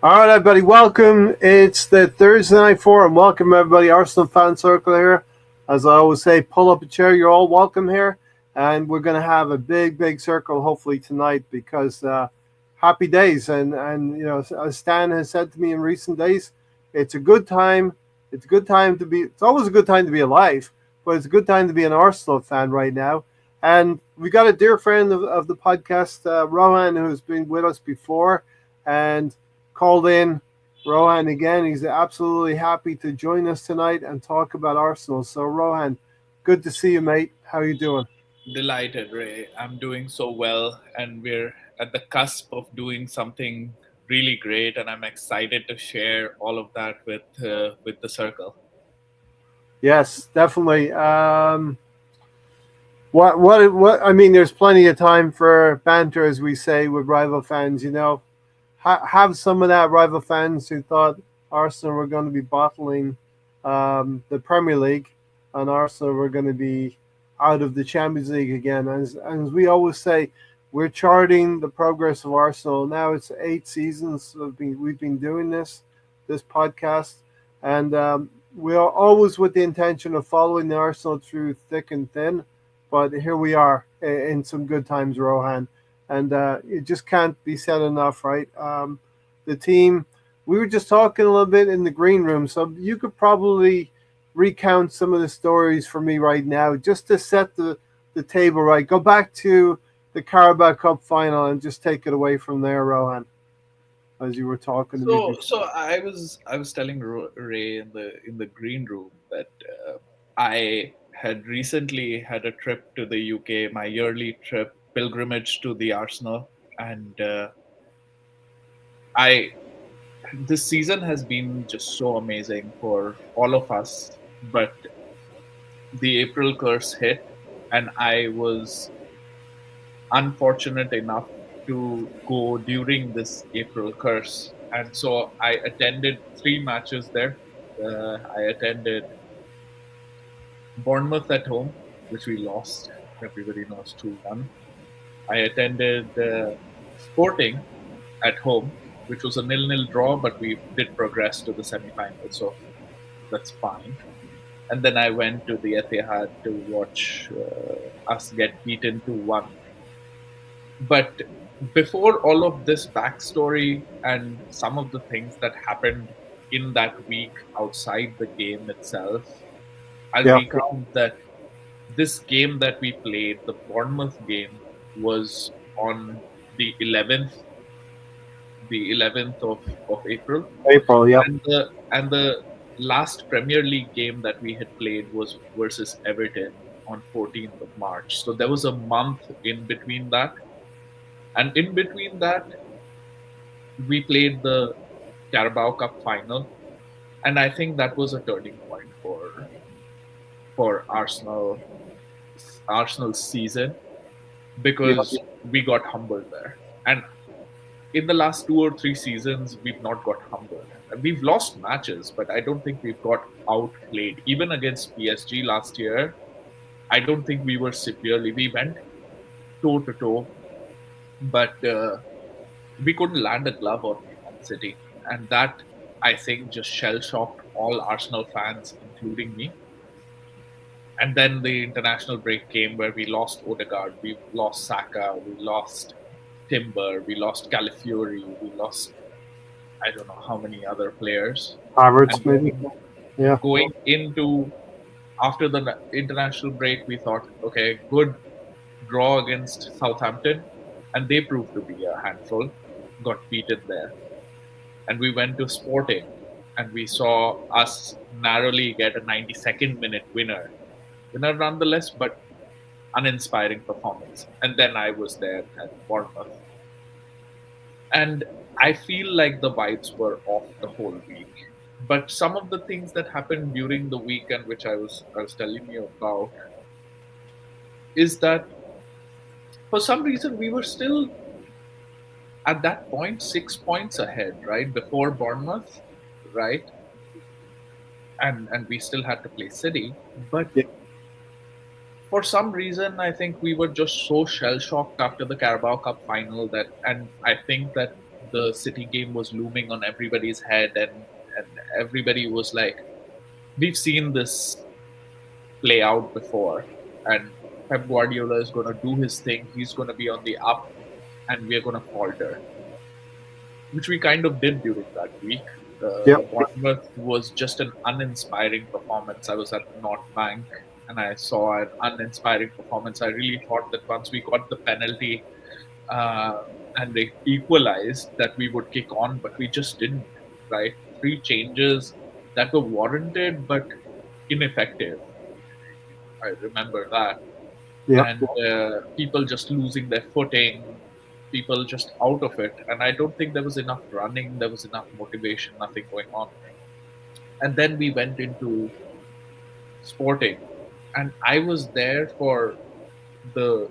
All right, everybody, welcome. It's the Thursday Night Forum. Welcome, everybody. Arsenal Fan Circle here. As I always say, pull up a chair. You're all welcome here. And we're going to have a big circle hopefully tonight because happy days. And as Stan has said to me in recent days, it's a good time. It's a good time to be, it's always a good time to be alive, but it's a good time to be an Arsenal fan right now. And we got a dear friend of the podcast, Rohan, who's been with us before. And called in Rohan again. He's absolutely happy to join us tonight and talk about Arsenal. So Rohan, good to see you, mate. How you doing? Delighted, Ray. I'm doing so well, and we're at the cusp of doing something really great, and I'm excited to share all of that with the circle. Yes, definitely. What? I mean, there's plenty of time for banter, as we say, with rival fans. Have some of that rival fans who thought Arsenal were going to be bottling the Premier League and Arsenal were going to be out of the Champions League again. As we always say, we're charting the progress of Arsenal. Now it's 8 seasons we've been doing this podcast, and we are always with the intention of following the Arsenal through thick and thin. But here we are in some good times, Rohan, and it just can't be said enough, right? The team. We were just talking a little bit in the green room, so you could probably recount some of the stories for me right now, just to set the table right. Go back to the Carabao Cup final and just take it away from there, Rohan, as you were talking to me So before. I was telling Ray in the green room that I had recently had a trip to the UK, my yearly trip pilgrimage to the Arsenal, and I this season has been just so amazing for all of us, but the April curse hit, and I was unfortunate enough to go during this April curse. And so I attended three matches there. I attended Bournemouth at home, which we lost. Everybody knows 2-1. I attended Sporting at home, which was a nil-nil draw, but we did progress to the semi-final, so that's fine. And then I went to the Etihad to watch us get beaten 2-1. But before all of this backstory and some of the things that happened in that week outside the game itself, I'll Yeah, recount that this game that we played, the Bournemouth game, was on the 11th, the 11th of April, April. Yep. and the last Premier League game that we had played was versus Everton on 14th of March. So there was a month in between that, and in between that, we played the Carabao Cup final, and I think that was a turning point for Arsenal's season Yeah. because we got humbled there. And in the last 2 or 3 seasons, we've not got humbled. We've lost matches, but I don't think we've got outplayed. Even against PSG last year, I don't think we were severely. We went toe to toe, but we couldn't land a glove on Man City, and that I think just shell shocked all Arsenal fans, including me. And then the international break came where we lost Odegaard, we lost Saka, we lost Timber, we lost Calafiori, we lost I don't know how many other players. And Havertz, maybe. Yeah. going into after the international break, we thought, okay, good draw against Southampton, and they proved to be a handful. Got beaten there, and we went to Sporting, and we saw us narrowly get a 92nd minute winner nonetheless, but uninspiring performance. And then I was there at Bournemouth, and I feel like the vibes were off the whole week. But some of the things that happened during the weekend, which I was telling you about, is that for some reason we were still at that point 6 points ahead, right before Bournemouth, right, and we still had to play City, but Yeah. for some reason I think we were just so shell shocked after the Carabao Cup final that, and I think that the City game was looming on everybody's head, and everybody was like, we've seen this play out before, and Pep Guardiola is going to do his thing. He's going to be on the up, and we're going to falter, which we kind of did during that week. Yep. Bournemouth was just an uninspiring performance. I was at the North Bank and I saw an uninspiring performance. I really thought that once we got the penalty and they equalized, that we would kick on, but we just didn't. Right, 3 changes that were warranted but ineffective. I remember that, Yep. and people just losing their footing, people just out of it. And I don't think there was enough running, there was enough motivation, nothing going on. And then we went into Sporting, and I was there for the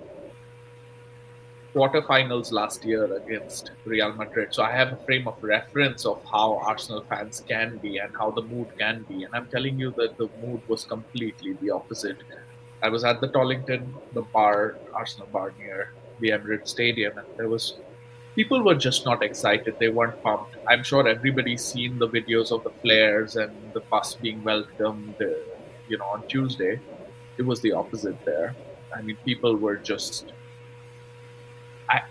quarterfinals last year against Real Madrid. So I have a frame of reference of how Arsenal fans can be and how the mood can be. And I'm telling you that the mood was completely the opposite. I was at the Tollington, the bar, Arsenal bar near the Emirates Stadium, and there was people were just not excited. They weren't pumped. I'm sure everybody's seen the videos of the flares and the bus being welcomed. On Tuesday, it was the opposite there. I mean, people were just.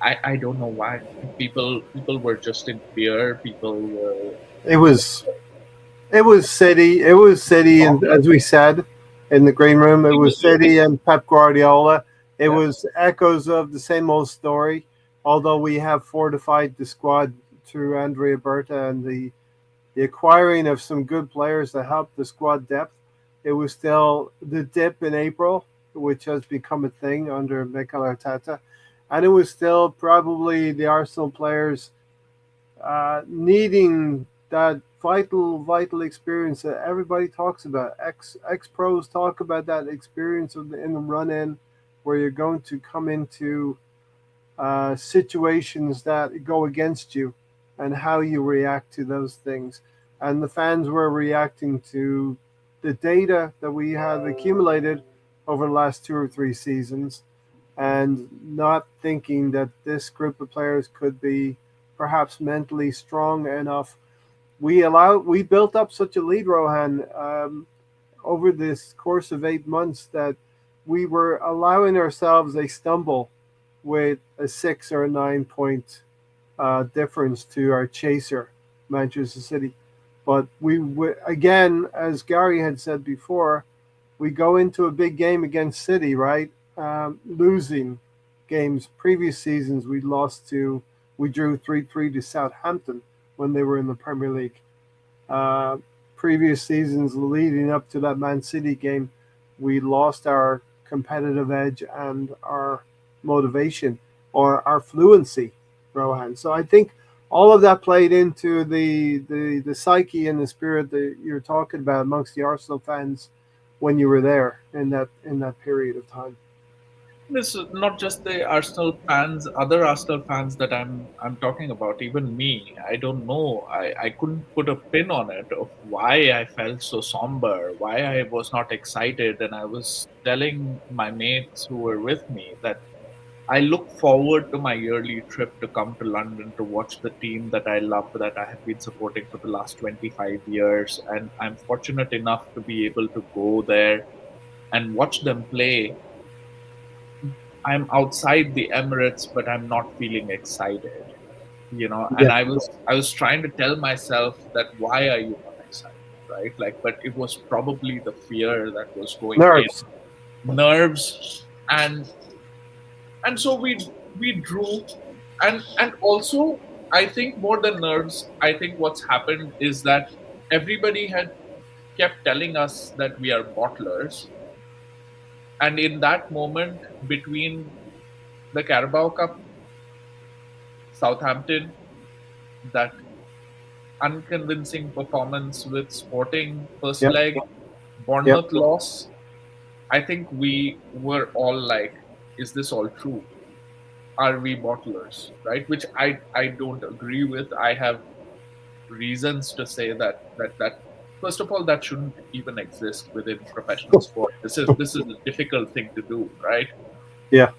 I don't know why. People were just in fear. People were. It was City. It was City, and as we said in the green room, it was City and Pep Guardiola. It was echoes of the same old story. Although we have fortified the squad through Andrea Berta and the acquiring of some good players that helped the squad depth, it was still the dip in April, which has become a thing under Mikel Arteta. And it was still probably the Arsenal players needing that vital experience that everybody talks about. Ex pros talk about that experience in the run in, where you're going to come into situations that go against you, and how you react to those things. And the fans were reacting to the data that we have accumulated over the last 2 or 3 seasons, and not thinking that this group of players could be perhaps mentally strong enough. We built up such a lead, Rohan, over this course of 8 months, that we were allowing ourselves a stumble with a 6 or a 9 point difference to our chaser, Manchester City. But again, as Gary had said before, we go into a big game against City, right? Losing games. Previous seasons, we drew 3-3 to Southampton when they were in the Premier League. Previous seasons leading up to that Man City game, we lost our competitive edge and our motivation or our fluency, Rohan. So I think all of that played into the psyche and the spirit that you're talking about amongst the Arsenal fans when you were there in that period of time. This is not just the Arsenal fans, other Arsenal fans that I'm talking about, even me. I don't know. I couldn't put a pin on it of why I felt so somber, why I was not excited. And I was telling my mates who were with me that I look forward to my yearly trip to come to London to watch the team that I love, that I have been supporting for the last 25 years. And I'm fortunate enough to be able to go there and watch them play. I'm outside the Emirates, but I'm not feeling excited, And I was trying to tell myself that why are you not excited, right? Like, but it was probably the fear that was going nerves, and so we drew, and also I think more than nerves, I think what's happened is that everybody had kept telling us that we are bottlers. And in that moment between the Carabao Cup, Southampton, that unconvincing performance with Sporting first leg, Bournemouth loss, I think we were all like, is this all true? Are we bottlers, right? Which I don't agree with. I have reasons to say that first of all, that shouldn't even exist within professional sport. This is a difficult thing to do, right? Yeah.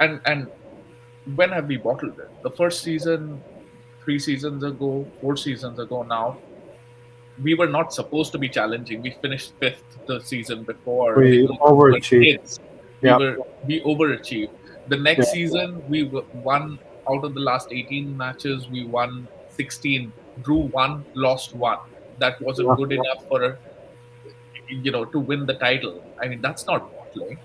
And when have we bottled it? The first season, 3 seasons ago, 4 seasons ago now, we were not supposed to be challenging. We finished fifth the season before. We We were overachieved. kids. Yeah. We overachieved. The Yeah. next season we won out of the last 18 matches. We won 16, drew one, lost one. That wasn't Yeah. good enough for to win the title. I mean, that's not bottling.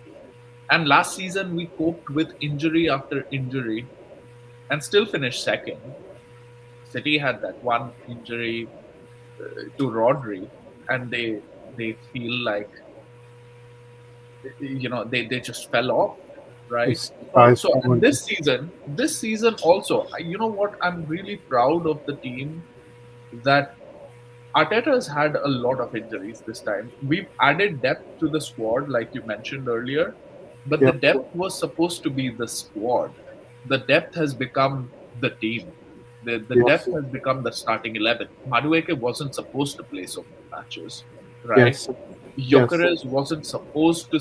And last season we coped with injury after injury and still finished second. City had that one injury to Rodri, and they feel like they just fell off, right? It's So and this season also, you know what? I'm really proud of the team that Arteta's had a lot of injuries this time. We've added depth to the squad, like you mentioned earlier, but the Yeah. depth was supposed to be the squad. The depth has become the team. The Yes. depth has become the starting 11. Madueke wasn't supposed to play so many matches, right? Yes. Yes. Gyökeres wasn't supposed to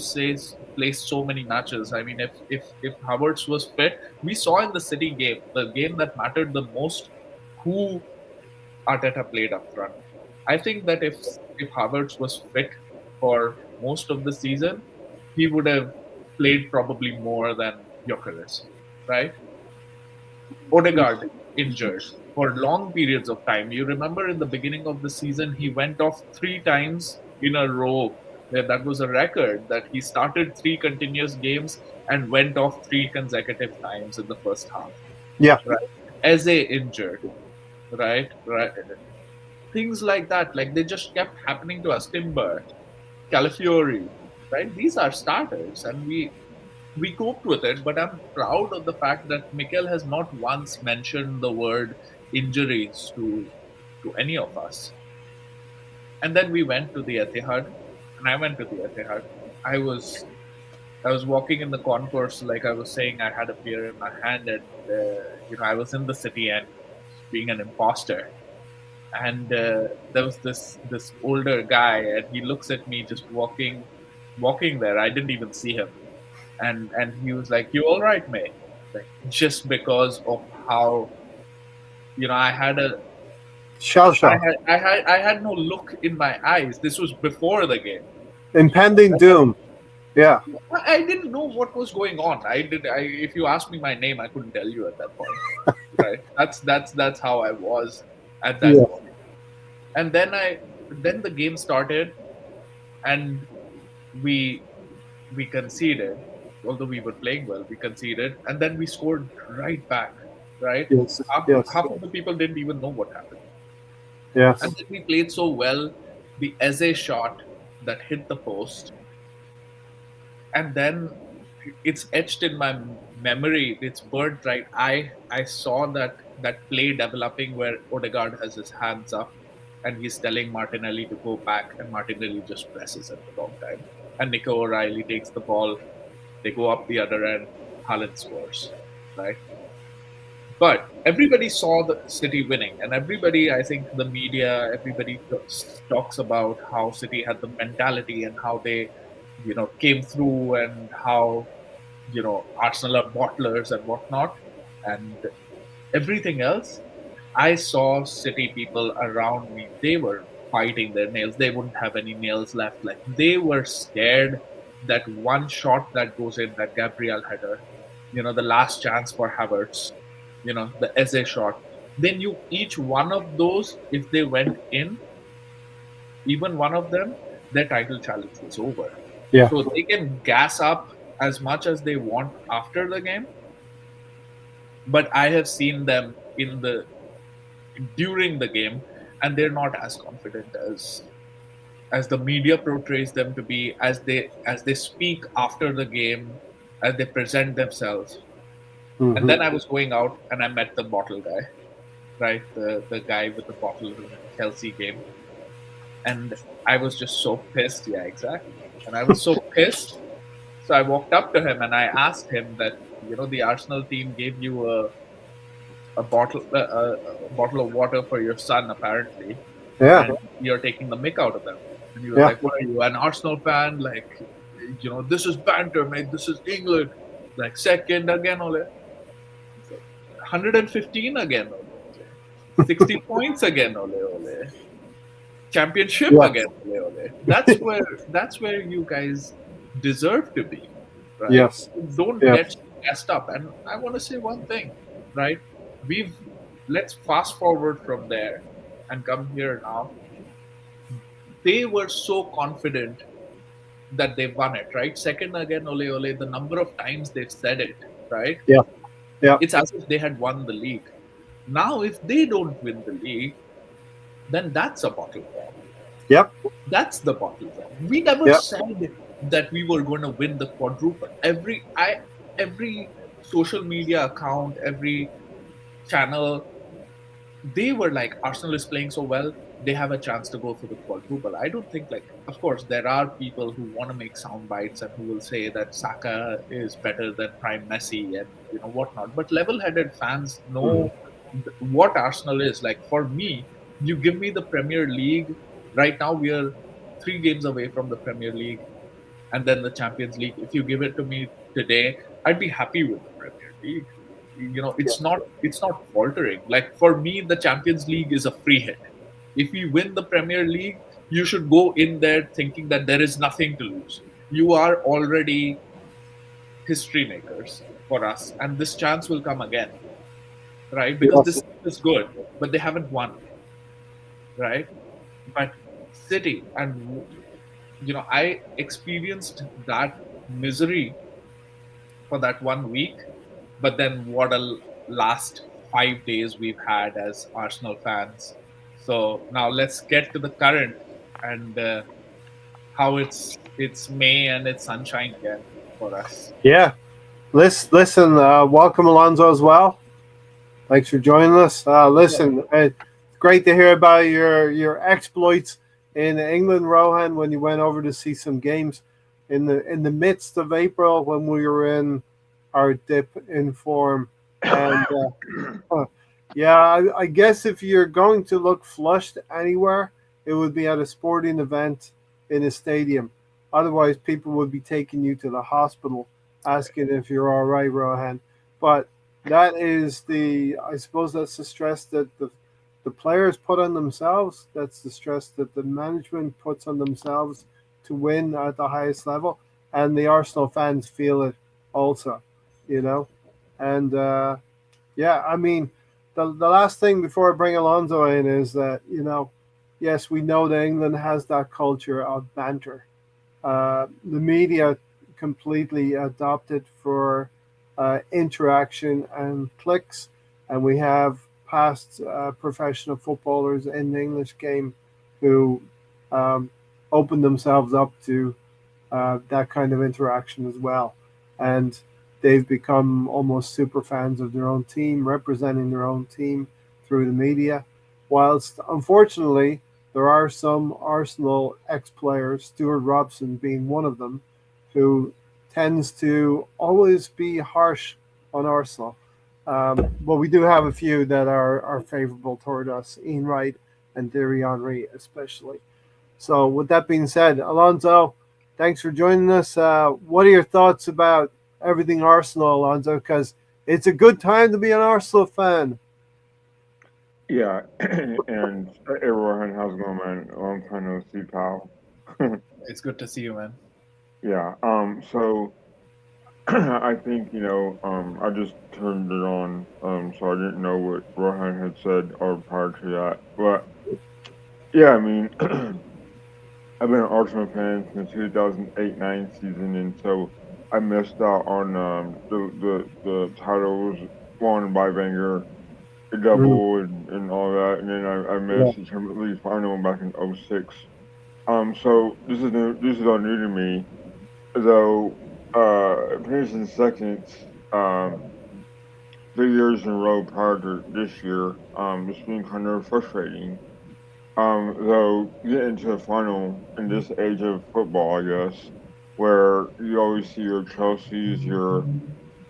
play so many matches. I mean, if Havertz was fit, we saw in the City game, the game that mattered the most, who Arteta played up front. I think that if Havertz was fit for most of the season, he would have played probably more than Gyökeres, right? Odegaard injured for long periods of time. You remember in the beginning of the season, he went off 3 times in a row. That was a record that he started 3 continuous games and went off 3 consecutive times in the first half. Yeah. Right? Eze injured, right. Things like that, like they just kept happening to us. Timber, Calafiori, right? These are starters, and we coped with it. But I'm proud of the fact that Mikel has not once mentioned the word injuries to any of us. And then we went to the Etihad, and I went to the Etihad. I was I was walking in the concourse, like I was saying, I had a beer in my hand, and I was in the city and being an imposter. And there was this older guy, and he looks at me just walking there. I didn't even see him, and he was like, "You all right, mate?" Like, just because of how I had a Shell shock. I had no look in my eyes. This was before the game. Impending doom. Yeah. I didn't know what was going on. If you asked me my name, I couldn't tell you at that point. Right? That's how I was at that Yeah. point. And then the game started, and we conceded. Although we were playing well, we conceded, and then we scored right back. Right? Yes. Half, Yes. half of the people didn't even know what happened. Yes. And then we played so well. The Eze shot that hit the post, and then it's etched in my memory. It's burnt right. I saw that play developing where Odegaard has his hands up, and he's telling Martinelli to go back, and Martinelli just presses at the wrong time. And Nico O'Reilly takes the ball. They go up the other end. Haaland scores, right? But everybody saw the City winning, and everybody, I think, the media, everybody talks about how City had the mentality and how they, came through, and how, Arsenal are bottlers and whatnot, and everything else. I saw City people around me. They were biting their nails. They wouldn't have any nails left. Like, they were scared that one shot that goes in, that Gabriel header, the last chance for Havertz, the Eze shot. They knew each one of those, if they went in, even one of them, their title challenge was over. Yeah. So they can gas up as much as they want after the game. But I have seen them during the game, and they're not as confident as the media portrays them to be, as they speak after the game, as they present themselves. Mhm. And then I was going out, and I met the bottle guy, right? The guy with the bottle in the Chelsea game. And I was just so pissed. Yeah, exactly. And I was so pissed. So I walked up to him and I asked him that, the Arsenal team gave you a bottle of water for your son, apparently. Yeah. And you're taking the mick out of them. And he was Yeah. like, "What are you, an Arsenal fan? Like, this is banter, mate. This is England. Like, second again, Ole. 115 again, Ole. 60 points again, ole ole. Championship Yes. again, ole ole. That's where you guys deserve to be, right? Yes. Don't get Yes. messed up. And I want to say one thing, right? We've Let's fast forward from there and come here now. They were so confident that they won it, right? Second again, ole ole. The number of times they've said it, right? Yeah. Yeah. It's as if they had won the league. Now, if they don't win the league, then that's a bottle drop. Yep. That's the bottle drop. We never Yep. said that we were going to win the quadruple. Every social media account, every channel, they were like, Arsenal is playing so well, they have a chance to go for the quadruple. I don't think, like, of course, there are people who want to make sound bites and who will say that Saka is better than Prime Messi and whatnot. But level-headed fans Mhm. know what Arsenal is. Like for me, you give me the Premier League right now. We are 3 games away from the Premier League and then the Champions League. If you give it to me today, I'd be happy with the Premier League. Yeah. It's not faltering. Like for me, the Champions League is a free hit. If we win the Premier League, you should go in there thinking that there is nothing to lose. You are already history makers for us, and this chance will come again, right? Because Yes. this is good, but they haven't won, right? But City, and I experienced that misery for that one week. But then what a last 5 days we've had as Arsenal fans. So now let's get to the current and how it's May and it's sunshine again for us. Yeah. Listen. Welcome, Alonso, as well. Thanks for joining us. Listen, it's great to hear about your exploits in England, Rohan, when you went over to see some games in the midst of April when we were in our dip in form. And yeah, I guess if you're going to look flushed anywhere, it would be at a sporting event in a stadium. Otherwise, people would be taking you to the hospital asking if you're all right, Rohan. But that is I suppose that's the stress that the players put on themselves. That's the stress that the management puts on themselves to win at the highest level. And the Arsenal fans feel it also, you know. And yeah, I mean, the last thing before I bring Alonso in is that, yes, we know that England has that culture of banter. The media completely adopted for interaction and clicks, and we have past professional footballers in the English game who um, opened themselves up to that kind of interaction as well. And they've become almost super fans of their own team, representing their own team through the media. Whilst unfortunately, there are some Arsenal ex players, Stuart Robson being one of them, who tends to always be harsh on Arsenal. But we do have a few that are favorable toward us, Ian Wright and Thierry Henry, especially. So, with that being said, Alonso, thanks for joining us. What are your thoughts about everything Arsenal, Alonso? Because it's a good time to be an Arsenal fan. Yeah, and everyone, how's it going, man? Long time no see, pal. It's good to see you, man. Yeah. So I think I just turned it on, so I didn't know what Rohan had said or prior to that, but yeah, I mean, I've been an Arsenal fan since 2008-9 season, and so I missed out on the titles won by Wenger, the Mm, double and all that, and then I yeah. missed the Champions League final back in '06. So this is all new to me. Though finishing second, um, 3 years in a row prior to this year, it's been kind of frustrating. Though getting to the final in this age of football, I guess, where you always see your Chelsea's, your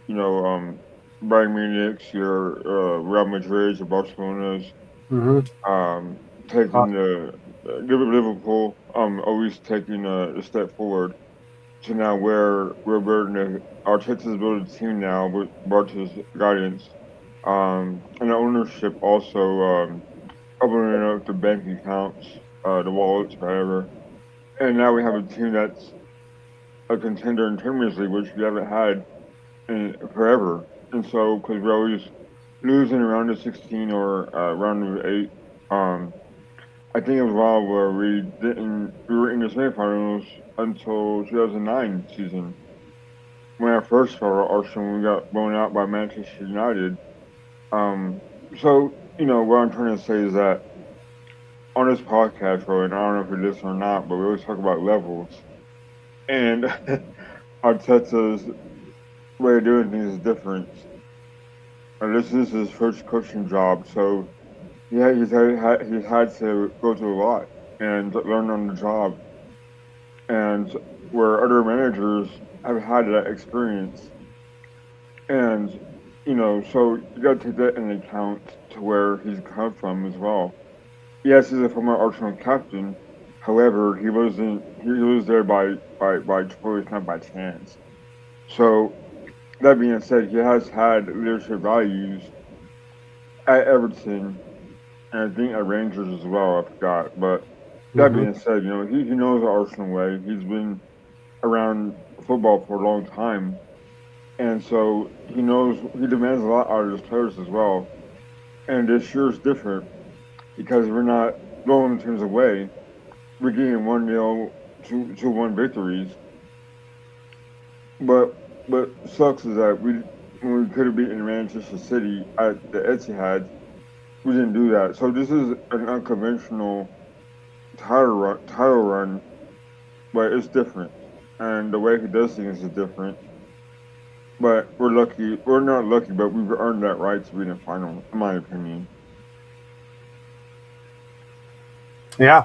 you know, Bayern Munich's, your Real Madrid's, your Barcelona's, Mm-hmm. um, taking the Liverpool, always taking a step forward to now where we're building our Texas building team now with Barca's guidance. And the ownership also opening up the bank accounts, the wallets, whatever. And now we have a team that's a contender in Champions League, which we haven't had in forever. And so, because we're always losing around the 16 or round of 8, I think it was a while where we were in the semifinals until 2009 season. When I first saw Arsenal, we got blown out by Manchester United. Um, so, what I'm trying to say is that on this podcast, bro, and I don't know if you listen or not, but we always talk about levels. And Arteta's way of doing things is different. And this is his first coaching job, so he's had to go through a lot and learn on the job. And where other managers have had that experience, and so you got to take that into account to where he's come from as well. Yes, he's a former Arsenal captain. However, he wasn't. He was there by choice, not by chance. So that being said, he has had leadership values at Everton and I think at Rangers as well. I forgot, but that Mm-hmm. being said, he knows the Arsenal way. He's been around football for a long time, and so he demands a lot out of his players as well. And this year is different because we're not blowing the teams away. We're getting 1-0, 2-1 victories. But what sucks is that when we could have beaten Manchester City at the Etihad, we didn't do that. So this is an unconventional title run, but it's different, and the way he does things is different. But we're lucky. We're not lucky, but we've earned that right to be in the final, in my opinion. Yeah,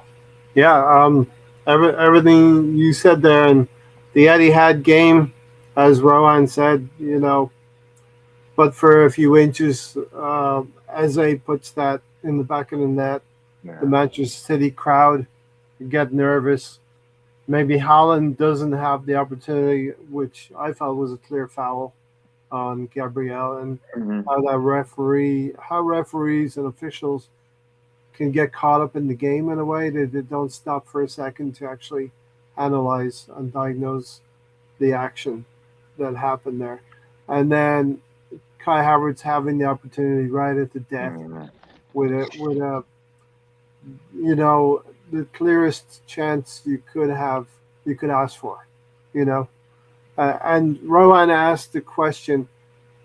yeah. Everything you said there, and the Etihad game, as Rohan said, but for a few inches, Eze puts that in the back of the net. The Yeah. Manchester City crowd get nervous. Maybe Holland doesn't have the opportunity, which I felt was a clear foul on Gabriel, and Hmm. how referees and officials can get caught up in the game in a way that they don't stop for a second to actually analyze and diagnose the action that happened there. And then Kai Havertz having the opportunity right at the death Hmm. with a you know the clearest chance you could ask for, you know. And Rowan asked the question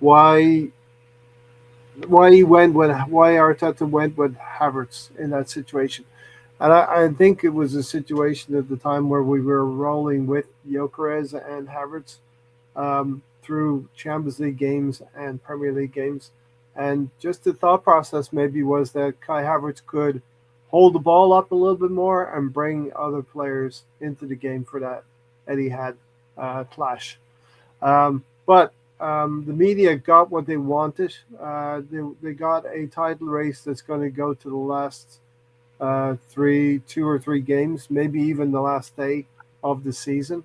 why why Arteta went with Havertz in that situation. And I think it was a situation at the time where we were rolling with Gyökeres and Havertz through Champions League games and Premier League games. And just the thought process maybe was that Kai Havertz could hold the ball up a little bit more and bring other players into the game for that Etihad clash. But the media got what they wanted. They got a title race that's going to go to the last 2 or 3 games, maybe even the last day of the season.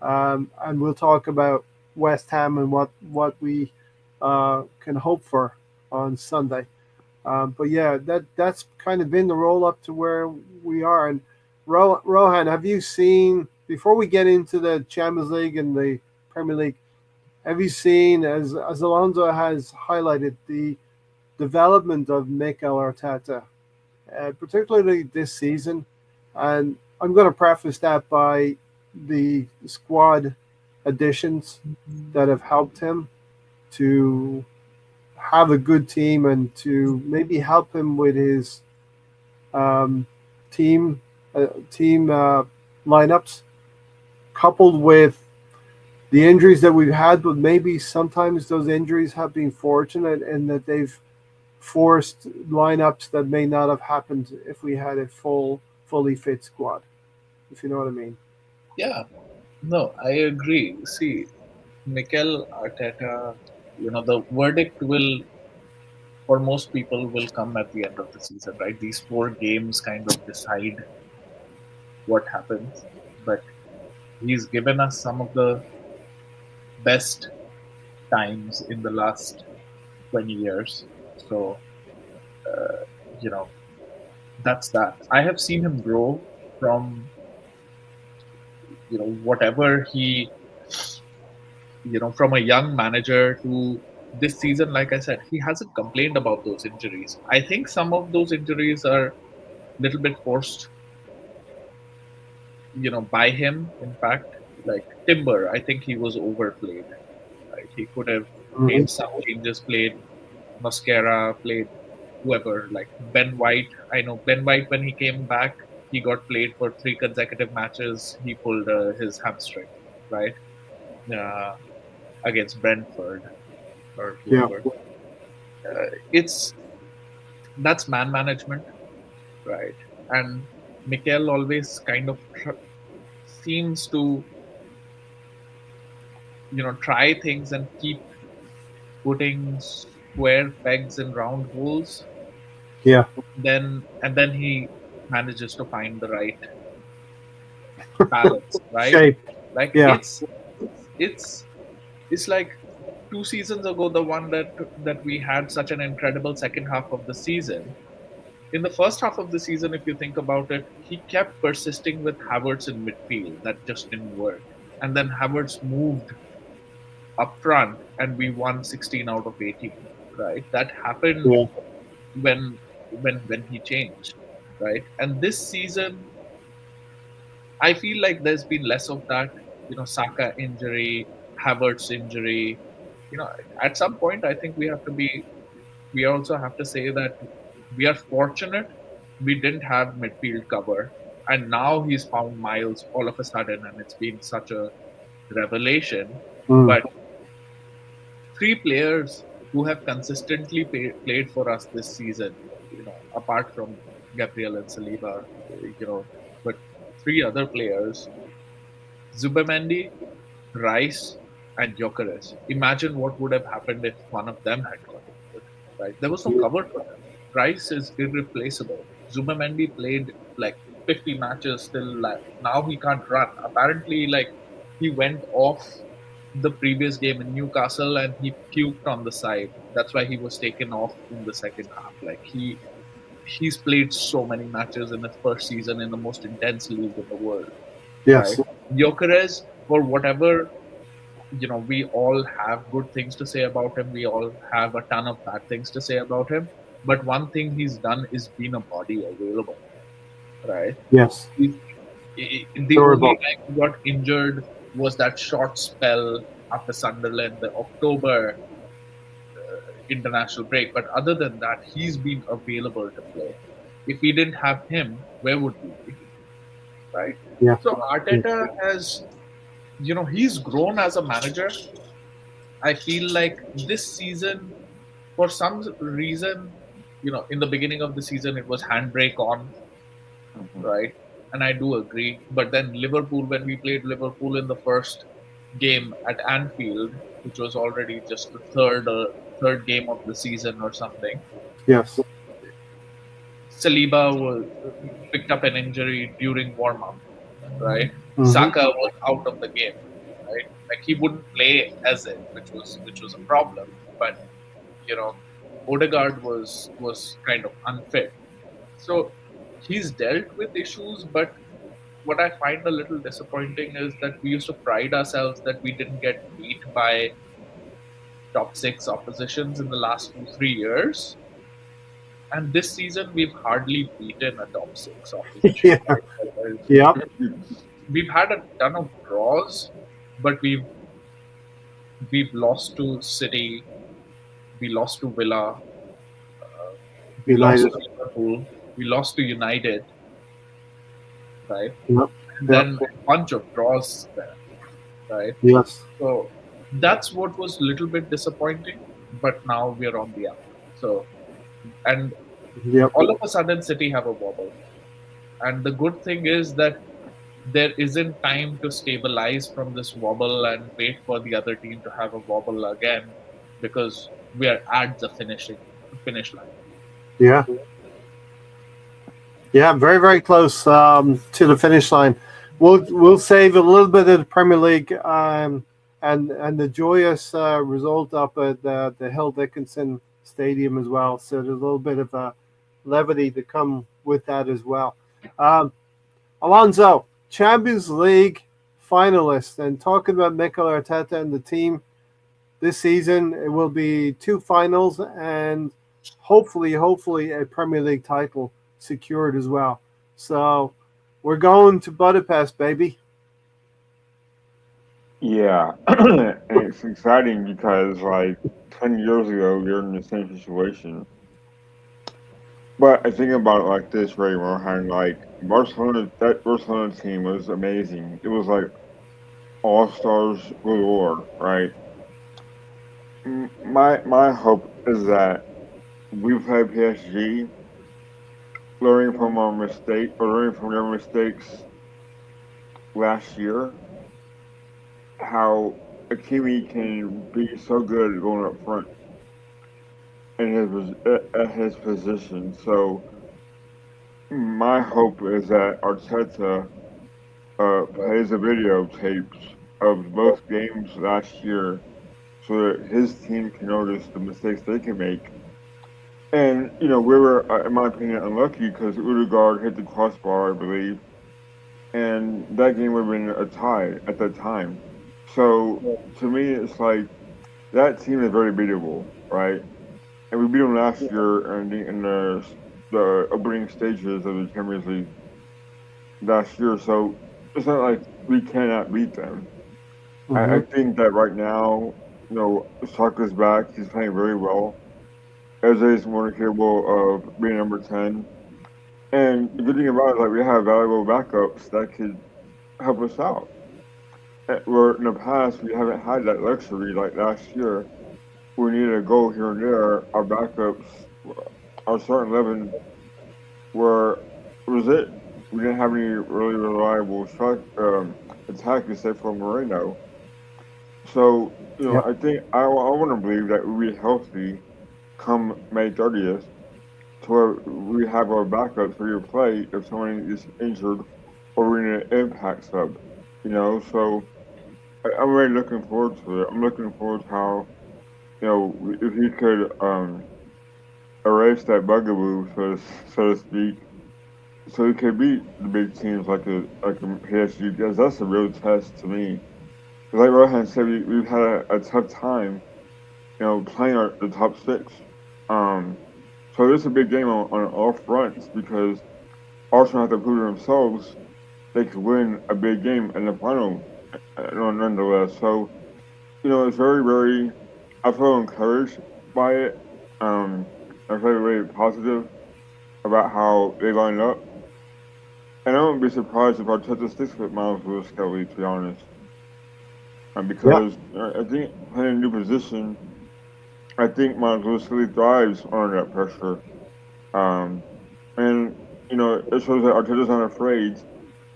And we'll talk about West Ham and what we can hope for on Sunday. But yeah, that's kind of been the roll up to where we are. And Rohan, have you seen before we get into the Champions League and the Premier League? Have you seen, as Alonso has highlighted, the development of Mikel Arteta, particularly this season? And I'm going to preface that by the squad additions that have helped him to have a good team and to maybe help him with his um, team team lineups, coupled with the injuries that we've had. But maybe sometimes those injuries have been fortunate in that they've forced lineups that may not have happened if we had a fully fit squad. If you know what I mean. Yeah, no, I agree. See, Mikel Arteta, the verdict will, for most people, will come at the end of the season, right? These 4 games kind of decide what happens. But he's given us some of the best times in the last 20 years. So, you know, that's that. I have seen him grow from, whatever he, from a young manager to this season. Like I said, he hasn't complained about those injuries. I think some of those injuries are a little bit forced, by him. In fact, like Timber, I think he was overplayed. Right? He could have made some changes, played Mascara, played whoever, like Ben White. I know Ben White, when he came back, he got played for 3 consecutive matches. He pulled his hamstring, right? Uh, Against Brentford or Yeah. whoever. That's man management, right? And Mikel always kind of seems to, try things and keep putting square pegs in round holes. Yeah. Then he manages to find the right balance, right? Shape. Like Yeah. it's like 2 seasons ago, the one that we had such an incredible second half of the season. In the first half of the season, if you think about it, he kept persisting with Havertz in midfield. That just didn't work. And then Havertz moved up front and we won 16 out of 18, right? That happened Yeah. when he changed, right? And this season, I feel like there's been less of that. Saka injury, Havertz injury. At some point, I think we also have to say that we are fortunate we didn't have midfield cover, and now he's found Miles all of a sudden, and it's been such a revelation. But 3 players who have consistently played for us this season, apart from Gabriel and Saliba, but 3 other players, Zubamendi, Rice, and Gyökeres. Imagine what would have happened if one of them had got injured. Right? There was no cover for them. Rice is irreplaceable. Zubamendi played like 50 matches till now he can't run. Apparently, like he went off the previous game in Newcastle and he puked on the side. That's why he was taken off in the second half. Like he's played so many matches in his first season in the most intense league in the world. Yes. Right? Gyökeres, for whatever, we all have good things to say about him. We all have a ton of bad things to say about him. But one thing he's done is been a body available, right? Yes. The only time he got injured was that short spell after Sunderland, the October international break. But other than that, he's been available to play. If we didn't have him, where would we be? Right? Yeah. So Arteta has, he's grown as a manager. I feel like this season, for some reason, in the beginning of the season, it was handbrake on, right? And I do agree. But then Liverpool, when we played Liverpool in the first game at Anfield, which was already just the third game of the season or something, Yes. Saliba picked up an injury during warm-up, right? Saka was out of the game, right? Like he wouldn't play as it, which was a problem. But Odegaard was kind of unfit, so he's dealt with issues. But what I find a little disappointing is that we used to pride ourselves that we didn't get beat by top 6 oppositions in the last 2-3 years. And this season, we've hardly beaten a top 6 opposition. Yeah. We've had a ton of draws, but we've lost to City, we lost to Villa, we lost to Liverpool, we lost to United, right? Yep. And then a bunch of draws there, right? Yes. So that's what was a little bit disappointing, but now we're on the up. So, and all of a sudden, City have a wobble. And the good thing is that there isn't time to stabilize from this wobble and wait for the other team to have a wobble again, because we are at the finish line. Yeah. Yeah, very, very close to the finish line. We'll save a little bit of the Premier League and and the joyous result up at the Hill Dickinson Stadium as well. So there's a little bit of a levity to come with that as well. Um, Alonso, Champions League finalist, and talking about Mikel Arteta and the team this season, it will be 2 finals and hopefully a Premier League title secured as well. So we're going to Budapest, baby. Yeah, and it's exciting because like 10 years ago, we were in the same situation. But I think about it like this, Ray Rohan, like that Barcelona team was amazing. It was like all stars galore, right? My hope is that we play PSG, learning from their mistakes last year, how Akimi can be so good going up front at his position. So my hope is that Arteta plays the videotapes of both games last year so that his team can notice the mistakes they can make. And, we were, in my opinion, unlucky because Udegaard hit the crossbar, I believe, and that game would have been a tie at that time. So, to me, it's like that team is very beatable, right? And we beat them last year in the opening stages of the Champions League last year. So, it's not like we cannot beat them. I Mm-hmm. think that right now, Saka's back. He's playing very well. Eze is more capable of being number 10. And the good thing about it is like we have valuable backups that could help us out. Where in the past we haven't had that luxury. Like last year, we needed a goal here and there. Our backups, our starting 11, were was it. We didn't have any really reliable attack except for Moreno. So Yep. I think I want to believe that we'll be healthy come May 30th to where we have our backups ready to play if someone is injured or we need an impact sub. So I'm really looking forward to it. I'm looking forward to how, if he could erase that bugaboo, so to speak, so he could beat the big teams like a PSG, because that's a real test to me. 'Cause like Rohan said, we've had a tough time, playing the top six. Um, so this is a big game on all fronts because Arsenal have to prove to themselves they could win a big game in the final, nonetheless. So it's very, very. I feel encouraged by it. Um, I feel very positive about how they line up, and I wouldn't be surprised if Arteta sticks with Miles Lewis Kelly, to be honest. Yep. Because I think playing a new position, I think Miles Lewis really thrives under that pressure. Um, and it shows that Arteta's not afraid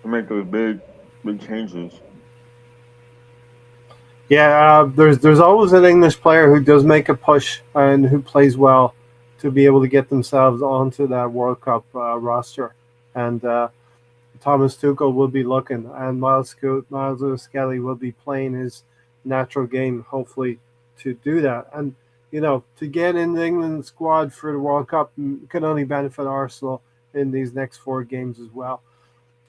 to make those big, big changes. Yeah, there's always an English player who does make a push and who plays well to be able to get themselves onto that World Cup roster. And Thomas Tuchel will be looking, and Miles Lewis-Skelly will be playing his natural game, hopefully, to do that. And to get in the England squad for the World Cup can only benefit Arsenal in these next 4 games as well.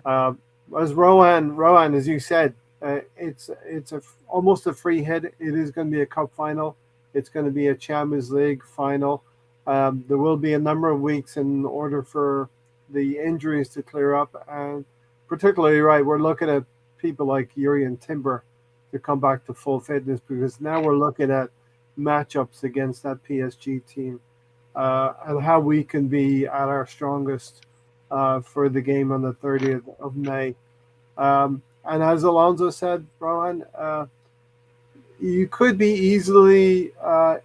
Uh, as Rowan, as you said, it's almost a free hit. It is going to be a cup final. It's going to be a Champions League final. There will be a number of weeks in order for the injuries to clear up, and particularly we're looking at people like Yuri and Timber to come back to full fitness because now we're looking at matchups against that PSG team and how we can be at our strongest for the game on the 30th of May. And as Alonso said, Rohan, you could be easily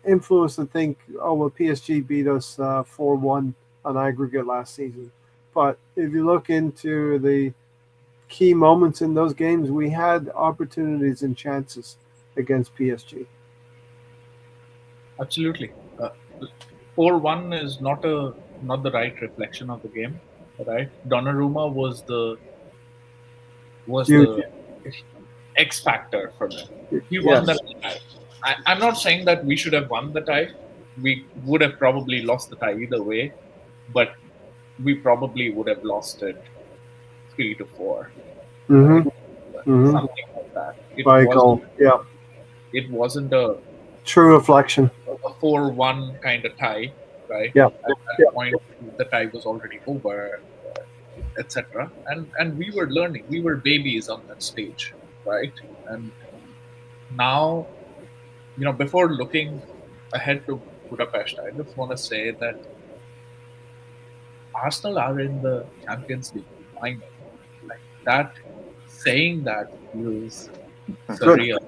influenced to think, oh, well, PSG beat us 4-1 on aggregate last season. But if you look into the key moments in those games, we had opportunities and chances against PSG. Absolutely. 4-1 is not the right reflection of the game, right? Donnarumma was Huge. the X factor for them. He won Yes. the tie. I'm not saying that we should have won the tie. We would have probably lost the tie either way, but we probably would have lost it 3-4, Mm-hmm. right? Mm-hmm. Something like that. By a goal. Yeah. It wasn't a True reflection. 4-1 kind of tie, right? Yeah. At that Yeah. point, the tie was already over, etc. And we were learning. We were babies on that stage, right? And now, before looking ahead to Budapest, I just want to say that Arsenal are in the Champions League final. Like that, saying that feels surreal,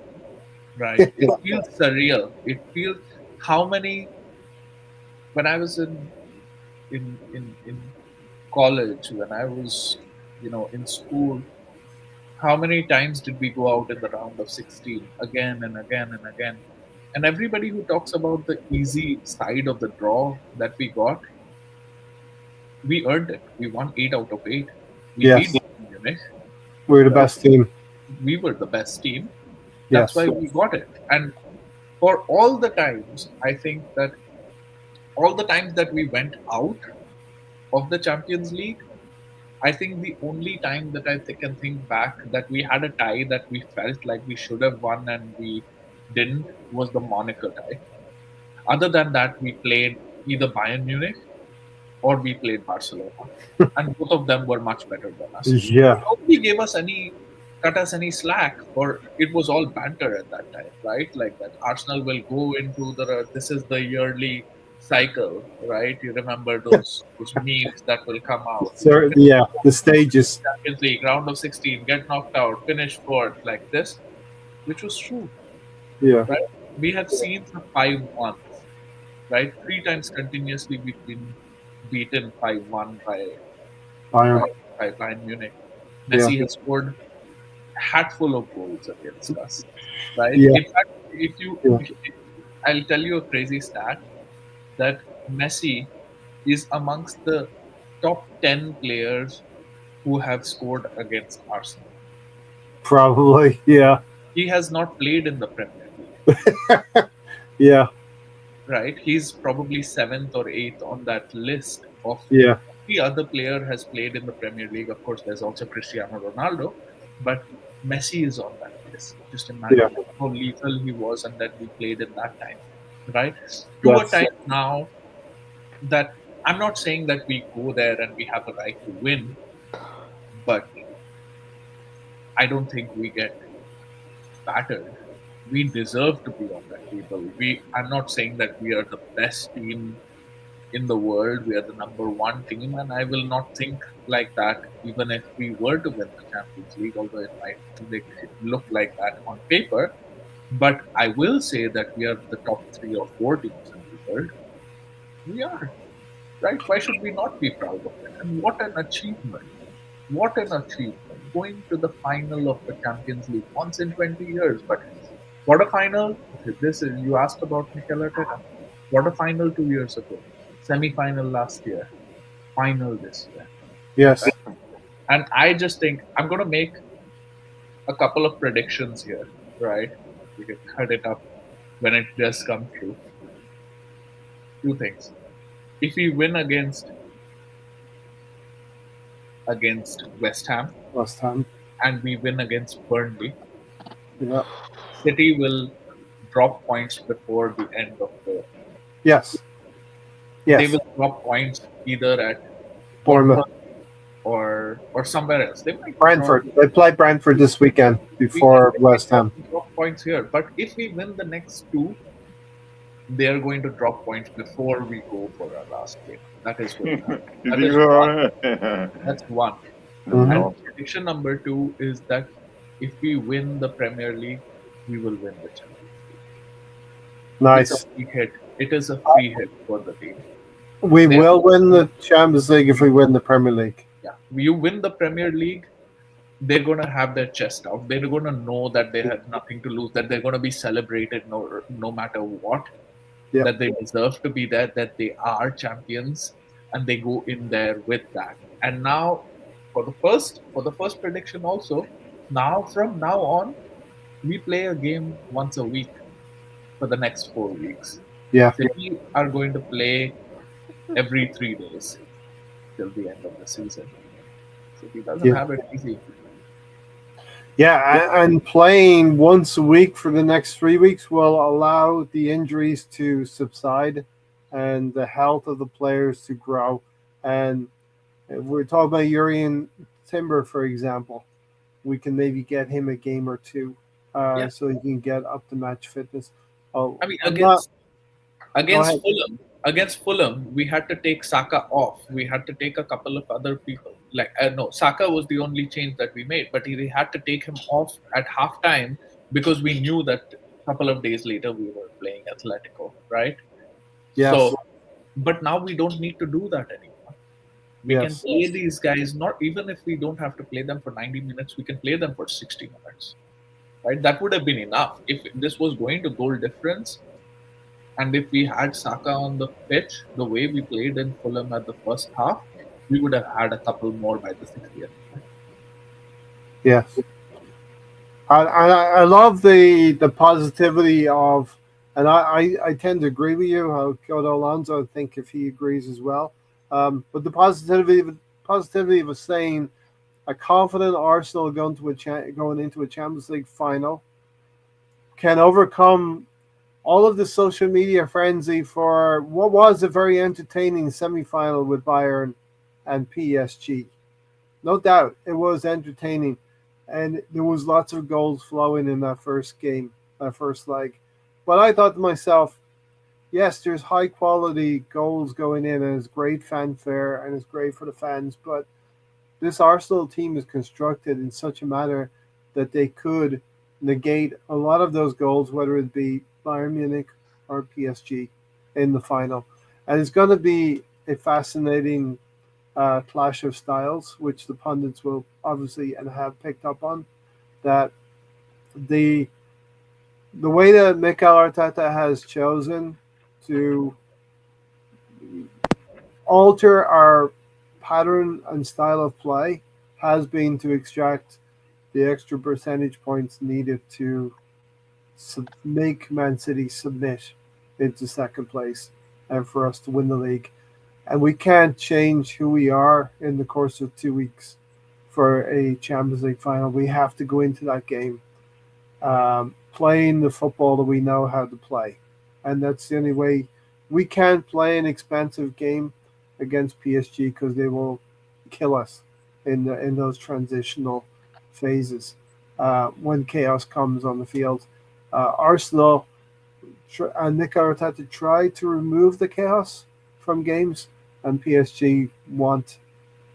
right? It feels surreal. It feels how many when I was in college, when I was in school, how many times did we go out in the round of 16 again and again and again? And everybody who talks about the easy side of the draw that we got, we earned it. We won 8 out of 8. We Yes. beat Munich. We're the best team. We were the best team. That's Yes. why we got it. And for all the times, I think that all the times that we went out of the Champions League, I think the only time that I can think back that we had a tie that we felt like we should have won and we didn't was the Monaco tie. Other than that, we played either Bayern Munich or we played Barcelona, and both of them were much better than us. Yeah. Nobody gave us cut us any slack, or it was all banter at that time, right? Like that Arsenal will go into this is the yearly cycle, right? You remember those memes that will come out. So, yeah, the stages. Champions League round of 16, get knocked out, finish fourth, like this, which was true, Yeah. right? We have seen the 5-1s, right? 3 times continuously we've been beaten 5-1 by Bayern Munich. Messi has scored a hatful of goals against us, right? Yeah. In fact, I'll tell you a crazy stat that Messi is amongst the top 10 players who have scored against Arsenal. Probably. Yeah. He has not played in the Premier League. Yeah. Right? He's probably 7th or 8th on that list of Yeah. every other player has played in the Premier League. Of course, there's also Cristiano Ronaldo, but Messi is on that list. Just imagine how lethal he was and that he played in that time, right? To a time now that I'm not saying that we go there and we have a right to win, but I don't think we get battered. We deserve to be on that table. I'm not saying that we are the best team in the world. We are the number 1 team, and I will not think like that even if we were to win the Champions League, although it might look like that on paper. But I will say that we are the top 3 or 4 teams in the world. We are, right? Why should we not be proud of it? And what an achievement! What an achievement! Going to the final of the Champions League once in 20 years. But quarterfinal, you asked about Mikel Arteta. Quarterfinal 2 years ago. Semi-final last year. Final this year. Yes. Right? And I just think I'm going to make a couple of predictions here, right? You can cut it up when it just comes true. 2 things. If we win against West Ham, and we win against Burnley, City will drop points before the end of the. Yes. They will drop points either at Bournemouth or somewhere else. They might Brentford. They play Brentford this weekend before West Ham. Drop points here, but if we win the next 2, they are going to drop points before we go for our last game. That is one. That's one. Mm-hmm. And prediction number 2 is that if we win the Premier League, we will win the Champions League. Nice. It's a free hit. It is a free hit for the team. We will win the Champions League if we win the Premier League. Yeah. You win the Premier League, they're going to have their chest out. They're going to know that they have nothing to lose, that they're going to be celebrated no matter what. Yep. That they deserve to be there, that they are champions, and they go in there with that. And now, for the first prediction also, from now on, we play a game once a week for the next 4 weeks. Yeah. City are going to play every 3 days till the end of the season. City doesn't Yeah. have it easy. Yeah, and playing once a week for the next 3 weeks will allow the injuries to subside and the health of the players to grow. And if we're talking about Urian Timber, for example, we can maybe get him a game or two, Yeah, so he can get up to match fitness. Oh, I mean I'm not. Go ahead. Against Fulham, we had to take Saka off. We had to take a couple of other people. Like no, Saka was the only change that we made, but we had to take him off at halftime because we knew that a couple of days later we were playing Atletico, right? Yes. So, but now we don't need to do that anymore. We can Yes. play these guys, not even if we don't have to play them for 90 minutes, we can play them for 60 minutes, right? That would have been enough. If this was going to goal difference, and if we had Saka on the pitch the way we played in Fulham at the first half, we would have had a couple more by the 60th minute. Yes. I love the positivity of, and I tend to agree with you. How Kyoto Alonso, I think if he agrees as well. But the positivity of saying a confident Arsenal going into a Champions League final can overcome all of the social media frenzy for what was a very entertaining semi-final with Bayern and PSG. No doubt, it was entertaining, and there was lots of goals flowing in that first game, that first leg. But I thought to myself, yes, there's high quality goals going in, and it's great fanfare, and it's great for the fans. But this Arsenal team is constructed in such a manner that they could negate a lot of those goals, whether it be Bayern Munich or PSG in the final. And it's going to be a fascinating clash of styles, which the pundits will obviously and have picked up on. That the the way that Mikel Arteta has chosen to alter our pattern and style of play has been to extract the extra percentage points needed to make Man City submit into second place and for us to win the league. And we can't change who we are in the course of 2 weeks for a Champions League final. We have to go into that game playing the football that we know how to play. And that's the only way. We can't play an expensive game against PSG because they will kill us in those transitional phases when chaos comes on the field. Arsenal and Nick Arteta tried to remove the chaos from games, and PSG want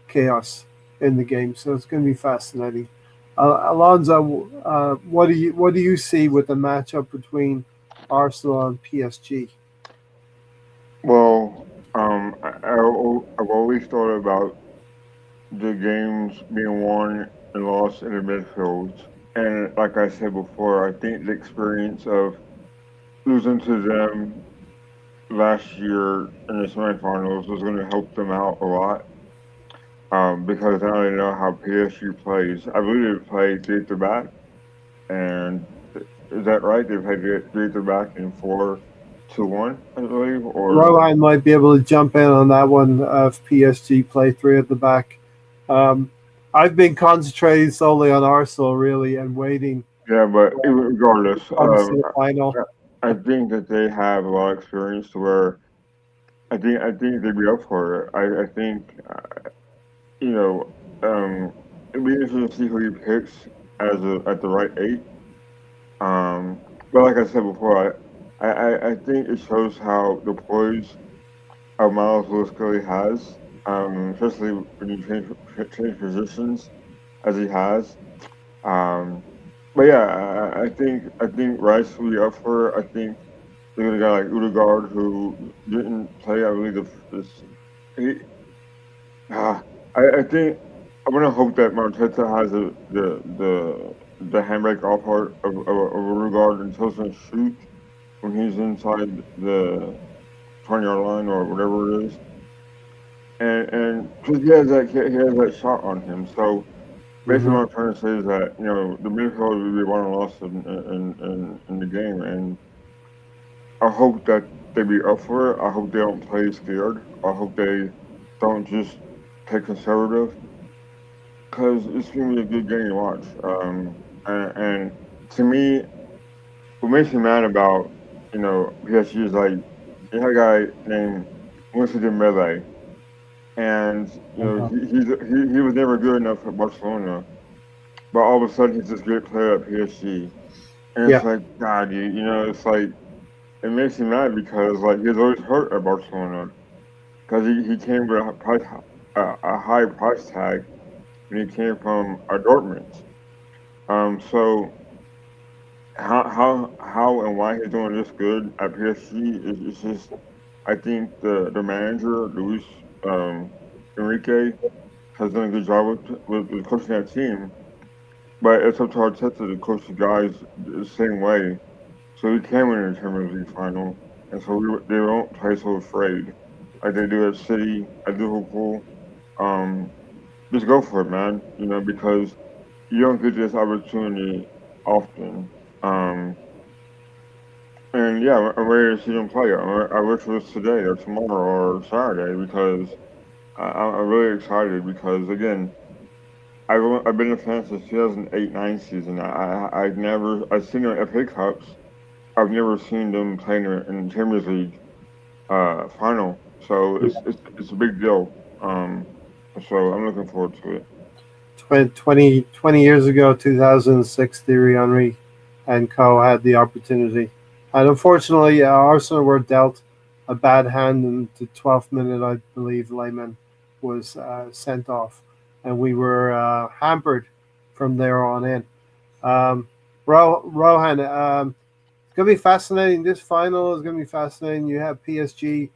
chaos in the game. So it's going to be fascinating. Alonso, what do you see with the matchup between Arsenal and PSG? Well, I've always thought about the games being won and lost in the midfield. And like I said before, I think the experience of losing to them last year in the semifinals was going to help them out a lot. Because now they know how PSG plays. I believe they play three at the back, and is that right? They play three at the back in 4-2-1, I believe. Or Rohan might be able to jump in on that one if PSG play three at the back. Um, I've been concentrating solely on Arsenal, really, and waiting. yeah, but regardless, Obviously, the final. I think that they have a lot of experience to where I think they'd be up for it. I think you know it'd be interesting to see who he picks at the right eight. But like I said before, I think it shows how the poise of Miles Lewis Kelly has, especially when you change positions as he has. Um, but yeah, I think Rice will be up for it. I think they're gonna guy like Udegaard who didn't play. I believe he, uh, I think I'm gonna hope that Marteta has the handbrake off heart of Udegaard and tells him to shoot when he's inside the 20-yard line or whatever it is, and because he has that shot on him. So basically Hmm. what I'm trying to say is that the midfield will be one loss in the game, and I hope that they be up for it. I hope they don't play scared. I hope they don't just play conservative because it's gonna be a good game to watch. And to me, what makes me mad about PSG is like you had a guy named Winston Melee, and Uh-huh. he was never good enough at Barcelona, but all of a sudden he's this great player at PSG, and it's Yeah. like God, it's like it makes me mad because like he was always hurt at Barcelona because he came with a high price tag when he came from Dortmund. So how and why he's doing this good at PSG is just I think the manager Luis um, Enrique has done a good job with coaching that team, but it's up to Arteta to coach the guys the same way so we can win the Champions League final, and so they don't play so afraid like they do at City, at Liverpool. Um, just go for it, man. Because you don't get this opportunity often. Um, and yeah, I'm ready to see them play. I wish it was today or tomorrow or Saturday because I'm really excited because again, I've been a fan since 2008-9 season. I've seen them at FA Cups. I've never seen them playing in the Champions League final. So it's a big deal. So I'm looking forward to it. 20 years ago, 2006, Thierry Henry and co had the opportunity. And unfortunately, Arsenal were dealt a bad hand in the 12th minute, I believe Lehman was sent off. And we were hampered from there on in. Um, Rohan, it's going to be fascinating. This final is going to be fascinating. You have PSG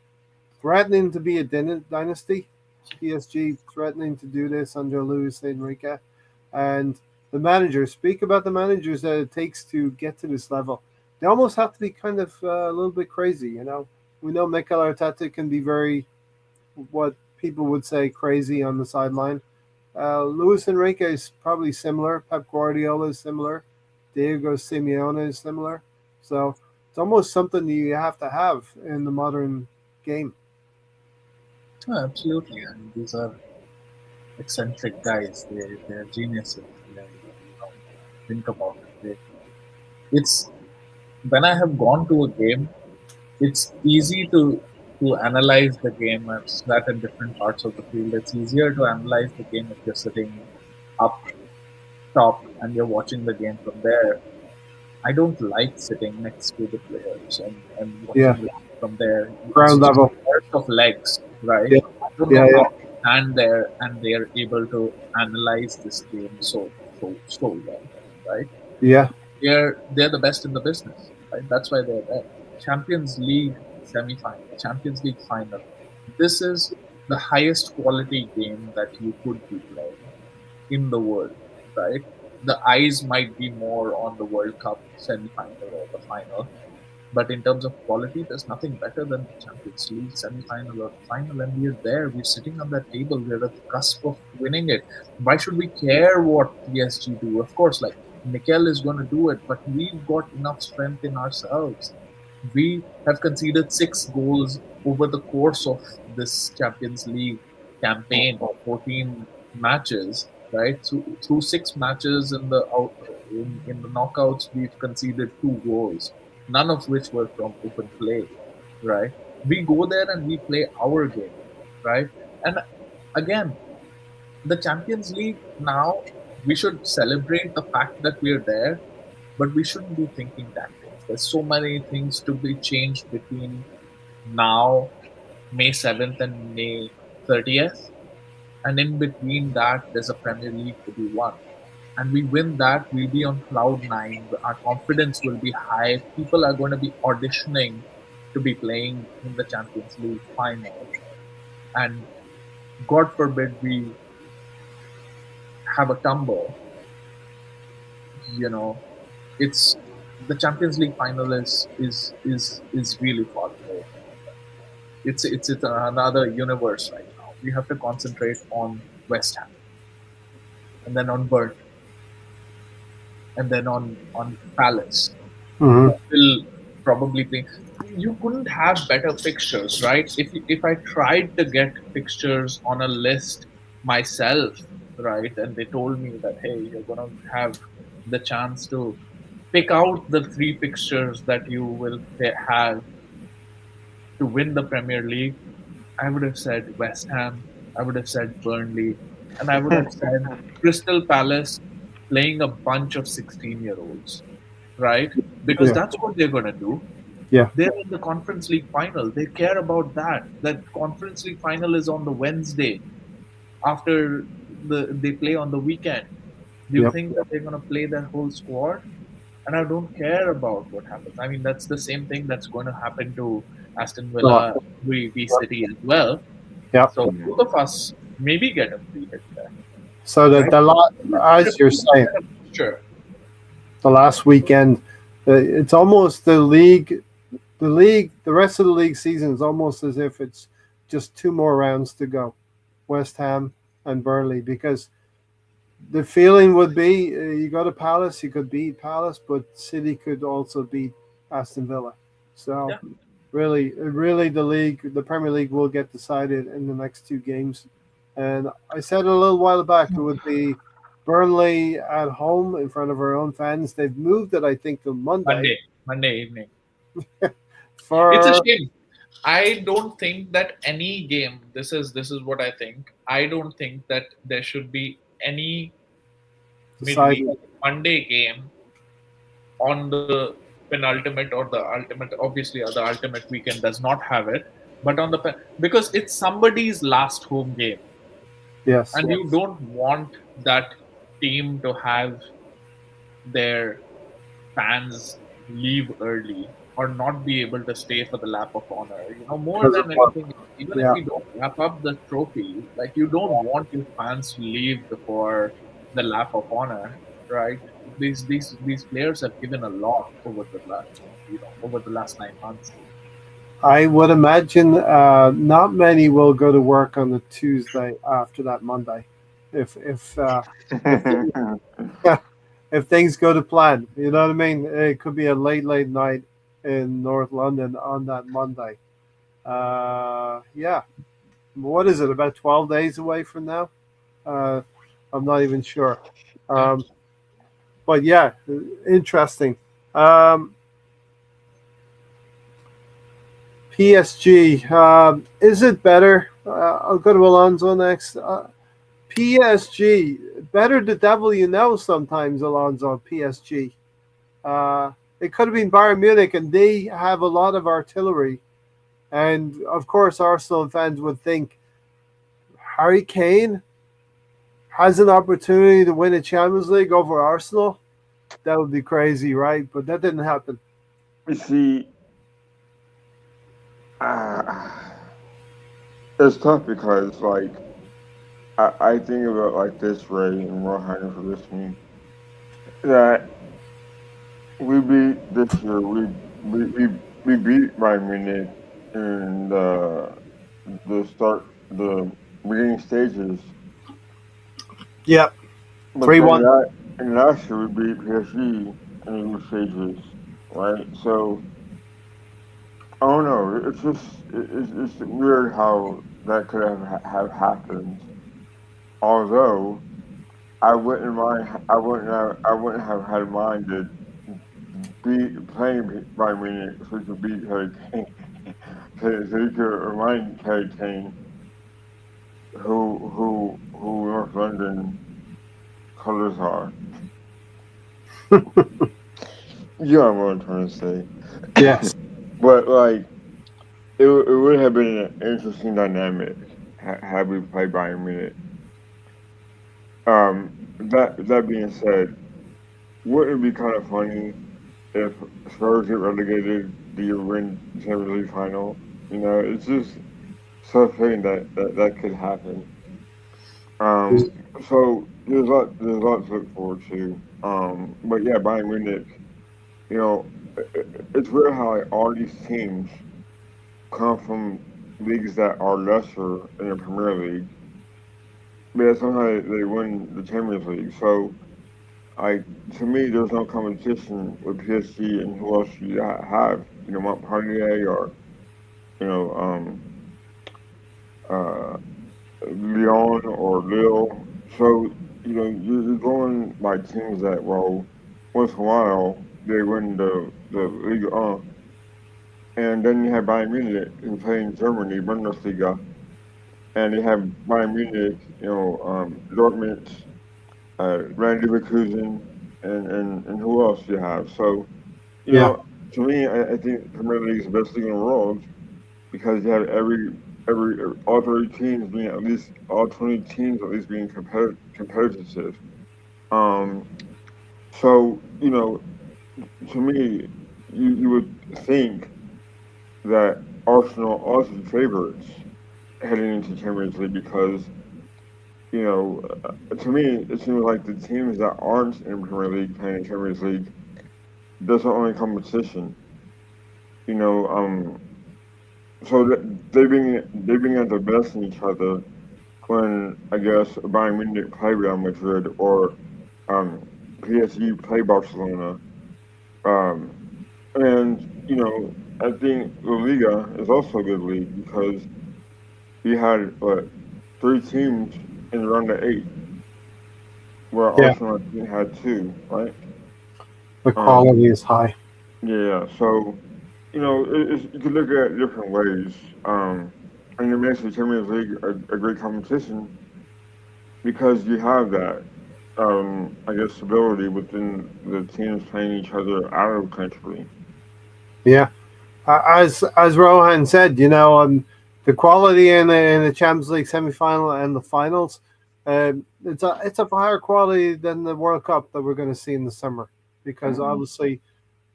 threatening to be a dynasty. PSG threatening to do this under Luis Enrique. And the managers, speak about the managers that it takes to get to this level. They almost have to be kind of a little bit crazy, you know. We know Mikel Arteta can be very, what people would say, crazy on the sideline. Luis Enrique is probably similar. Pep Guardiola is similar. Diego Simeone is similar. So it's almost something that you have to have in the modern game. Oh, absolutely. And these are eccentric guys. They're geniuses. Think about it. It's when I have gone to a game, it's easy to analyze the game. I've sat in different parts of the field. It's easier to analyze the game if you're sitting up top and you're watching the game from there. I don't like sitting next to the players and Yeah, watching it from there. It's ground just level. burst of legs, right? Yeah, I don't yeah, know yeah, how they stand there and they are able to analyze this game so well, right? yeah. They're the best in the business, right? That's why they're there. Champions League semi-final, Champions League final. This is the highest quality game that you could be playing in the world, right? The eyes might be more on the World Cup semi-final or the final, but in terms of quality, there's nothing better than the Champions League semi-final or the final, and we're there. We're sitting on that table. We're at the cusp of winning it. Why should we care what PSG do? Of course, like Mikel is going to do it, but we've got enough strength in ourselves. We have conceded 6 goals over the course of this Champions League campaign of 14 matches, right? Through 6 matches in the knockouts, we've conceded 2 goals, none of which were from open play, right? We go there and we play our game, right? And again, the Champions League now, we should celebrate the fact that we're there, but we shouldn't be thinking tactics. There's so many things to be changed between now, May 7th, and May 30th. And in between that, there's a Premier League to be won. And we win that, we'll be on cloud nine. Our confidence will be high. People are going to be auditioning to be playing in the Champions League final. And God forbid we have a tumble, you know, it's the Champions League final is really far away. It's another universe right now. We have to concentrate on West Ham. and then on Burn, and then on Palace. Hmm. Will probably play. You couldn't have better fixtures, right? If I tried to get fixtures on a list myself, right, and they told me that hey, you're gonna have the chance to pick out the three fixtures that you will have to win the Premier League, I would have said West Ham, I would have said Burnley, and I would have said Crystal Palace playing a bunch of 16-year-olds, right? Because Yeah, that's what they're going to do. yeah, They're in the Conference League final. They care about that. That Conference League final is on the Wednesday after they play on the weekend. Do you yep. think that they're going to play their whole squad? And I don't care about what happens. I mean, that's the same thing that's going to happen to Aston So, Villa, we City as well. yep. So both of us maybe get a free hit there, So right? as you're saying, Sure. the last weekend, it's almost the rest of the league season is almost as if it's just two more rounds to go, West Ham and Burnley, because the feeling would be you go to Palace, you could beat Palace, but City could also beat Aston Villa. So Yeah. really, the Premier League will get decided in the next two games. And I said a little while back it would be Burnley at home in front of our own fans. They've moved it, I think, to Monday Monday evening. It's a for shame. I don't think that any game. This is what I think. I don't think that there should be any midweek decided. Monday game on the penultimate or the ultimate. Obviously, the ultimate weekend does not have it, but on the because it's somebody's last home game, Yes. and you don't want that team to have their fans leave early or not be able to stay for the lap of honor. More Because of than what? anything, even if Yeah. we don't wrap up the trophy, like you don't want your fans to leave before the lap of honor, right? These players have given a lot over the last 9 months. I would imagine not many will go to work on the Tuesday after that Monday, if if things go to plan. You know what I mean? It could be a late night in North London on that Monday. Yeah. What is it? About 12 days away from now? Uh, I'm not even sure. Yeah. Um, but yeah, interesting. Um, PSG. Is it better? I'll go to Alonso next. PSG. Better the devil you know sometimes, Alonso. PSG. Uh, it could have been Bayern Munich, and they have a lot of artillery. And of course, Arsenal fans would think Harry Kane has an opportunity to win a Champions League over Arsenal. That would be crazy, right? But that didn't happen. You see, uh, it's tough because, like, I think of it like this, Ray and Rohan for listening, that we beat this year, we beat Bayern Munich in the beginning stages. Yep. But 3-1. and last year we beat PSG in the stages, right? So I don't know. It's just it's weird how that could have happened. Although I wouldn't have had minded be playing Bayern Munich so we could beat Harry Kane, so you could remind Harry Kane who North London colors are. You know what I'm trying to say. Yes. But like it would have been an interesting dynamic had we played Bayern Munich. That being said, wouldn't it be kind of funny if Spurs get relegated, do you win the Champions League final? It's just so fitting that could happen. There's- So there's a lot to look forward to. But yeah, Bayern Munich, it's weird how like all these teams come from leagues that are lesser in the Premier League but somehow they win the Champions League. So, I to me, there's no competition with PSG and who else you have. Montpellier or you know, uh, Lyon or Lille. So, you're going by teams that, well, once in a while they win the Ligue 1, and then you have Bayern Munich who play in Germany, Bundesliga, and you have Bayern Munich, Dortmund, Randy Leverkusen, and who else you have? So, you Yeah, know, to me, I think Premier League is the best league in the world because you have every all 30 teams being at least all 20 teams at least being competitive. Um, so to me, you would think that Arsenal also favorites heading into Champions League because to me it seems like the teams that aren't in Premier League playing in Champions League, that's the only competition. You know, so they bring out the best in each other when I guess Bayern Munich play Real Madrid or um, PSG play Barcelona. Um, and I think La Liga is also a good league because we had three teams in the round of eight, where yeah. Arsenal I think had two, right? The Um, quality is high. yeah. So you could look at it different ways. And it makes the Champions League a great competition because you have that, I guess, stability within the teams playing each other out of the country. Yeah. As Rohan said, the quality in the Champions League semifinal and the finals, it's of higher quality than the World Cup that we're going to see in the summer, because Hmm. obviously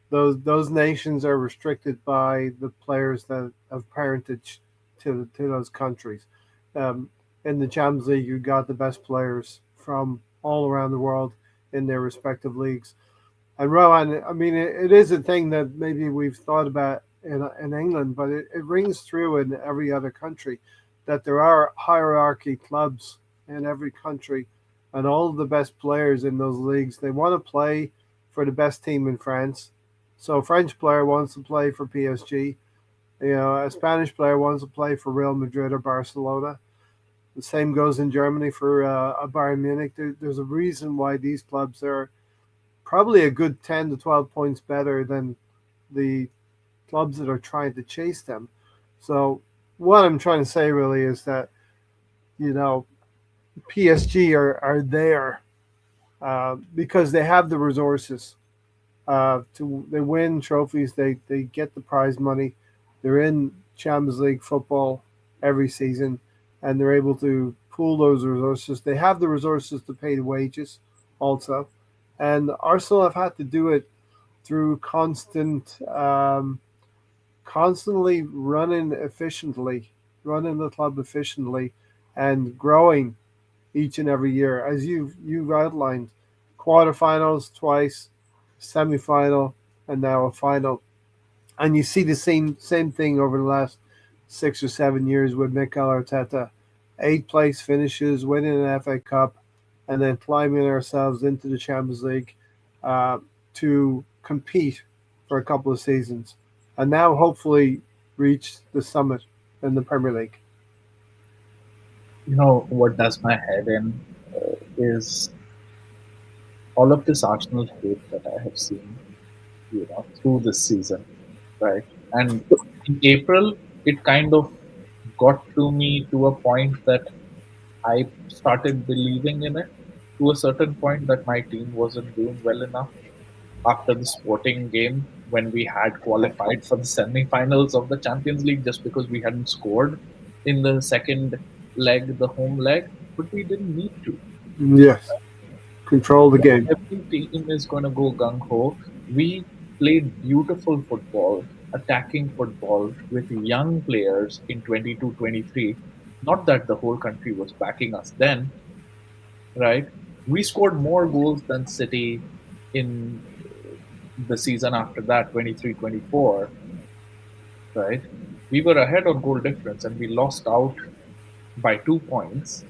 those nations are restricted by the players that have parentage to those countries. Um, in the Champions League, you got the best players from all around the world in their respective leagues. And Rohan, I mean, it is a thing that maybe we've thought about in England, but it rings through in every other country that there are hierarchy clubs in every country, and all of the best players in those leagues, they want to play for the best team in France. So a French player wants to play for PSG. A Spanish player wants to play for Real Madrid or Barcelona. The same goes in Germany for Bayern Munich. There's a reason why these clubs are probably a good 10 to 12 points better than the clubs that are trying to chase them. So, what I'm trying to say really is that, you know, PSG are there because they have the resources they win trophies, they get the prize money, they're in Champions League football every season, and they're able to pool those resources. They have the resources to pay the wages also, and Arsenal have had to do it through constantly running the club efficiently, and growing each and every year, as you've outlined, quarterfinals twice, semifinal, and now a final. And you see the same thing over the last 6 or 7 years with Mikel Arteta. 8th place finishes, winning an FA Cup, and then climbing ourselves into the Champions League uh, to compete for a couple of seasons, and now hopefully reach the summit in the Premier League. What does my head in is all of this Arsenal hate that I have seen, through this season, right? And in April, it kind of got to me to a point that I started believing in it to a certain point that my team wasn't doing well enough after the Sporting game when we had qualified for the semi-finals of the Champions League just because we hadn't scored in the second leg, the home leg, but we didn't need to. Yes, control the game. Every team is going to go gung ho. We played beautiful football, attacking football with young players in 22, 23. Not that the whole country was backing us then, right? We scored more goals than City in the season after that, 23, 24, right? We were ahead on goal difference and we lost out by 2 points.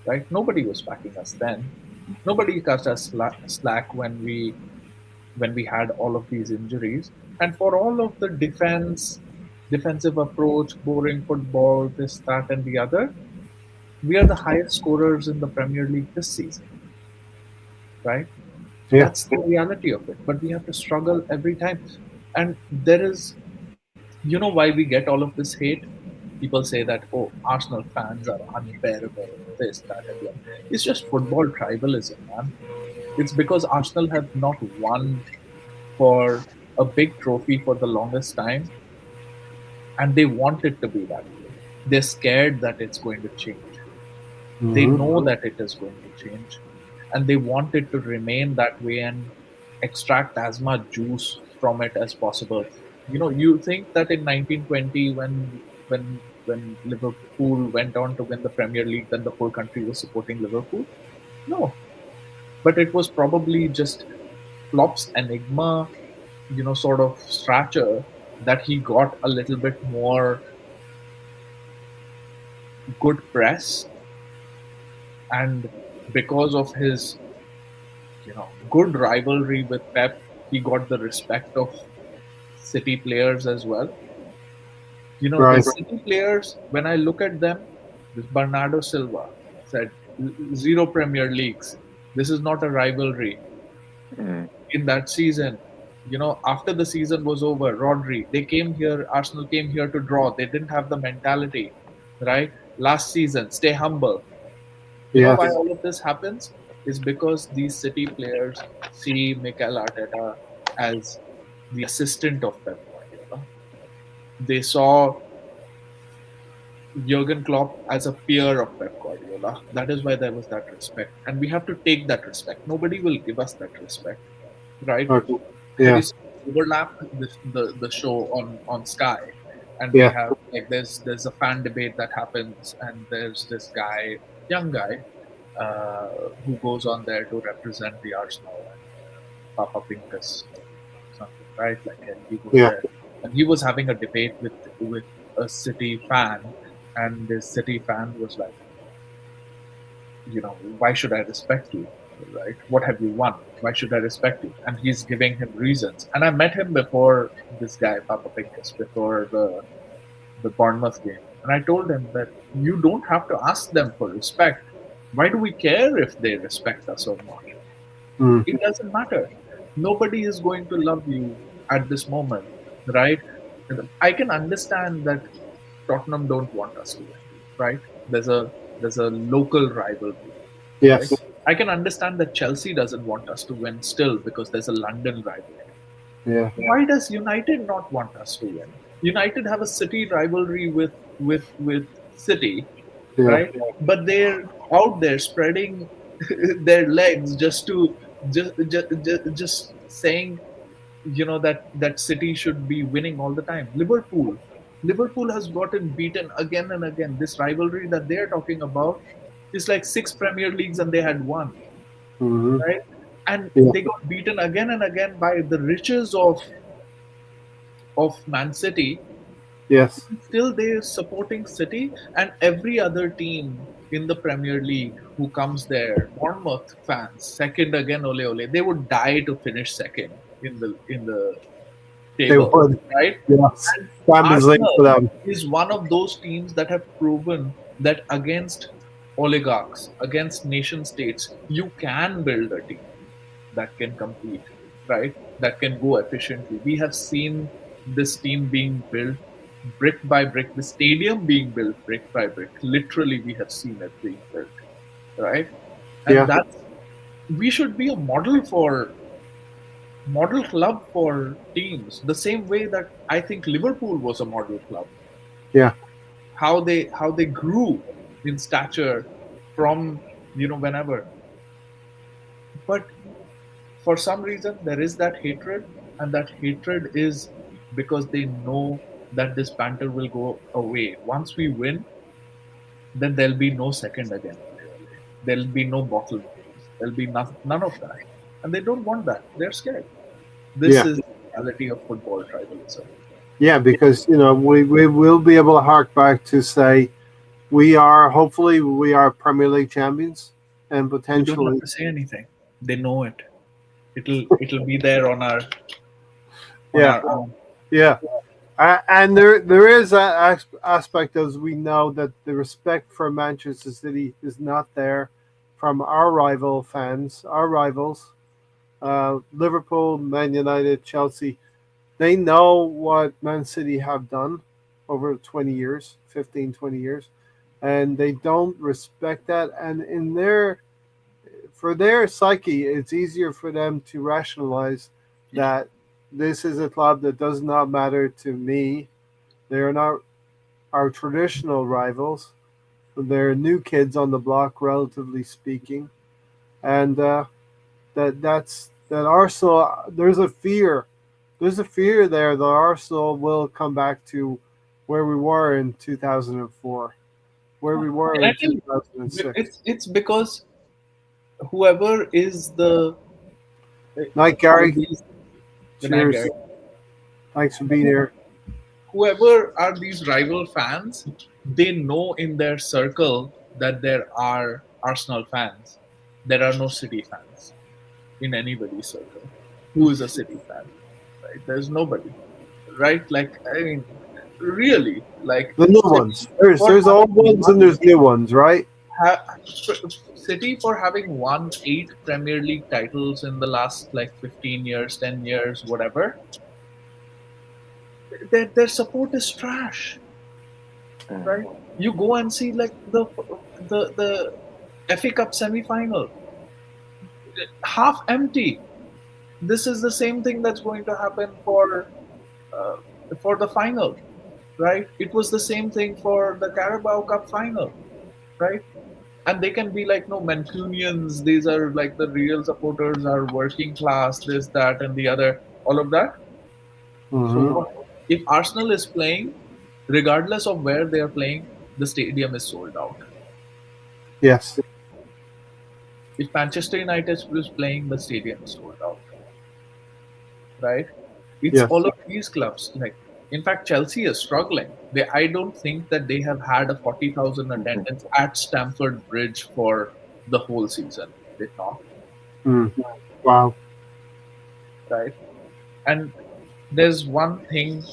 right? Nobody was backing us then. Nobody cut us slack when we had all of these injuries. And for all of the defensive approach, boring football, this, that, and the other, we are the highest scorers in the Premier League this season, right? Yeah. That's the reality of it. But we have to struggle every time. And there is, why we get all of this hate? People say that, oh, Arsenal fans are unbearable, this, that, and the other. It's just football tribalism, man. It's because Arsenal have not won for a big trophy for the longest time, and they want it to be that way. They're scared that it's going to change. They Mhm. know that it is going to change, and they want it to remain that way and extract as much juice from it as possible. You think that in 1920, when Liverpool went on to win the Premier League, then the whole country was supporting Liverpool? No, but it was probably just Klopp's enigma, sort of stature, that he got a little bit more good press, and because of his good rivalry with Pep, he got the respect of City players as well. The Right. City players, when I look at them, this Bernardo Silva said, zero Premier Leagues. This is not a rivalry. Mm. In that season, after the season was over, Rodri, they came here, Arsenal came here to draw. They didn't have the mentality, right? Last season, stay humble. You know why Yes. all of this happens? Is because these City players see Mikel Arteta as the assistant of Pep Guardiola. They saw Jurgen Klopp as a peer of Pep Guardiola. That is why there was that respect. And we have to take that respect. Nobody will give us that respect, right? Okay. Have Yeah. you seen Overlap, the show on Sky? And they Yeah. have, like, there's a fan debate that happens, and there's this guy, young guy, who goes on there to represent the Arsenal, and Papa Pinkus or something, right? Like, and he goes Yeah. there, and he was having a debate with a City fan, and this City fan was like, why should I respect you? Right? What have you won? Why should I respect you? And he's giving him reasons. And I met him before, this guy, Papa Pinkus, before the Bournemouth game. And I told him that you don't have to ask them for respect. Why do we care if they respect us or not? Mm. It doesn't matter. Nobody is going to love you at this moment, right? I can understand that Tottenham don't want us to win, right? There's a local rivalry, right? Yes. I can understand that Chelsea doesn't want us to win still because there's a London rivalry. Yeah. Why does United not want us to win? United have a City rivalry with City, Yeah. right? But they're out there spreading their legs just saying, that City should be winning all the time. Liverpool has gotten beaten again and again. This rivalry that they're talking about is like 6 Premier Leagues and they had one, Hmm. right? And Yeah. they got beaten again and again by the riches of Man City. Yes. Still they're supporting City, and every other team in the Premier League who comes there, Bournemouth fans, second again, ole ole, they would die to finish second in the They table, would. right? Yes. And Champions League for Arsenal them. is one of those teams that have proven that against oligarchs, against nation states, you can build a team that can compete, right? That can go efficiently. We have seen this team being built brick by brick, the stadium being built brick by brick. Literally, we have seen it being built, right? And Yeah. that's we should be a model club for teams, the same way that I think Liverpool was a model club. Yeah. How they grew in stature from whenever. But for some reason there is that hatred, and that hatred is because they know that this banter will go away. Once we win, then there'll be no second again. There'll be no bottlenecks. There'll be none of that. And they don't want that. They're scared. This Yeah. is the reality of football tribalism. Yeah. Because we will be able to hark back to say hopefully we are Premier League champions, and We don't have potentially, to say anything. They know it. It'll be there on yeah, our arm. yeah. And there is that aspect, as we know, that the respect for Manchester City is not there from our rival fans, our rivals, Liverpool, Man United, Chelsea. They know what Man City have done over 20 years, 15, 20 years, and they don't respect that. And for their psyche, it's easier for them to rationalize that this is a club that does not matter to me. They are not our traditional rivals. They're new kids on the block, relatively speaking, and that Arsenal. There's a fear. There's a fear there that Arsenal will come back to where we were in 2004, where we were And I in think 2006. it's because whoever is the Night, all Gary. these the night Cheers. guy, Thanks for being here. whoever are these rival fans, they know in their circle that there are Arsenal fans. There are no City fans in anybody's circle. Who is a City fan? Right? There's nobody. Right? Like I mean, really, like The new City ones. There's for old having ones and there's new ones, right? City for having won 8 Premier League titles in the last like 15 years, 10 years, whatever. Their support is trash, right? You go and see like the FA Cup semi-final, half empty. This is the same thing that's going to happen uh, for the final, right? It was the same thing for the Carabao Cup final, right? And they can be like, no, Mancunians, these are like the real supporters, are working class, this, that, and the other, all of that. So Mm-hmm. what? If Arsenal is playing, regardless of where they are playing, the stadium is sold out. Yes. If Manchester United is playing, the stadium is sold out, right? It's Yes. all of these clubs. Like, in fact, Chelsea is struggling. I don't think that they have had a 40,000 attendance at Stamford Bridge for the whole season. Did not, Mm. Wow. right? And there's one thing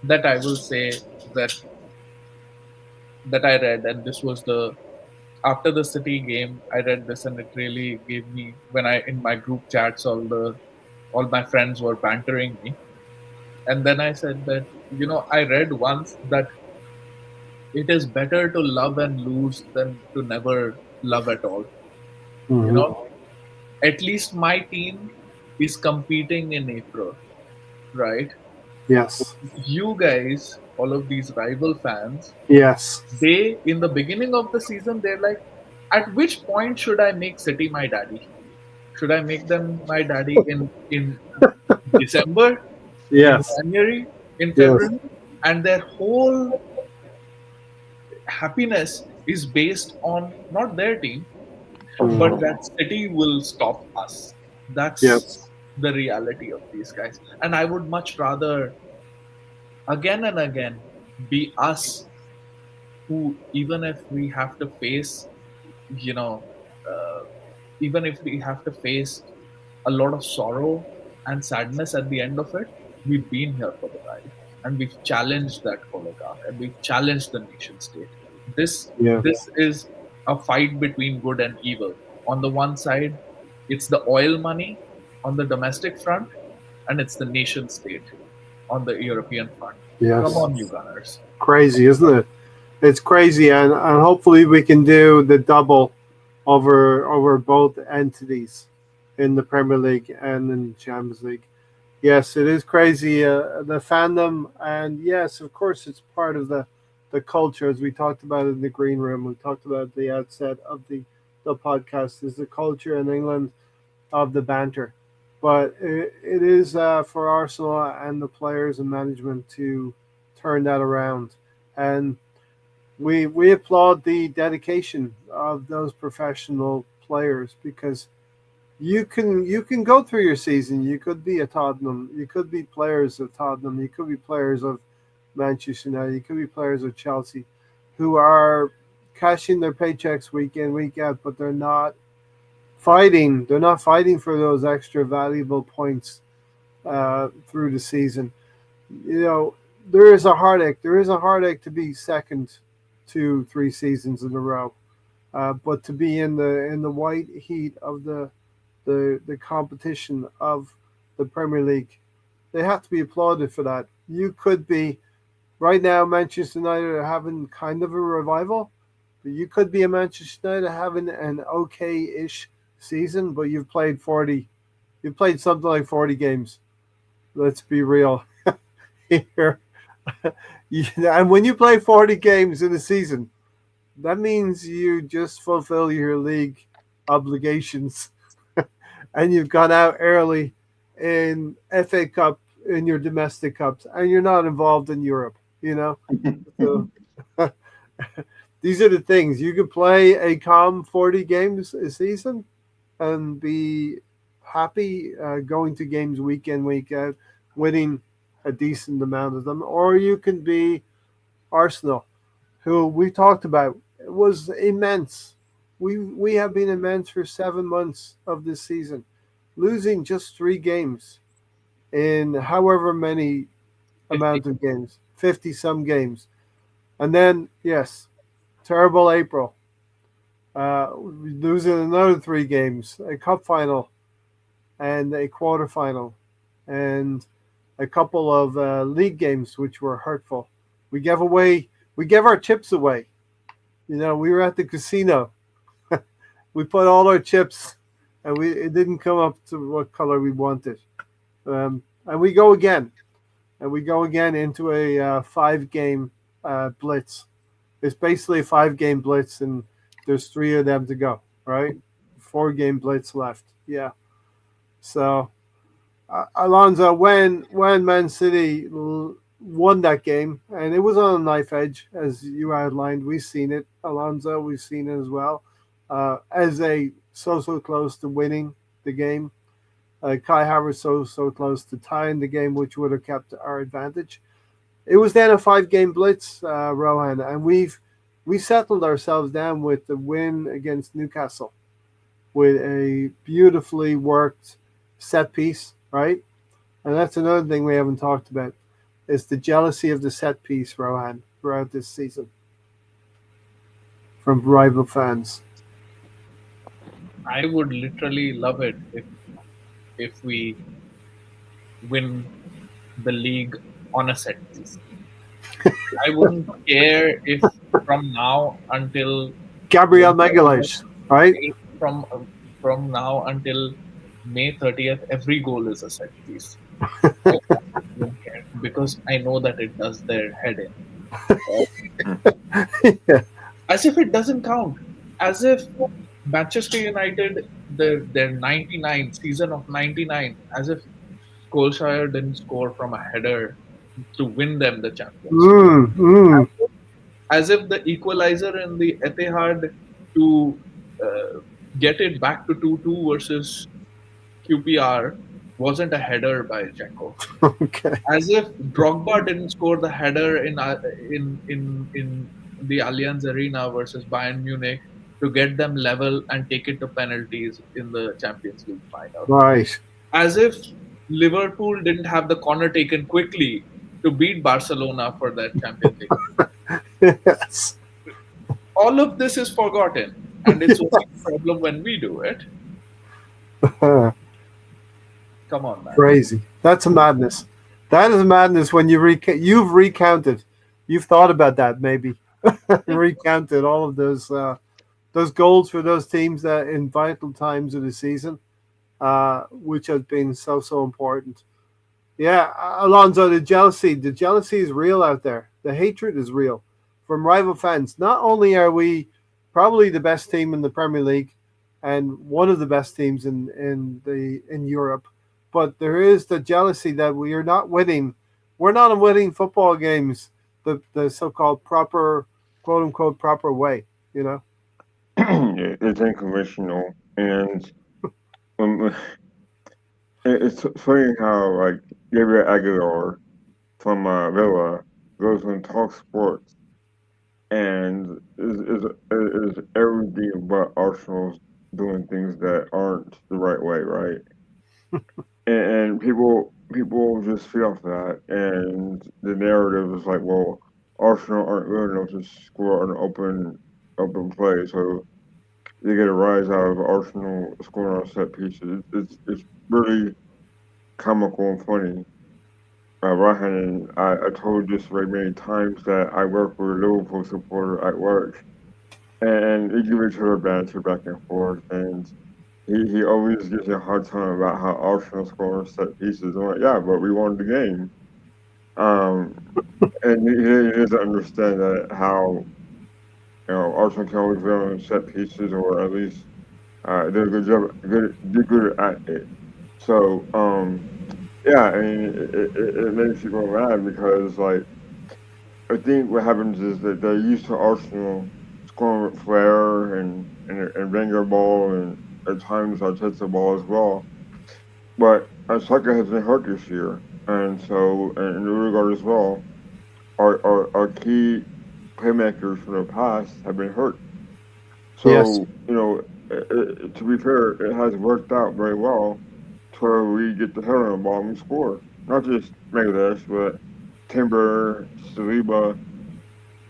that I will say that I read, and this was the after the City game. I read this, and it really gave me when I in my group chats all my friends were bantering me, and then I said that I read once that it is better to love and lose than to never love at all. You Mm-hmm. know, at least my team is competing in April, right? Yes. You guys, all of these rival fans, Yes. they in the beginning of the season they're like, at which point should I make City my daddy? Should I make them my daddy in December, in Yes. January, in Yes. February? And their whole happiness is based on not their team, but Mhm. that City will stop us. That's Yes. the reality of these guys. And I would much rather again and again be us who, even if we have to face, you know, uh, even if we have to face a lot of sorrow and sadness at the end of it, we've been here for the ride, and we've challenged that oligarch, and we've challenged the nation state. This Yeah. this is a fight between good and evil. On the one side, it's the oil money on the domestic front, and it's the nation state on the European front. Come Yes. on, you gunners. Crazy, isn't it? It's crazy, and hopefully we can do the double over both entities in the Premier League and in the Champions League. Yes, it is crazy, the fandom, and yes, of course, it's part of the culture, as we talked about in the green room. We talked about at the outset of the podcast. Is the culture in England of the banter, but it is for Arsenal and the players and management to turn that around, and we applaud the dedication of those professional players, because you can go through your season. You could be a Tottenham. You could be players of Tottenham. You could be players of Manchester United. You could be players of Chelsea, who are cashing their paychecks week in, week out, but they're not fighting. They're not fighting for those extra valuable points through the season. You know, there is a heartache. There is a heartache to be second 2, 3 seasons in a row, but to be in the white heat of the competition of the Premier League, they have to be applauded for that. You could be right now. Manchester United are having kind of a revival, but you could be a Manchester United having an okay-ish season, but you've played something like 40 games. Let's be real here. And when you play 40 games in a season, that means you just fulfill your league obligations and you've gone out early in FA Cup, in your domestic cups, and you're not involved in Europe, you know? So these are the things. You could play a calm 40 games a season and be happy going to games week in, week out, winning a decent amount of them. Or you can be Arsenal, who we talked about. It was immense. We have been immense for 7 months of this season, losing just 3 games in however many 50. amount of games, 50 some games. And then, yes, terrible April. Losing another 3 games, a cup final and a quarterfinal, and a couple of league games which were hurtful. We gave our chips away. You know, we were at the casino. We put all our chips, and it didn't come up to what color we wanted. And we go again, into a 5-game blitz. It's basically a 5-game blitz, and there's 3 of them to go. Right, 4-game blitz left. Yeah. So, Alonso, when Man City won that game, and it was on a knife edge, as you outlined, we've seen it, Alonso, we've seen it as well, as a so close to winning the game. Kai Havertz so close to tying the game, which would have kept our advantage. It was then a 5-game blitz, Rohan, and we settled ourselves down with the win against Newcastle with a beautifully worked set piece, right? And that's another thing we haven't talked about, is the jealousy of the set piece, Rohan, throughout this season from rival fans. I would literally love it if we win the league on a set piece. I wouldn't care if from now until Gabriel Magalhaes, right? From now until May 30th, every goal is a set piece. I don't care because I know that it does their head in. Yeah. As if it doesn't count. As if Manchester United, their 99 season of 99, as if Solskjaer didn't score from a header to win them the Champions. As if the equalizer in the Etihad to get it back to 2-2 versus QPR wasn't a header by Dzeko. Okay. As if Drogba didn't score the header in the Allianz Arena versus Bayern Munich to get them level and take it to penalties in the Champions League final. Right. As if Liverpool didn't have the corner taken quickly to beat Barcelona for that Champions League. Yes. All of this is forgotten, and it's only a problem when we do it. Come on, man. Crazy. That's a madness. That is a madness when you've recounted. You've thought about that maybe. Recounted all of those goals for those teams that in vital times of the season, which has been so important. Yeah, Alonso, the jealousy is real out there. The hatred is real from rival fans. Not only are we probably the best team in the Premier League and one of the best teams in Europe, but there is the jealousy that we are not winning. We're not winning football games the so-called proper, quote unquote, proper way. You know, It's unconventional, and it's funny how like Gabriel Aguilar from Villa goes and talks sports, and is everything but Arsenal's doing things that aren't the right way, right? And people just feed off that, and the narrative is like, well, Arsenal aren't good enough to score an open play, so they get a rise out of Arsenal scoring on set pieces. It's really comical and funny. Ryan, I told this very many times that I work with a Liverpool supporter at work, and we give each other banter back and forth, and he always gives me a hard time about how Arsenal score on set pieces. I'm like, yeah, but we won the game. Um, and he doesn't understand that how Arsenal can always win on set pieces, or at least do a good job, do good at it. So yeah, I mean, it makes you go mad because like I think what happens is that they're used to Arsenal scoring with flair and Wenger ball and at times Arteta ball as well. But Saka has been hurt this year, and so and in regard as well, our key playmakers from the past have been hurt. Yes. So to be fair, it has worked out very well to where we get the header on the ball and we score. Not just Megadeth, but Timber, Saliba,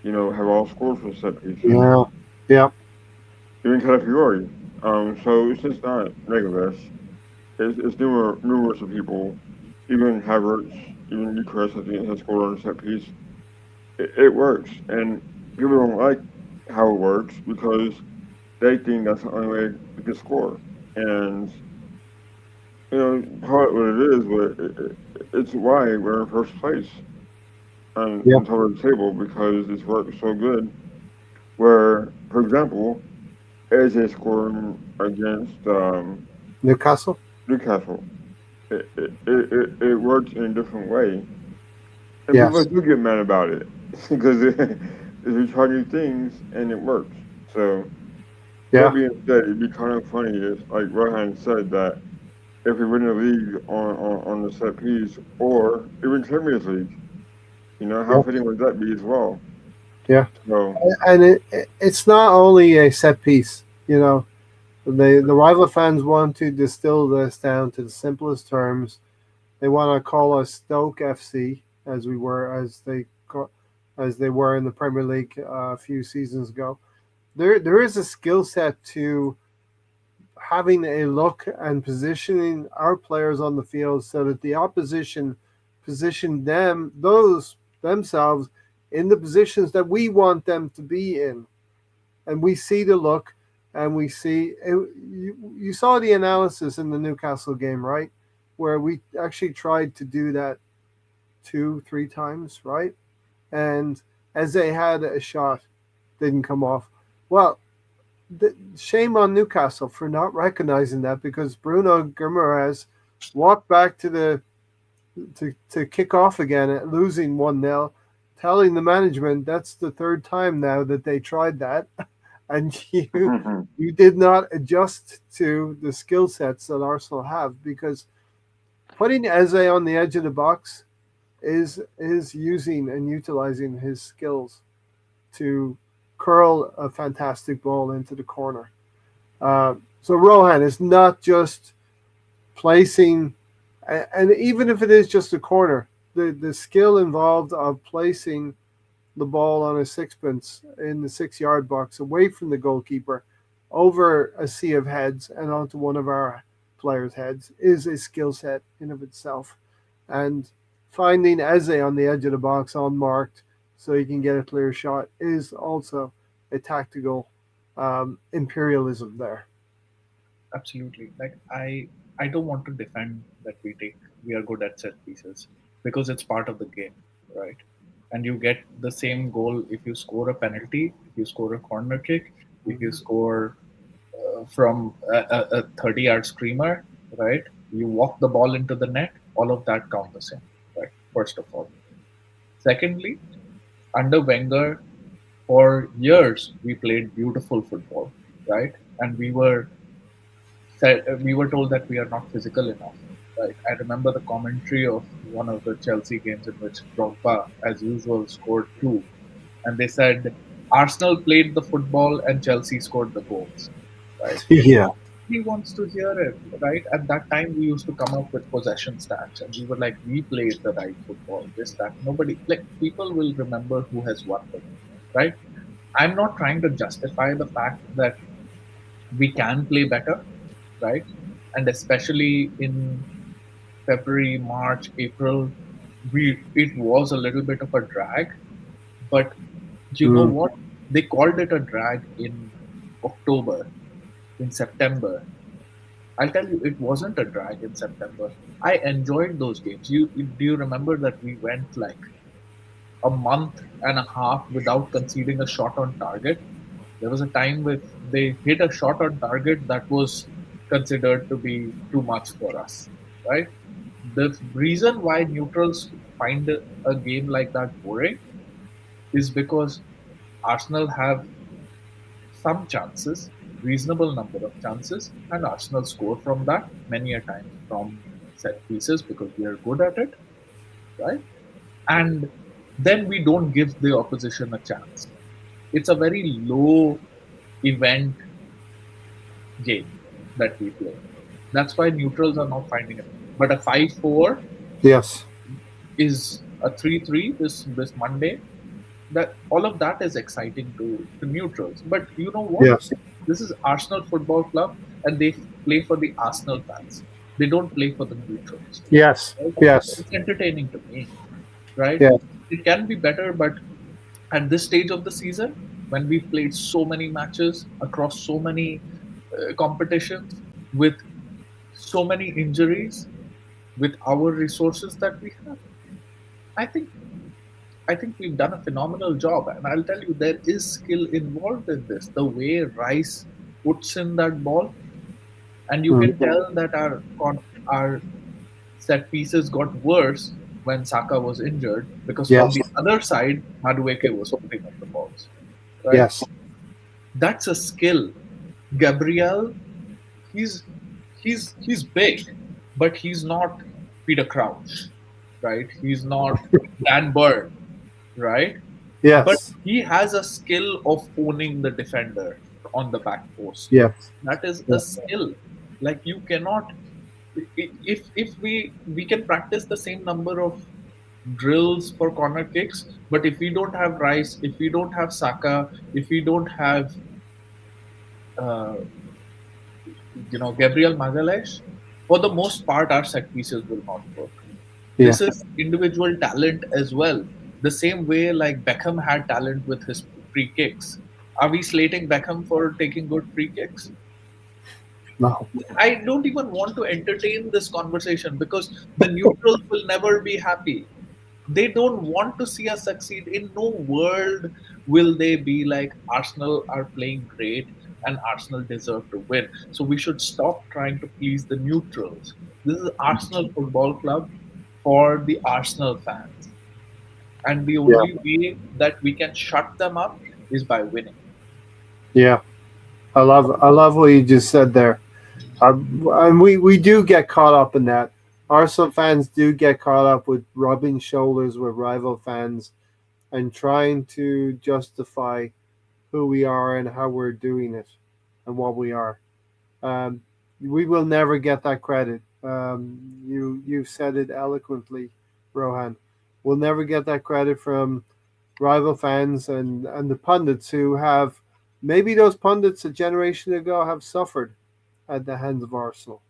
have all scored from set pieces. Yeah. Yeah. Even Calafiori. So it's just not Megadeth. It's numerous of people. Even Havertz, even Eucharist, I think, has scored on a set piece. It works, and people don't like how it works because they think that's the only way to get score. And call it what it is, but it's why we're in first place Yeah. on top of the table because it's worked so good. Where, for example, AJ scoring against Newcastle. Newcastle, it works in a different way, and people Yes. do get mad about it because we try new things and it works. So that Yeah. being said, it'd be kind of funny if, like Rohan said, that if we win the league on the set piece or even Champions League, how Yeah. fitting would that be as well? Yeah. So, And it's not only a set piece. The rival fans want to distill this down to the simplest terms. They want to call us Stoke FC as we were as they were in the Premier League a few seasons ago. There is a skill set to having a look and positioning our players on the field so that the opposition position those themselves in the positions that we want them to be in, and we see the look, and we see you saw the analysis in the Newcastle game, right, where we actually tried to do that 2-3 times, right, and as they had a shot didn't come off. Well, shame on Newcastle for not recognizing that, because Bruno Guimaraes walked back to kick off again at losing 1-0, telling the management that's the third time now that they tried that, and you did not adjust to the skill sets that Arsenal have, because putting Eze on the edge of the box is using and utilizing his skills to curl a fantastic ball into the corner. So Rohan is not just placing, and even if it is just a corner, the skill involved of placing the ball on a sixpence in the 6-yard box away from the goalkeeper over a sea of heads and onto one of our players' heads is a skill set in of itself. And finding Eze on the edge of the box unmarked so he can get a clear shot is also a tactical imperialism there. Absolutely. Like I don't want to defend that we are good at set pieces because it's part of the game, right? And you get the same goal if you score a penalty, if you score a corner kick, if you score from a 30-yard screamer, right? You walk the ball into the net, all of that count the same, right? First of all. Secondly, under Wenger, for years we played beautiful football, right? And we were told that we are not physical enough. Right. I remember the commentary of one of the Chelsea games in which Drogba, as usual, scored two, and they said Arsenal played the football and Chelsea scored the goals, right? Yeah. He wants to hear it, right? At that time, we used to come up with possession stats, and we were like, we played the right football. This, that. Nobody, like, people will remember who has won the game, right? I'm not trying to justify the fact that we can play better, right? And especially in February, March, April, we it was a little bit of a drag. But you know Mm. what? They called it a drag in October, in September. I'll tell you, it wasn't a drag in September. I enjoyed those games. Do you remember that we went like a month and a half without conceding a shot on target? There was a time with they hit a shot on target that was considered to be too much for us, right? The reason why neutrals find a game like that boring is because Arsenal have some chances, reasonable number of chances, and Arsenal score from that many a times from set pieces because we are good at it, right? And then we don't give the opposition a chance. It's a very low event game that we play. That's why neutrals are not finding it. But a 5-4 Yes. is a 3-3 this Monday. That all of that is exciting to neutrals. But you know what? Yes. This is Arsenal Football Club, and they play for the Arsenal fans. They don't play for the neutrals. Yes. Right? Yes. It's entertaining to me, right? Yes. It can be better, but at this stage of the season, when we've played so many matches across so many competitions with so many injuries, with our resources that we have, I think I think we've done a phenomenal job. And I'll tell you, there is skill involved in this. The way Rice puts in that ball, and you can Mm. tell that our set pieces got worse when Saka was injured because from Yes. the other side, Madueke was putting up the balls. Right? Yes. That's a skill. Gabriel, he's he's big, but he's not Peter Crouch, right? He's not Dan Burn, right? But Yes. he has a skill of owning the defender on the back post. Yes. That is a Yes. skill. Like you cannot, if we can practice the same number of drills for corner kicks, but if we don't have Rice, if we don't have Saka, if we don't have uh, Gabriel Magalhaes, for the most part, our set pieces will not work. Yeah. This is individual talent as well. The same way like Beckham had talent with his free kicks. Are we slating Beckham for taking good free kicks? No. I don't even want to entertain this conversation because the neutrals will never be happy. They don't want to see us succeed. In no world will they be like Arsenal are playing great and Arsenal deserve to win. So we should stop trying to please the neutrals. This is Arsenal Football Club for the Arsenal fans. And the Yeah. only way that we can shut them up is by winning. Yeah. I love what you just said there. And we do get caught up in that. Arsenal fans do get caught up with rubbing shoulders with rival fans and trying to justify who we are and how we're doing it and what we are. Um, we will never get that credit. You said it eloquently, Rohan. We'll never get that credit from rival fans and the pundits who have maybe those pundits a generation ago have suffered at the hands of Arsenal.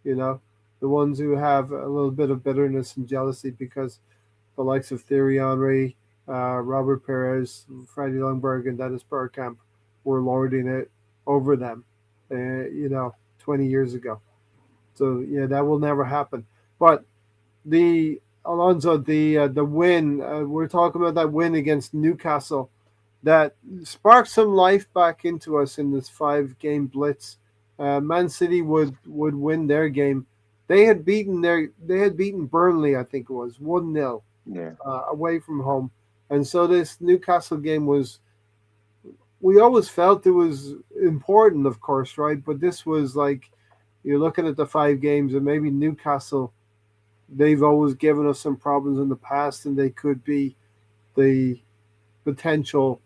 You know, the ones who have a little bit of bitterness and jealousy because the likes of Thierry Henry, Robert Perez, Freddie Lundberg, and Dennis Bergkamp were lording it over them, 20 years ago. So yeah, that will never happen. But the Alonso, the win, we're talking about that win against Newcastle that sparked some life back into us in this 5 game blitz. Man City would win their game. They had beaten Burnley, I think it was 1-0 Yeah. away from home, and so this Newcastle game was. We always felt it was important, of course, right? But this was like you're looking at the 5 games, and maybe Newcastle. They've always given us some problems in the past, and they could be the potential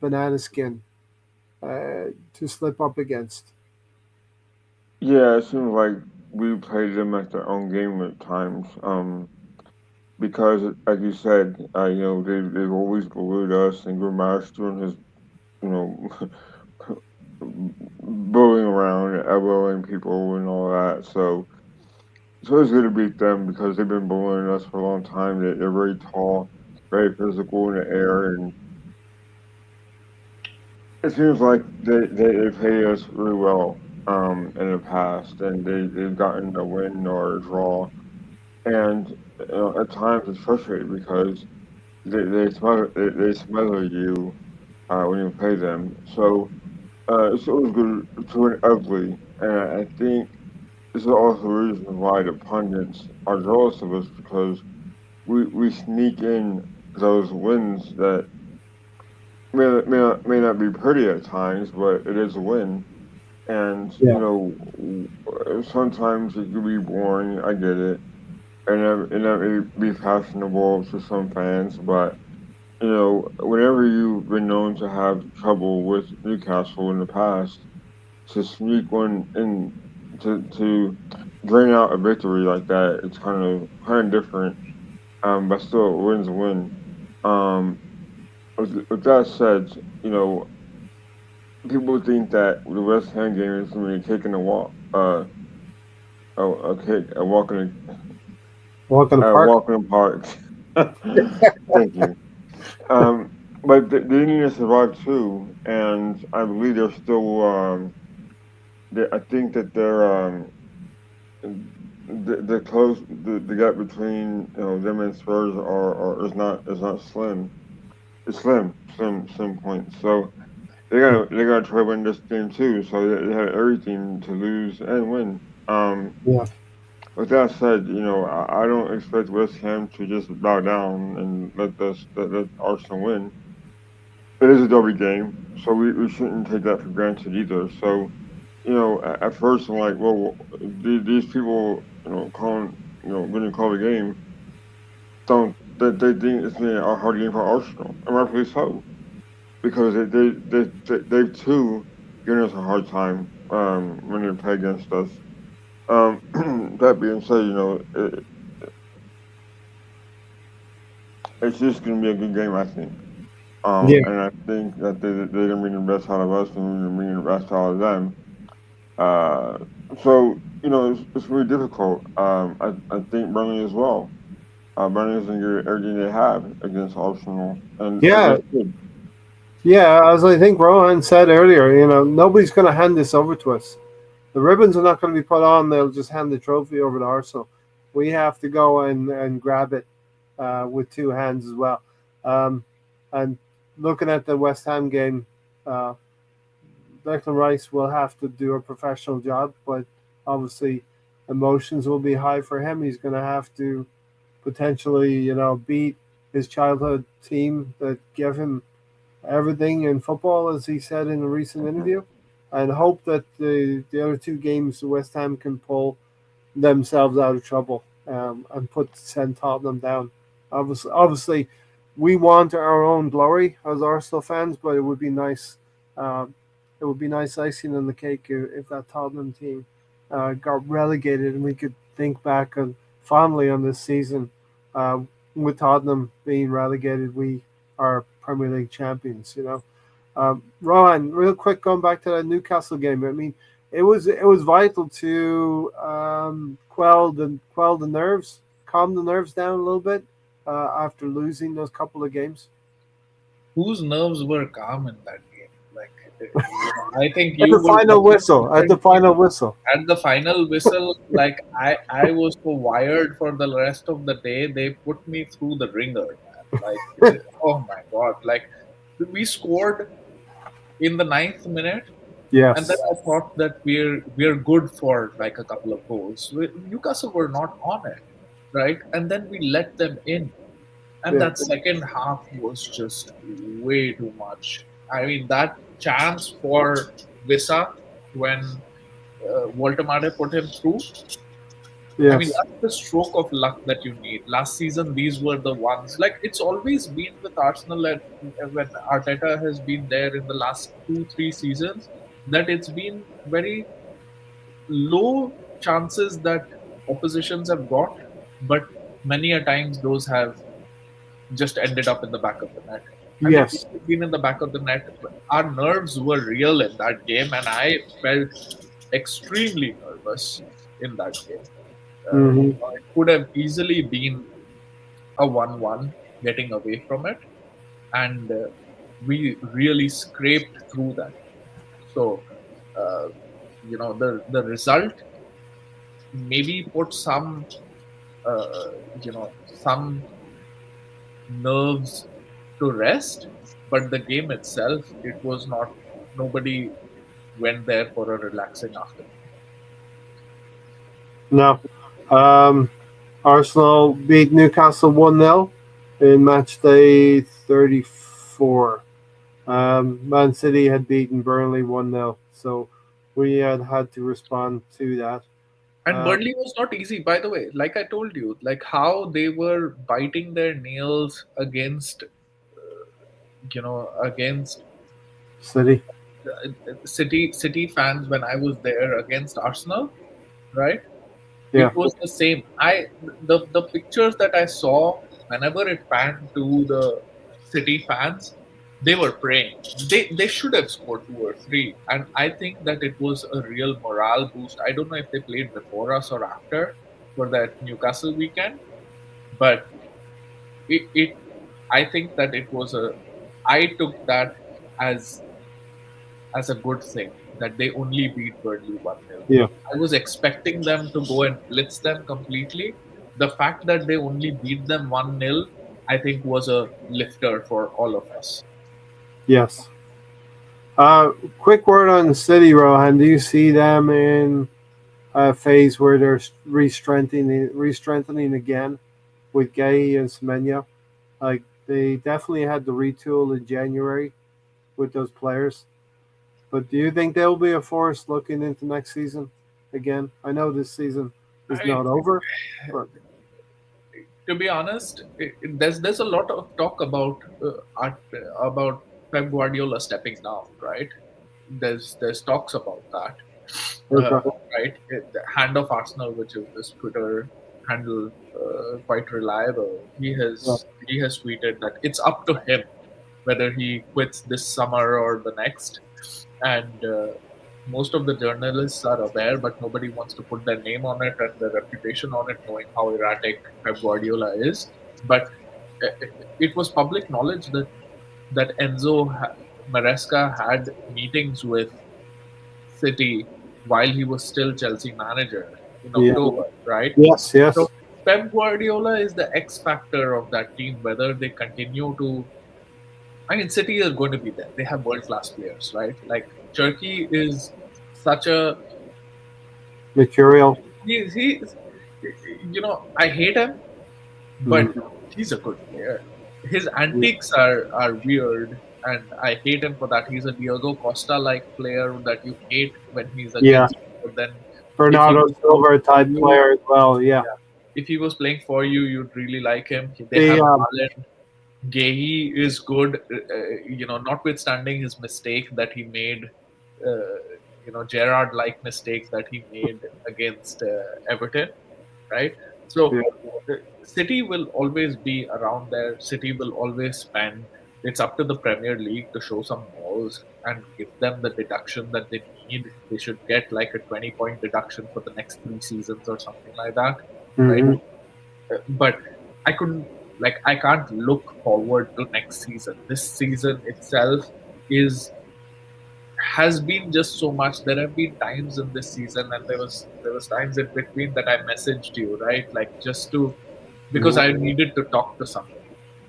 banana skin to slip up against. Yeah, it seems like we played them at their own game at times. Because, like you said, they've always bullied us, and Grimash doing his, you know, bullying around, and elbowing people and all that. So it's good to beat them because they've been bullying us for a long time. They're very tall, very physical in the air, and it seems like they pay us really well in the past, and they've gotten a win or a draw, and at times it's frustrating because they smother you when you play them. So it's always good to an ugly, and I think this is also the reason why the pundits are jealous of us because we sneak in those wins that may not be pretty at times, but it is a win. And Yeah. sometimes it can be boring. I get it, and that may be fashionable to some fans, but whenever you've been known to have trouble with Newcastle in the past, to sneak one in to drain out a victory like that, it's kind of different. But still, a win's a win. Um, with that said, you know, people think that the West Ham game is going to be taking a walk, a Walk in the park. walk in the park. Thank you. Um, but they need to survive too, and I believe they're still. I think that they're the close the gap between them and Spurs is not slim. It's slim points. So they gotta try to win this game too. So they have everything to lose and win. Um, Yeah. with that said, I don't expect West Ham to just bow down and let Arsenal win. It is a derby game, so we shouldn't take that for granted either. So at first I'm like, well, these people, calling, going to call the game, don't they think it's been a hard game for Arsenal, and rightfully so, because they've too given us a hard time when they play against us. That being said, it's just going to be a good game, I think. Yeah. And I think that they're going to bring the best out of us, and we're going to bring the best out of them. Uh, so it's really difficult. I think Burnley as well. Burnley's going to get everything they have against Arsenal, and Yeah. that's good. Yeah. As I think Rohan said earlier, nobody's going to hand this over to us. The ribbons are not going to be put on. They'll just hand the trophy over to Arsenal. We have to go and grab it with two hands as well. Um, and looking at the West Ham game, uh, Declan Rice will have to do a professional job, but obviously emotions will be high for him. He's going to have to potentially, beat his childhood team that gave him everything in football, as he said in a recent interview, and hope that the other two games West Ham can pull themselves out of trouble and send Tottenham down. Obviously, we want our own glory as Arsenal fans, but it would be nice. Um, it would be nice icing on the cake if that Tottenham team got relegated, and we could think back fondly on this season. Uh, with Tottenham being relegated, we are Premier League champions. Rohan, real quick, going back to that Newcastle game. I mean, it was vital to quell the nerves, calm the nerves down a little bit after losing those couple of games. Whose nerves were calm in that game? Like, I think At you the will final agree whistle, at the differently. final whistle. At the final whistle, like I was so wired for the rest of the day. They put me through the ringer, man. Like, oh my god! Like, we scored in the ninth minute, and then Yes. I thought that we're good for like a couple of goals. Newcastle were not on it, right? And then we let them in, and Yeah. that second half was just way too much. I mean, that chance for Visa when Walter Made put him through, I mean, Yes. that's the stroke of luck that you need. Last season, these were the ones. Like, it's always been with Arsenal that when Arteta has been there in the last 2, 3 seasons, that it's been very low chances that oppositions have got, but many a times those have just ended up in the back of the net. And it Yes. would have been in the back of the net. Our nerves were real in that game, and I felt extremely nervous in that game. Hmm. It could have easily been a 1-1 getting away from it, and we really scraped through that. So, uh, the result maybe put uh, some nerves to rest, but the game itself, it was not. Nobody went there for a relaxing afternoon. No. Um, Arsenal beat Newcastle 1-0 in match day 34. Man City had beaten Burnley 1-0. So we had to respond to that. And Um, Burnley was not easy, by the way. Like I told you, like how they were biting their nails against City. City fans when I was there against Arsenal, right? Yeah. It was the same. The pictures that I saw whenever it panned to the City fans, they were praying. They should have scored 2 or 3, and I think that it was a real morale boost. I don't know if they played before us or after for that Newcastle weekend, but it I think that it was a. I took that as as a good thing that they only beat Burnley 1-0. Yeah. I was expecting them to go and blitz them completely. The fact that they only beat them 1-0, I think, was a lifter for all of us. Yes. Quick word on City, Rohan. Do you see them in a phase where they're re-strengthening again with Gay and Semenya? Like they definitely had to retool in January with those players. But do you think they'll be a force looking into next season again? I know this season is I, not over, but to be honest, there's a lot of talk about Pep Guardiola stepping down, right? There's talks about that, uh, okay. right? The Hand of Arsenal, which is this Twitter handle, quite reliable. Yeah. He has tweeted that it's up to him whether he quits this summer or the next, and most of the journalists are aware, but nobody wants to put their name on it and their reputation on it, knowing how erratic Pep Guardiola is. But it was public knowledge that Maresca had meetings with City while he was still Chelsea manager in Yeah. October, right? Yes. Yes. So Pep Guardiola is the X factor of that team, whether they continue to. I mean, City are going to be there. They have world class players, right? Like Turkey is such a Mercurial. he I hate him, but Mhm. he's a good player. His antics are weird, and I hate him for that. He's a Diego Costa like player that you hate when he's Yeah. against you, but then if he Bernardo was playing Silva for type you, player as well. Yeah. yeah, if he was playing for you, you'd really like him. They The have Haaland. Gehi is good, notwithstanding his mistake that he made, uh, Gerrard-like mistake that he made against Everton, right? So yeah. City will always be around there. City will always spend. It's up to the Premier League to show some balls and give them the deduction that they need. They should get like a 20-point deduction for the next 3 seasons or something like that, right? Hmm. But I couldn't I can't look forward to next season. This season itself is has been just so much. There have been times in this season, and there was times in between that I messaged you, right? Like just to because I needed to talk to somebody.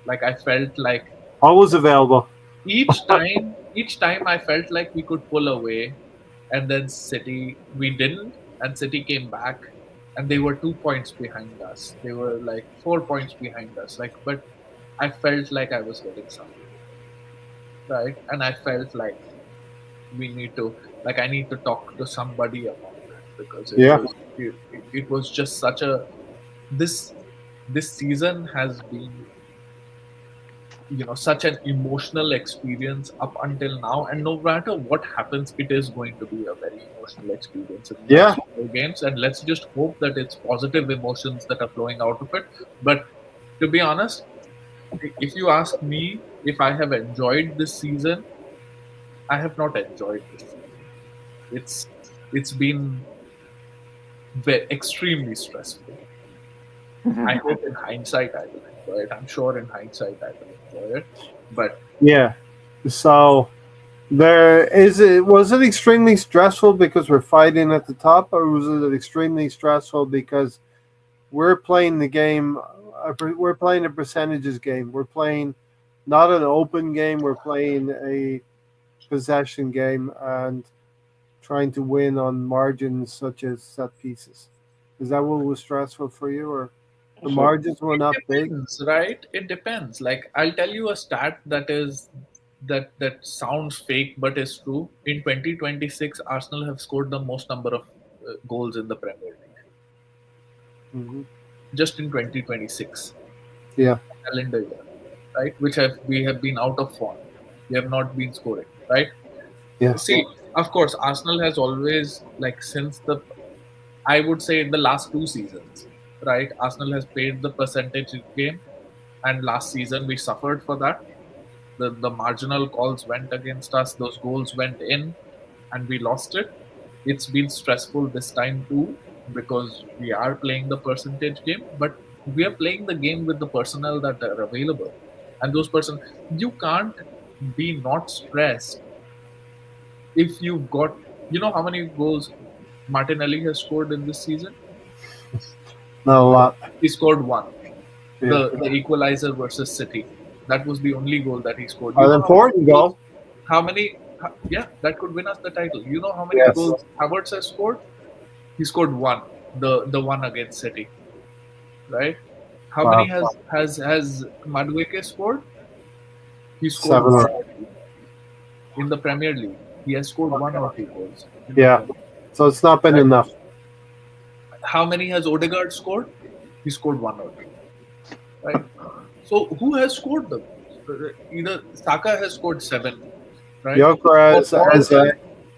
Like I felt like Always available. each time I felt like we could pull away, and then City we didn't, and City came back, and they were 2 points behind us. They were like 4 points behind us. Like, but I felt like I was getting something, right? And I felt like we need to, I need to talk to somebody about that because it Yeah. was It was just such a this this season has been, such an emotional experience up until now, and no matter what happens, it is going to be a very emotional experience in the Yeah. next few games, and let's just hope that it's positive emotions that are flowing out of it. But to be honest, if you ask me if I have enjoyed this season, I have not enjoyed this season. It's been extremely stressful. I hope in hindsight I will enjoy it. I'm sure in hindsight I will enjoy it. But Yeah. So was it extremely stressful because we're fighting at the top, or was it extremely stressful because we're playing the game? We're playing a percentages game. We're playing not an open game. We're playing a possession game and trying to win on margins such as set pieces. Is that what was stressful for you, or the So, margins were it not big? depends, right? It depends. Like I'll tell you a stat that sounds fake but is true. In 2026, Arsenal have scored the most number of goals in the Premier League. Hmm. Just in 2026 Yeah. calendar year, right? We have been out of form. We have not been scoring, right? Yeah. See, of course, Arsenal has always, like, since I would say in the last two seasons, right? Arsenal has played the percentage game, and last season we suffered for that. The marginal calls went against us, those goals went in, and we lost it. It's been stressful this time too because we are playing the percentage game, but we are playing the game with the personnel that are available, and those person you can't be not stressed if you've got, how many goals Martinelli has scored in this season. Not a lot. He scored one, Yeah. the equalizer versus City. That was the only goal that he scored. An important goal. How many? Yeah, that could win us the title. You know how many Yes. goals Havertz has scored? He scored one, the one against City, right? How Wow. many has Madueke scored? He scored 7 one or in the Premier League. He has scored one or two goals. yeah. So it's not been enough. How many has Odegaard scored? He scored one or two, right? So who has scored the goals? Either Saka has scored 7 goals, right? Gyökeres as a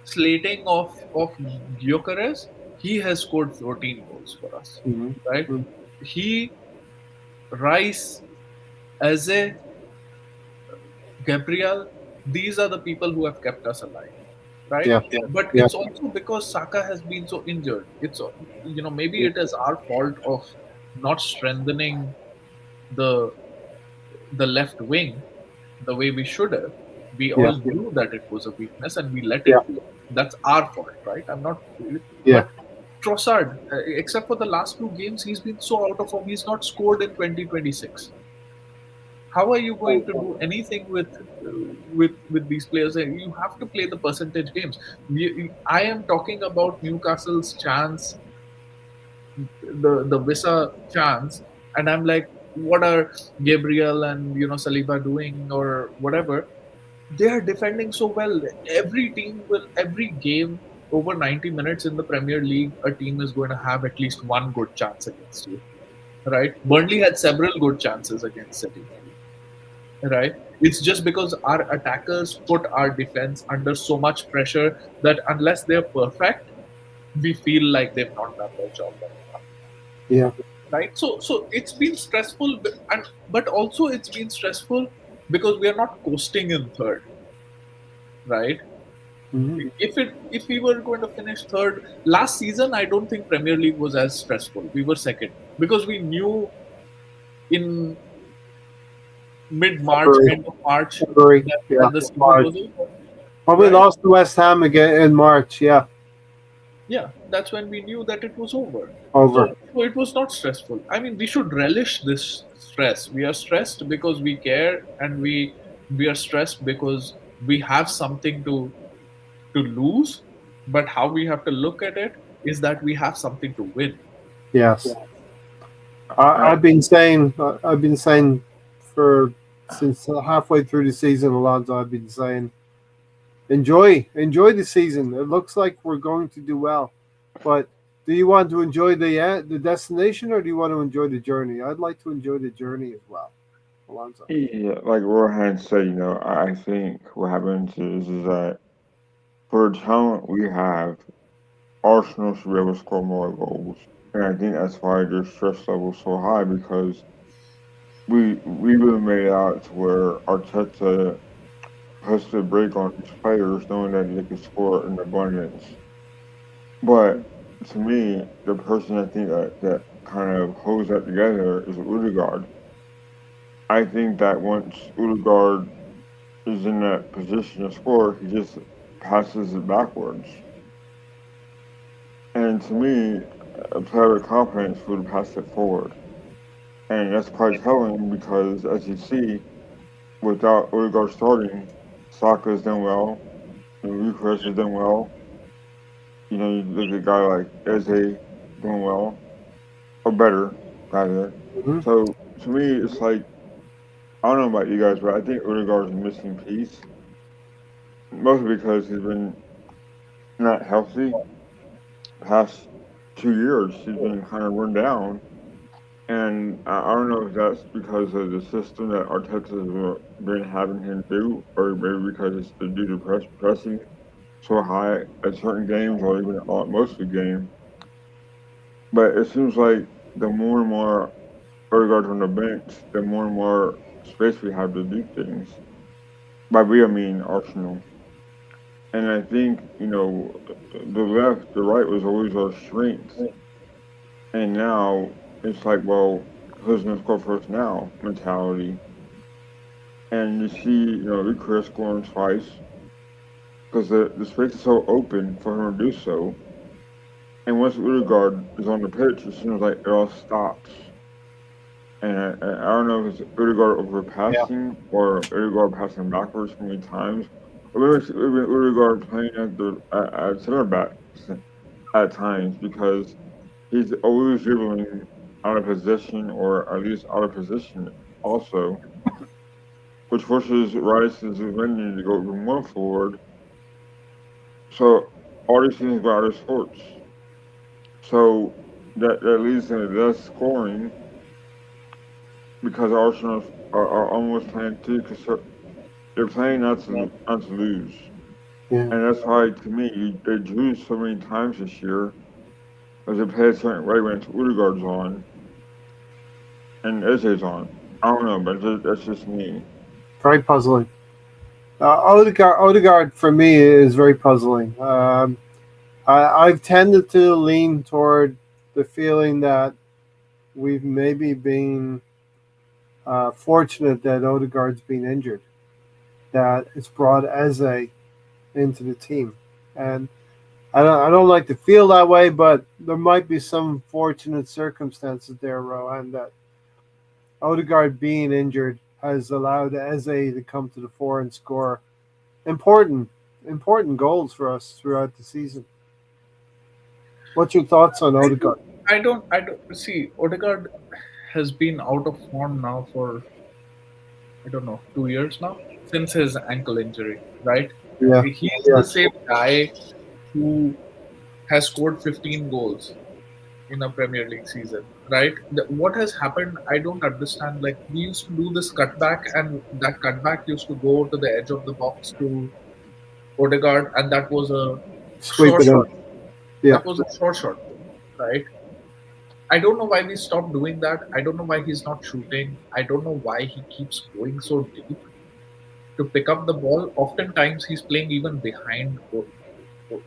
Slating of Gyökeres, he has scored 14 goals for us, Mhm. right? Mhm. He, Rice, Eze, Gabriel, these are the people who have kept us alive, right? Yeah. But Yeah. it's also because Saka has been so injured. It's, maybe it is our fault of not strengthening the left wing the way we should have. We all knew that it was a weakness and we let it Yeah. be. That's our fault, right? I'm not. Yeah. But Trossard, except for the last two games, he's been so out of form. He's not scored in 2026. How are you going to do anything with these players? You have to play the percentage games. I am talking about Newcastle's chance, the Visa chance, and I'm like, what are Gabriel and Saliba doing or whatever? They are defending so well. Every game over 90 minutes in the Premier League, a team is going to have at least one good chance against you, right? Burnley had several good chances against City, right? It's just because our attackers put our defense under so much pressure that unless they're perfect, we feel like they've not done their job well enough. Yeah. Right, so it's been stressful, but also it's been stressful because we are not coasting in third, right? Mhm. If we were going to finish third last season, I don't think Premier League was as stressful. We were second because we knew in mid-March, end of March, February. Yeah. that the season March. was over. When we Right. lost to West Ham again in March. Yeah. Yeah, that's when we knew that it was over. Over. So it was not stressful. I mean, we should relish this stress. We are stressed because we care, and we are stressed because we have something to lose. But how we have to look at it is that we have something to win. Yes. I've been saying. I've been saying for since halfway through the season, Alonso. I've been saying, enjoy the season. It looks like we're going to do well, but Do you want to enjoy the destination, or do you want to enjoy the journey? I'd like to enjoy the journey as well, Alonso. Yeah, like Rohan said, I think what happens is that for the talent we have, Arsenal should be able to score more goals. And I think that's why their stress level is so high because we really made it out to where Arteta has to break on his players knowing that they can score in abundance. But to me, the person I think that kind of holds that together is Odegaard. I think that once Odegaard is in that position to score, he just passes it backwards. And to me, a player with confidence would pass it forward. And that's quite telling because, as you see, without Odegaard starting, Saka's done well, and Lucas has done well. You look at a guy like Eze doing well, or better, rather. Hmm. So, to me, it's like, I don't know about you guys, but I think Odegaard's a missing piece, mostly because he's been not healthy past 2 years. He's been kind of run down. And I don't know if that's because of the system that Arteta's been having him do, or maybe because it's due to pressing so high at certain games, or even on most of the game. But it seems like the more and more Odegaard's on the bench, the more and more space we have to do things. By we, I mean Arsenal. And I think, the left, the right was always our strength. And now it's like, well, who's going to score first now mentality. And you see, Lucas scoring twice because the space is so open for him to do so. And once Odegaard is on the pitch, it seems like it all stops. And I don't know if it's Odegaard Yeah. overpassing or Odegaard passing backwards too many times. Or maybe it's even Odegaard playing at center back at times because he's always dribbling out of position or at least out of position also, which forces Rice and Zubimendi to go even more forward. So all these things go out of sorts. So that leads to less scoring because Arsenal are almost playing too because they're playing not to lose. Yeah. And that's why, to me, they drew so many times this year as they play a certain way when it's Odegaard's on and Eze's on. I don't know, but that's just me. Very puzzling. Odegaard for me is very puzzling. I've tended to lean toward the feeling that we've maybe been fortunate that Odegaard's been injured, that it's brought Eze into the team, and I don't like to feel that way, but there might be some fortunate circumstances there, Rohan, that Odegaard being injured has allowed Eze to come to the fore and score important important goals for us throughout the season. What's your thoughts on I don't, Odegaard? I don't see Odegaard has been out of form now for I don't know 2 years now since his ankle injury, right? Yeah, He's yeah, the same guy who has scored 15 goals in a Premier League season, right? What has happened, I don't understand. Like we used to do this cutback, and that cutback used to go to the edge of the box to Odegaard, and that was a sweep short it in. shot. Yeah, That was a short shot, right? I don't know why we stopped doing that. I don't know why he's not shooting. I don't know why he keeps going so deep to pick up the ball. Oftentimes, he's playing even behind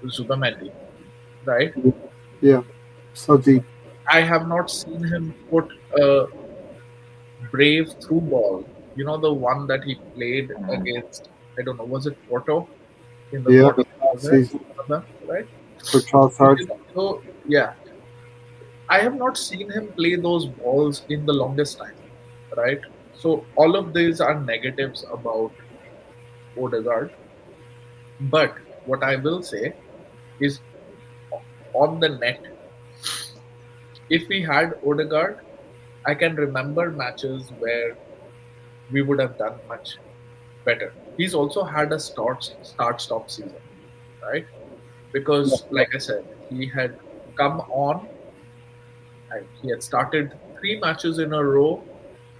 Zubamendi, right? yeah, so deep. I have not seen him put a brave through ball. You know, the one that he played against, I don't know, was it Porto in the Yeah, quarter? Was it season one of them, right? for Trossard. So, yeah, I have not seen him play those balls in the longest time, right? So, all of these are negatives about Odegaard. But what I will say is on the net, if we had Odegaard, I can remember matches where we would have done much better. He's also had a start stop season, right? Because like I said, he had come on. And he had started 3 matches in a row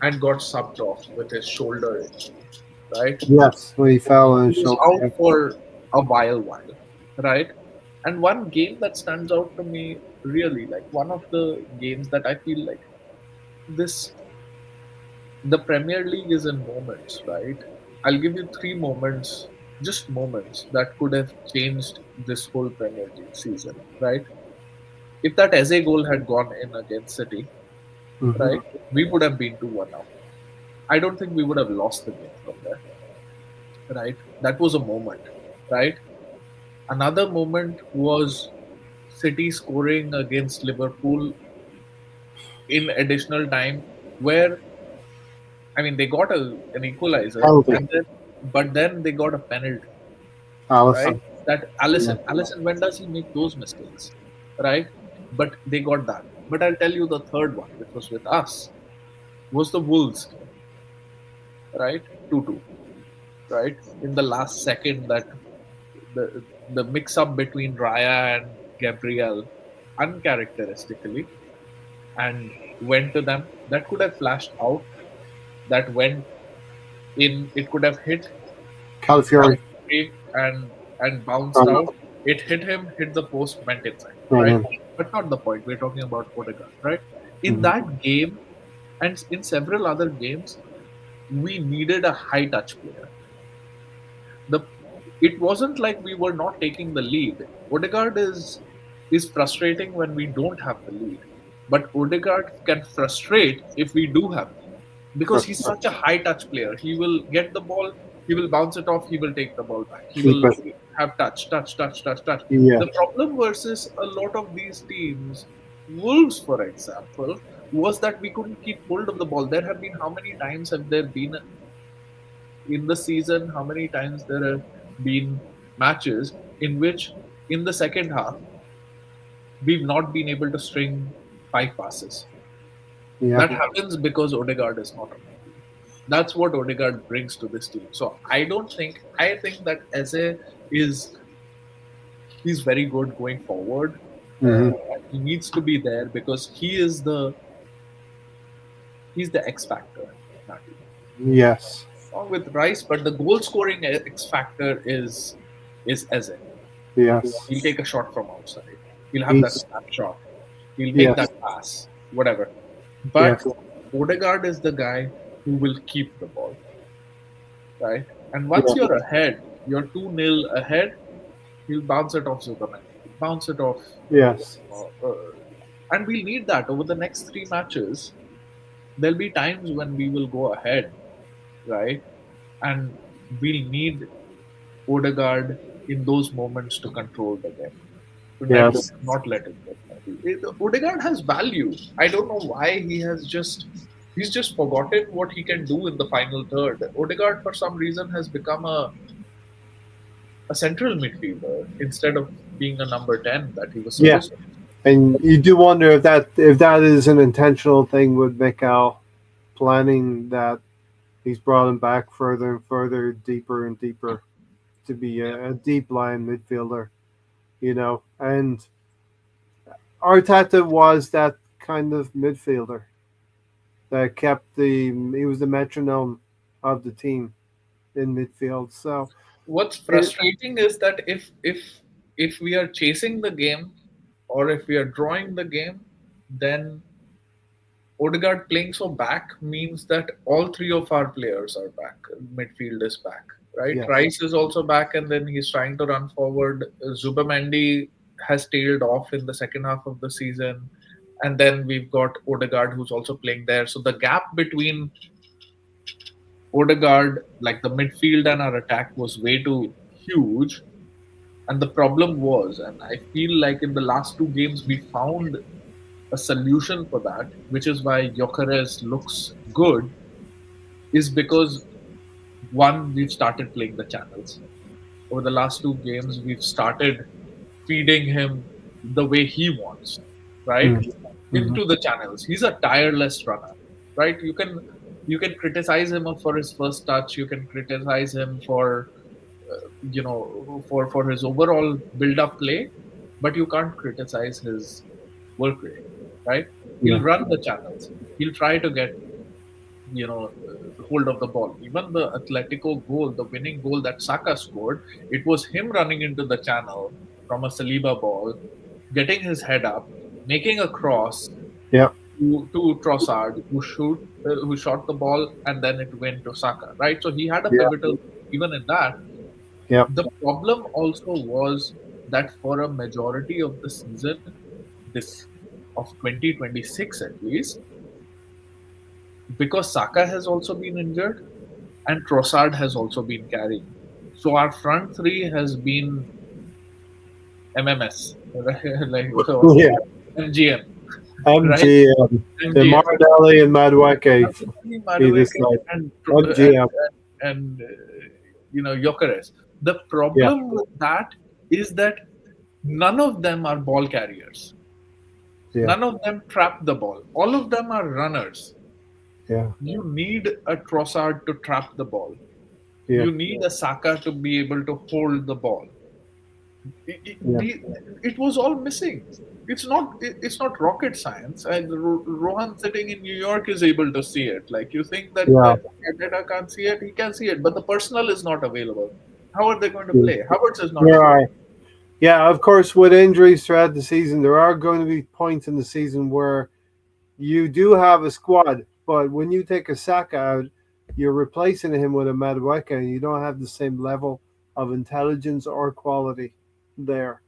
and got subbed off with his shoulder injury, right? Yes, when he fell on his He was out shoulder. for a while, right? And one game that stands out to me really, like one of the games that I feel like this, the Premier League is in moments, right? I'll give you three moments, just moments that could have changed this whole Premier League season, right? If that Eze goal had gone in against City, Hmm. right, we would have been 2-1 up. I don't think we would have lost the game from there, right? That was a moment, right? Another moment was City scoring against Liverpool in additional time, where I mean they got an equalizer, Penalty, and then but then they got a penalty, right? Allison. That Yeah. Allison, when does he make those mistakes, right? But they got that. But I'll tell you the third one, which was with us, was the Wolves game, right? 2-2, right? In the last second, that the mix up between Raya and Gabriel, uncharacteristically, and went to them. That could have flashed out. That went in. It could have hit Calafiori. and bounced Um, out. It hit him, hit the post, went inside, right right? in. But not the point. We're talking about Odegaard, right? In Mhm. that game and in several other games, we needed a high touch player. The It wasn't like we were not taking the lead. Odegaard is frustrating when we don't have the lead, but Odegaard can frustrate if we do have the lead because he's such a high touch player. He will get the ball, he will bounce it off, he will take the ball back, he Keep will it. have touch. Yeah. The problem versus a lot of these teams, Wolves, for example, was that we couldn't keep hold of the ball. There have been how many times have there been in the season, how many times there have been matches in which in the second half we've not been able to string 5 passes. Yeah. That happens because Odegaard is not on the field. That's what Odegaard brings to this team. So I think that Eze is he's very good going forward. Hmm. He needs to be there because he's the X factor in our team. Yes. Along with Rice, but the goal scoring X factor is Eze. Yes. He'll take a shot from outside. He'll have that He's snapshot. He'll make yes. that pass, whatever. But Yes. Odegaard is the guy who will keep the ball, right? And once Yeah. you're ahead, you're 2-0 ahead, he'll bounce it off Superman. Bounce it off. Yes. And we'll need that over the next 3 matches. There'll be times when we will go ahead, right? And we'll need Odegaard in those moments to control the game. To Yes. not let it get maybe. Odegaard has value. I don't know why he's just forgotten what he can do in the final third. Odegaard for some reason has become a central midfielder instead of being a number 10 that he was Yeah. supposed to be. And you do wonder if that is an intentional thing with Mikel planning that he's brought him back further and further, deeper and deeper to be Yeah. a deep line midfielder, And Arteta was that kind of midfielder that kept he was the metronome of the team in midfield. So What's it, frustrating is that if we are chasing the game or if we are drawing the game, then Odegaard playing so back means that all three of our players are back. Midfield is back, right? yes, Rice is also back, and then he's trying to run forward. Zubamendi has tailed off in the second half of the season, and then we've got Odegaard who's also playing there. So the gap between Odegaard, like the midfield and our attack, was way too huge. And the problem was, and I feel like in the last 2 games we found a solution for that, which is why Gyökeres looks good, is because one, we've started playing the channels. Over the last 2 games, we've started feeding him the way he wants, right? Mhm. Into the channels. He's a tireless runner, right? You can criticize him for his first touch. You can criticize him for for his overall build-up play, but you can't criticize his work rate, right? Yeah. He'll run the channels. He'll try to get hold of the ball. Even the Atletico goal, the winning goal that Saka scored, it was him running into the channel from a Saliba ball, getting his head up, making a cross Yeah. to Trossard, who shot the ball, and then it went to Saka. Right, so he had a Yeah. pivotal even in that. Yeah. The problem also was that for a majority of the season, this of 2026 at least, because Saka has also been injured and Trossard has also been carrying. So our front three has been MMS, like what's Yeah. MGM, right? MGM. The MGM. Martinelli and Madueke either Madueke side. and MGM. Gyökeres. The Yeah. problem with that is that none of them are ball carriers. Yeah. None of them trap the ball. All of them are runners. Yeah. You need a Trossard to trap the ball. Yeah. You need a Saka to be able to hold the ball. Yeah. It was all missing. It's not rocket science. And Rohan sitting in New York is able to see it. Like you think that Yeah. Arteta can't see it, he can see it, but the personnel is not available. How are they going to Yeah. play? Havertz is not Yeah. available. Yeah. Of course, with injuries throughout the season, there are going to be points in the season where you do have a squad, but when you take a Saka out, you're replacing him with a Madueke, and you don't have the same level of intelligence or quality there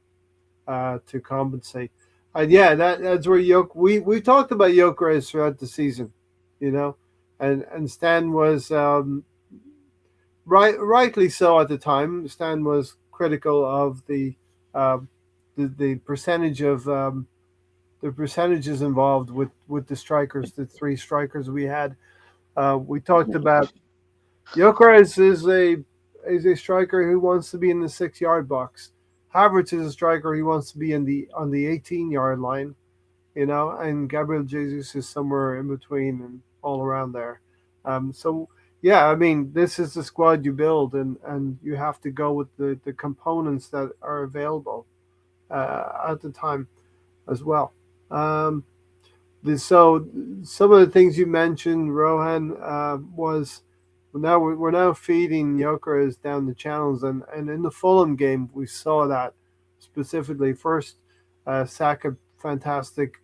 to compensate. And yeah, that's where we talked about Gyökeres throughout the season, you know, and Stan was rightly so at the time. Stan was critical of um, the percentage of the percentages involved with the strikers, the three strikers we had. We talked about Gyökeres is a striker who wants to be in the 6 yard box. Havertz is a striker who wants to be in the on the 18 yard line, you know, and Gabriel Jesus is somewhere in between and all around there. So yeah, I mean, this is the squad you build, and you have to go with the components that are available at the time as well. Um, so some of the things you mentioned, Rohan, was we're now feeding Gyökeres down the channels, and in the Fulham game we saw that specifically. First, Saka fantastic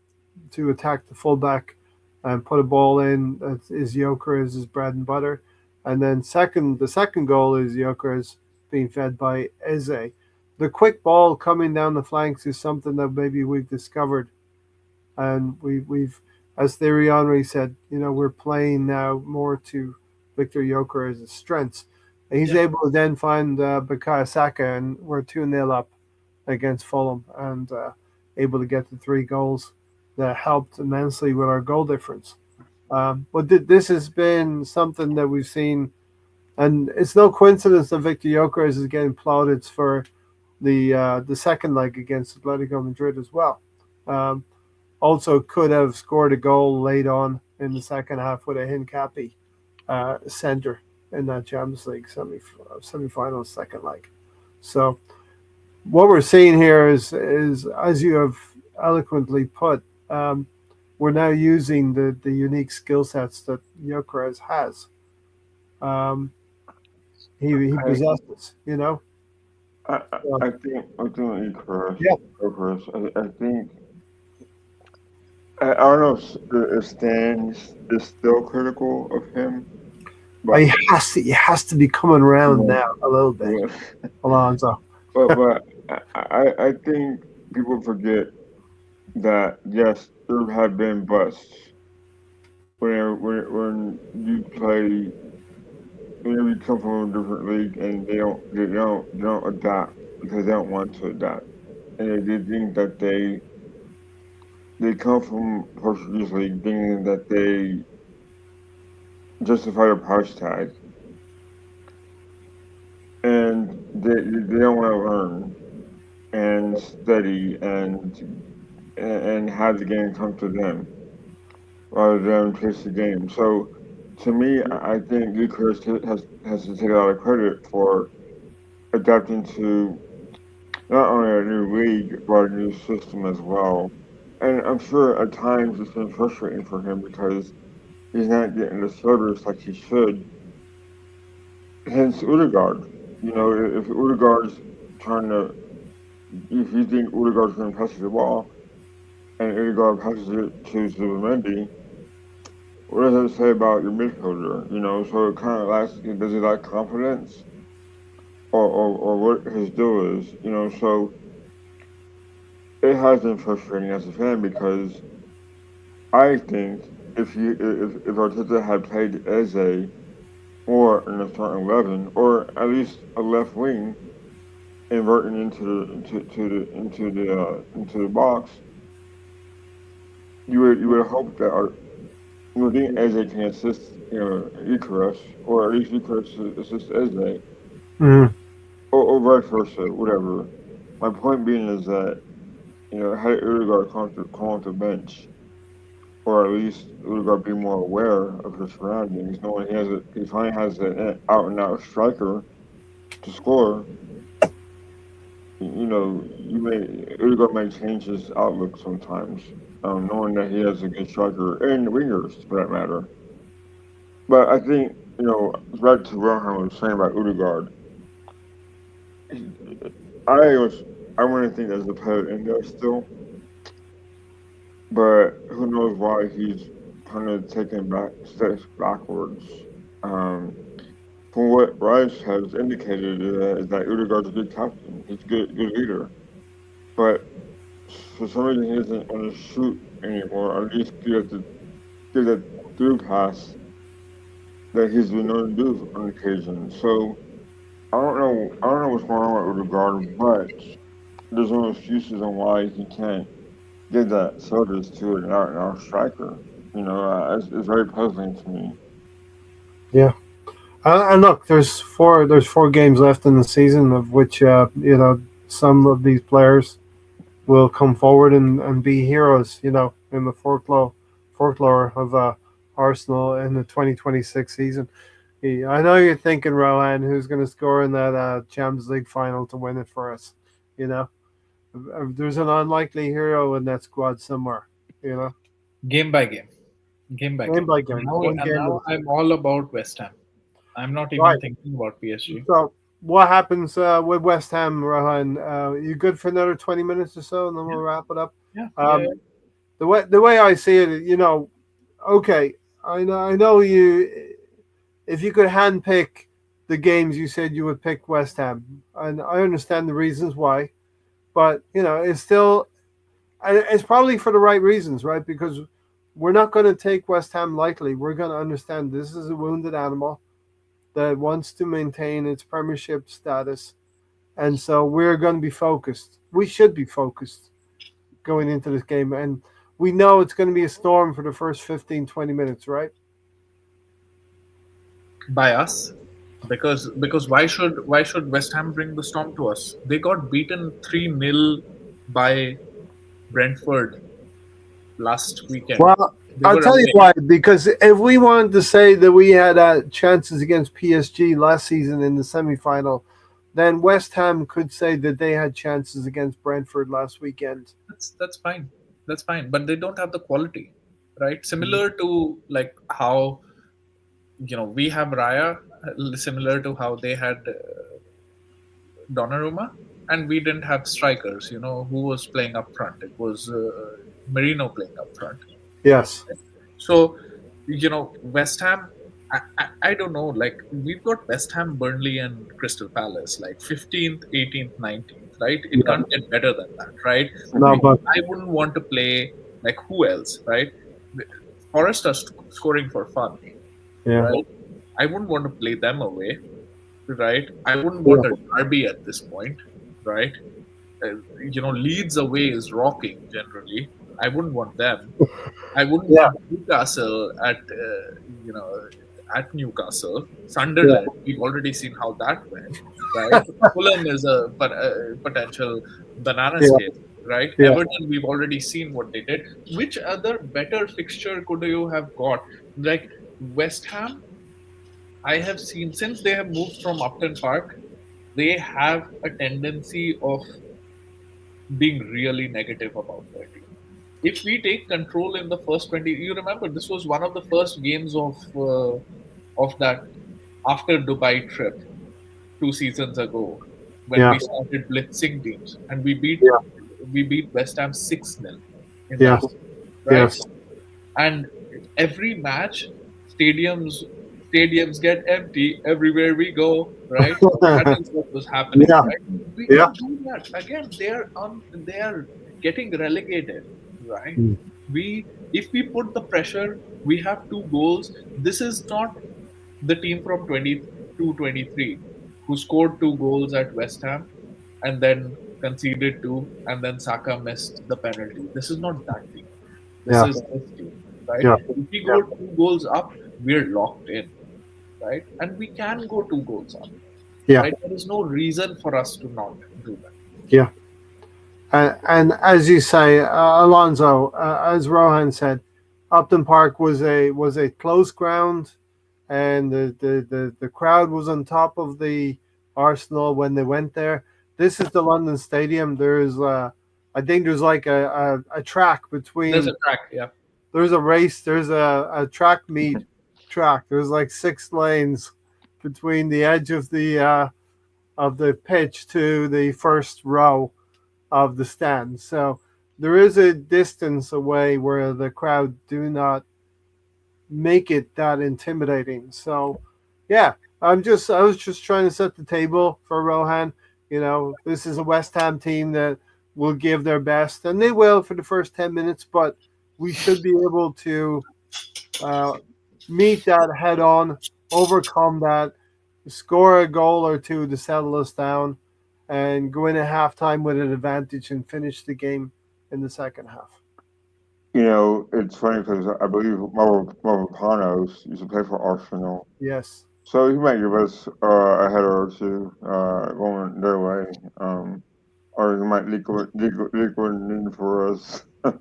to attack the fullback and put a ball in. That is Gyökeres' bread and butter, and then the second goal is Gyökeres being fed by Eze. The quick ball coming down the flanks is something that maybe we've discovered, and we've, as Thierry Henry said, we're playing now more to Victor Gyökeres' strengths. And he's able to then find Bukayo Saka, and we're 2-0 up against Fulham, and able to get the 3 goals that helped immensely with our goal difference. But this has been something that we've seen, and it's no coincidence that Victor Gyökeres is getting plaudits for the second leg against Atletico Madrid as well. Also could have scored a goal late on in the second half with a Hincapi center in that Champions League semi-final second leg. So what we're seeing here is as you have eloquently put, we're now using the unique skill sets that Gyökeres has. He possesses, I think ultimately, Chris. Yeah. Chris, I think I don't know if Stan is still critical of him, but he has to be coming around now a little bit, Alonso. but I think people forget that yes, there have been busts when you play. Whenever you come from a different league and they don't adapt because they don't want to adapt, and they think that they come from Portuguese league thinking that they justify their price tag, and they don't want to learn and study and have the game come to them rather than chase the game. So to me, I think Lucas has to take a lot of credit for adapting to not only a new league, but a new system as well. And I'm sure at times it's been frustrating for him because he's not getting the starters like he should. Hence Odegaard. You know, if Odegaard's trying to, if you think Odegaard's going to pass the ball and Odegaard passes it to Zubimendi, what does that say about your midfielder? You know, so it kind of lacks, does he lack confidence? Or what his deal is? You know, so it has been frustrating as a fan because I think if Arteta had played Eze or in the starting 11, or at least a left wing inverting into the box, you would hope that you would think Eze can assist Icarus, or at least Icarus assist Eze, Mm. or vice versa, whatever. My point being is that had Odegaard come off the bench, or at least Odegaard be more aware of his surroundings, knowing he finally has an out and out striker to score. Odegaard may change his outlook sometimes, knowing that he has a good striker and wingers for that matter. But I think back to what I was saying about Odegaard, I was I want to think there's a player in there still, but who knows why he's kind of taking back steps backwards. Um, from what Rice has indicated is that Odegaard's a good captain. He's a good leader, but for some reason he doesn't want to shoot anymore. At least give that through pass that he's been known to do on occasion. So I don't know what's going on with Odegaard, but there's no excuses on why he can't give that service to an out and out striker. It's very puzzling to me. Yeah. And look, there's four games left in the season, of which some of these players will come forward and be heroes. In the folklore of Arsenal in the 2026 season. I know you're thinking, Rohan, who's going to score in that Champions League final to win it for us. You know, there's an unlikely hero in that squad somewhere. You know, Game by game. Game by game game. by game, one And game. now I'm all about West Ham. I'm not even Right. thinking about PSG. So, what happens with West Ham, Rohan? You good for another 20 minutes or so, and then we'll wrap it up. Yeah. The way I see it, okay, I know you. If you could handpick the games, you said you would pick West Ham, and I understand the reasons why, but it's still, it's probably for the right reasons, right? Because we're not going to take West Ham lightly. We're going to understand this is a wounded animal that wants to maintain its Premiership status, and so we're going to be focused. We should be focused going into this game, and we know it's going to be a storm for the first 15, 20 minutes, right? By us, because why should West Ham bring the storm to us? They got beaten 3-0 by Brentford last weekend. Well, I'll tell you why. Because if we wanted to say that we had chances against PSG last season in the semi-final, then West Ham could say that they had chances against Brentford last weekend. That's fine. That's fine. But they don't have the quality, right? Similar to like how we have Raya, similar to how they had Donnarumma, and we didn't have strikers. Who was playing up front? It was Merino playing up front. Yes. So, West Ham, I don't know. Like, we've got West Ham, Burnley, and Crystal Palace, like 15th, 18th, 19th, right? It can't get better than that, right? No, but I wouldn't want to play, like, who else, right? Forest are scoring for fun, yeah. right? I wouldn't want to play them away, right? I wouldn't want a derby at this point, right? Leeds away is rocking generally. I wouldn't want them. I wouldn't want Newcastle at Newcastle. Sunderland, we've already seen how that went, right? Fulham is a potential banana state, right? Yeah. Everton, we've already seen what they did. Which other better fixture could you have got? Like West Ham, I have seen since they have moved from Upton Park, they have a tendency of being really negative about their team. If we take control in the first 20, you remember this was one of the first games of that after Dubai trip 2 seasons ago when Yeah. we started blitzing teams and Yeah. we beat West Ham 6-0 in that, Yes. right? Yes. And every match, stadiums stadiums get empty everywhere we go, right? That is what was happening, Yeah. right? We Yeah. can't do that again. They are getting relegated, right? Mm. We If we put the pressure, we have 2 goals. This is not the team from 22-23 who scored 2 goals at West Ham and then conceded 2 and then Saka missed the penalty. This is not that team. This Yeah. is this team, right? Yeah. If we Yeah. go 2 goals up, we're locked in, right? And we can go 2 goals up, Yeah. right? There is no reason for us to not do that. Yeah. And as you say, Alonso, as Rohan said, Upton Park was a close ground, and the crowd was on top of the Arsenal when they went there. This is the London Stadium. I think there's like a track There's between. a track, yeah. There's a race. There's a track meet track. There's like 6 lanes between the edge of the pitch to the first row of the stand. So there is a distance away where the crowd do not make it that intimidating. So yeah, I was just trying to set the table for Rohan. This is a West Ham team that will give their best, and they will for the first 10 minutes. But we should be able to uh, meet that head on, overcome that, score a goal or two to settle us down, and go in at halftime with an advantage and finish the game in the second half. It's funny because I believe Mavropanos used to play for Arsenal, Yes. so he might give us a header or two going their way, or he might leak one in for us. Yeah,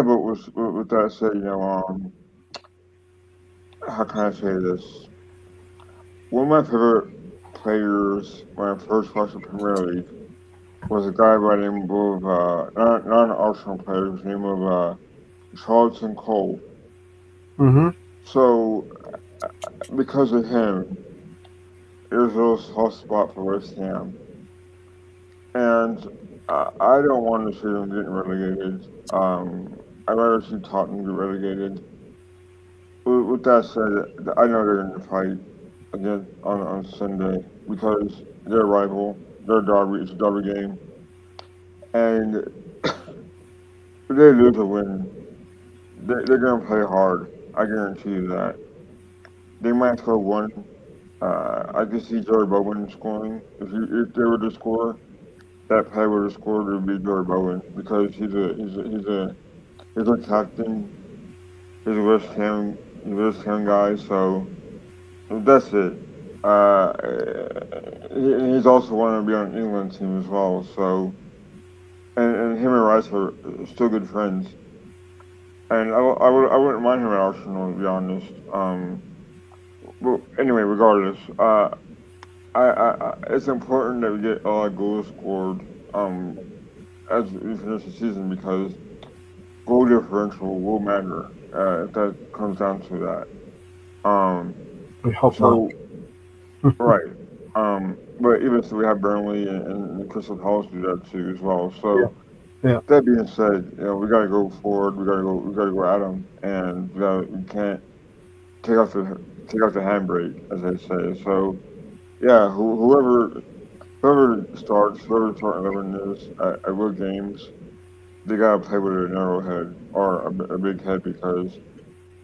but with that said, how can I say this? One of my favorite players when I first watched the Premier League was a guy by the name of not an Arsenal player, his name of Charlton Cole. Mm-hmm. So because of him, there's a little soft spot for West Ham, and I don't want to see them getting relegated. I'd rather see Tottenham get relegated. With that said, I know they're going to fight again on Sunday because they're a rival. They're a derby. It's a derby game, and if they lose or win, they're going to play hard. I guarantee you that. They might score one. I could see Joey Bowen scoring. If they were to score, that player would have scored. It would be Joey Bowen because he's a captain. He's a West Ham guy. So that's it. He's also wanted to be on England team as well. So and him and Rice are still good friends. And I wouldn't mind him at Arsenal to be honest. Well, anyway, regardless, it's important that we get a lot of goals scored as we finish the season because goal differential will matter if that comes down to that. I hope So not. right, but even so, we have Burnley and Crystal Palace do that too as well. So Yeah. that being said, we gotta go forward. We gotta go at them, and we can't take off the handbrake, as they say. So yeah, whoever starts, whoever the starting 11 is at real games, they gotta play with a narrow head or a big head because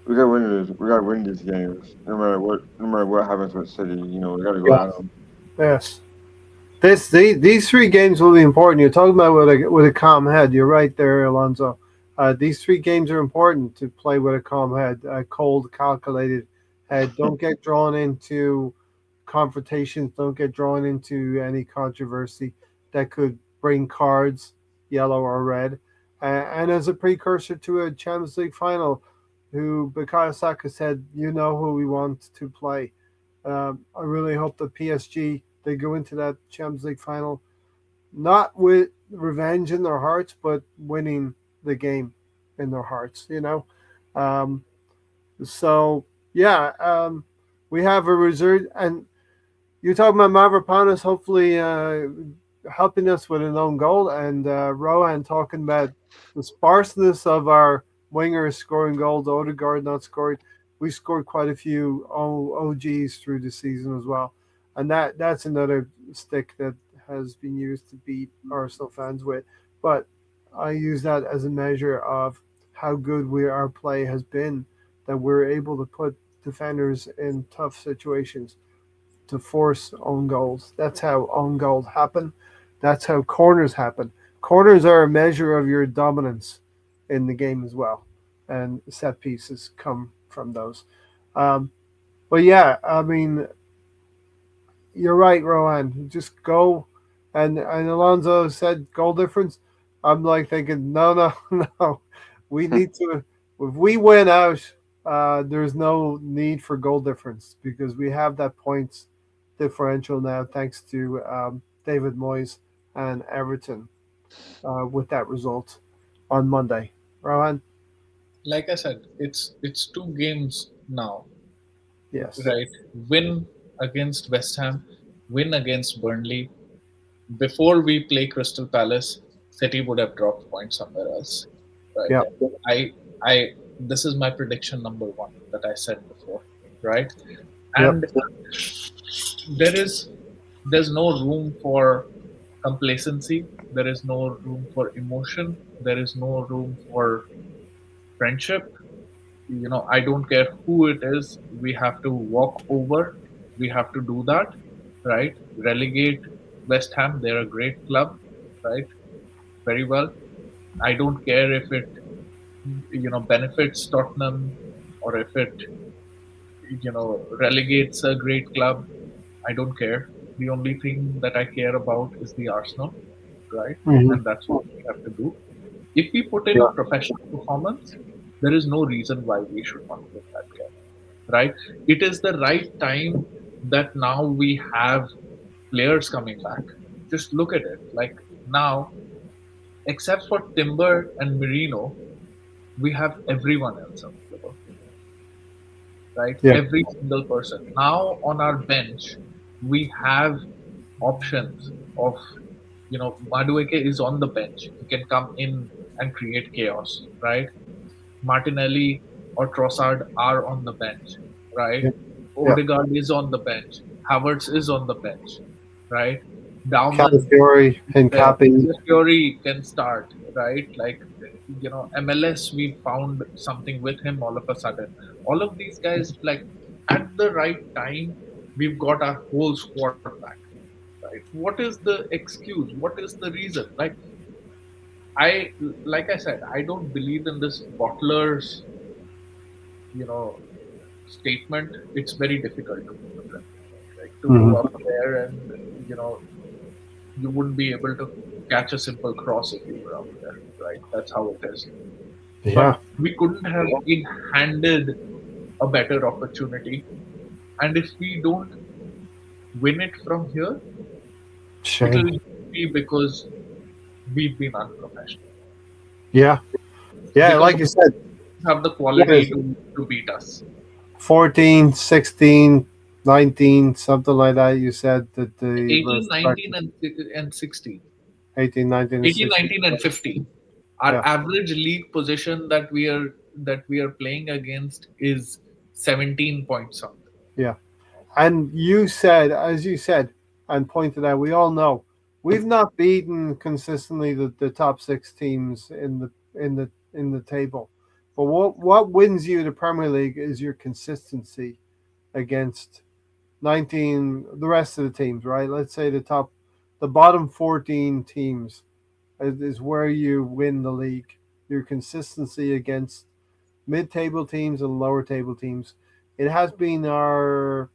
we gotta win this. We gotta win these games, no matter what happens with City. We gotta go Yeah. at them. Yes. These 3 games will be important. You're talking about with a calm head. You're right there, Alonso. These 3 games are important to play with a calm head, a cold, calculated head. Don't get drawn into confrontations. Don't get drawn into any controversy that could bring cards, yellow or red. And as a precursor to a Champions League final, who Bukayo Saka said, who we want to play. I really hope the PSG they go into that Champions League final not with revenge in their hearts, but winning the game in their hearts. Um, so yeah, we have a reserve, and you're talking about Mavropanos hopefully helping us with an own goal, and Rohan talking about the sparseness of our wingers scoring goals. Odegaard not scored. We scored quite a few OGs through the season as well, and that's another stick that has been used to beat Arsenal fans with. But I use that as a measure of how good our play has been, that we're able to put defenders in tough situations to force own goals. That's how own goals happen. That's how corners happen. Corners are a measure of your dominance in the game as well, and set pieces come from those. Um, but yeah, I mean, you're right, Rohan. Just go, and Alonso said goal difference. I'm like thinking, no, no, no. We need to. If we win out, there's no need for goal difference because we have that points differential now, thanks to David Moyes and Everton with that result on Monday. Rohan, Like I said, it's two games now, yes, right? Win against West Ham, win against Burnley. Before we play Crystal Palace, City would have dropped points somewhere else, right? yeah, I this is my prediction number one that I said before, right? yep, And there is there's no room for complacency. There is no room for emotion. There is no room for friendship. I don't care who it is. We have to walk over. We have to do that, right? Relegate West Ham. They're a great club, right? Very well. I don't care if it, benefits Tottenham or if it, relegates a great club. I don't care. The only thing that I care about is the Arsenal, right? hmm, And that's what we have to do. If we put in a yeah, professional performance, there is no reason why we should not win that game, right? It is the right time that now we have players coming back. Just look at it. Like now, except for Timber and Merino, we have everyone else available, right? yeah, Every single person. Now on our bench, we have options of, Madueke is on the bench. He can come in and create chaos, right? Martinelli or Trossard are on the bench, right? yeah, yeah. Odegaard is on the bench. Havertz is on the bench, right? Dauman, Calafiori and Cappy, Fury can start, right? Like, MLS, we found something with him all of a sudden. All of these guys, like, at the right time, we've got our whole squad back, right? What is the excuse? What is the reason? I, like I said, I don't believe in this bottlers, you know, statement. It's very difficult to do, like to go hmm, up there and you wouldn't be able to catch a simple cross if you were out there, right? That's how it is. yeah, But we couldn't have been handed a better opportunity, and if we don't win it from here, it'll shame, be because we've been unprofessional. yeah, yeah. Because Like you said, we have the yeah, quality to beat us. 14, 16, 19, something like that. You said that the 18, respective 19, and 16. 18, 19, and 18, 16. 19, and 15. Our Yeah, average league position that we are playing against is 17 point something. yeah. And you said, as you said, and pointed out, we all know we've not beaten consistently the top six teams in the table. But what wins you the Premier League is your consistency against 19 the rest of the teams, right? Let's say the bottom 14 teams is where you win the league. Your consistency against mid-table teams and lower table teams. It has been our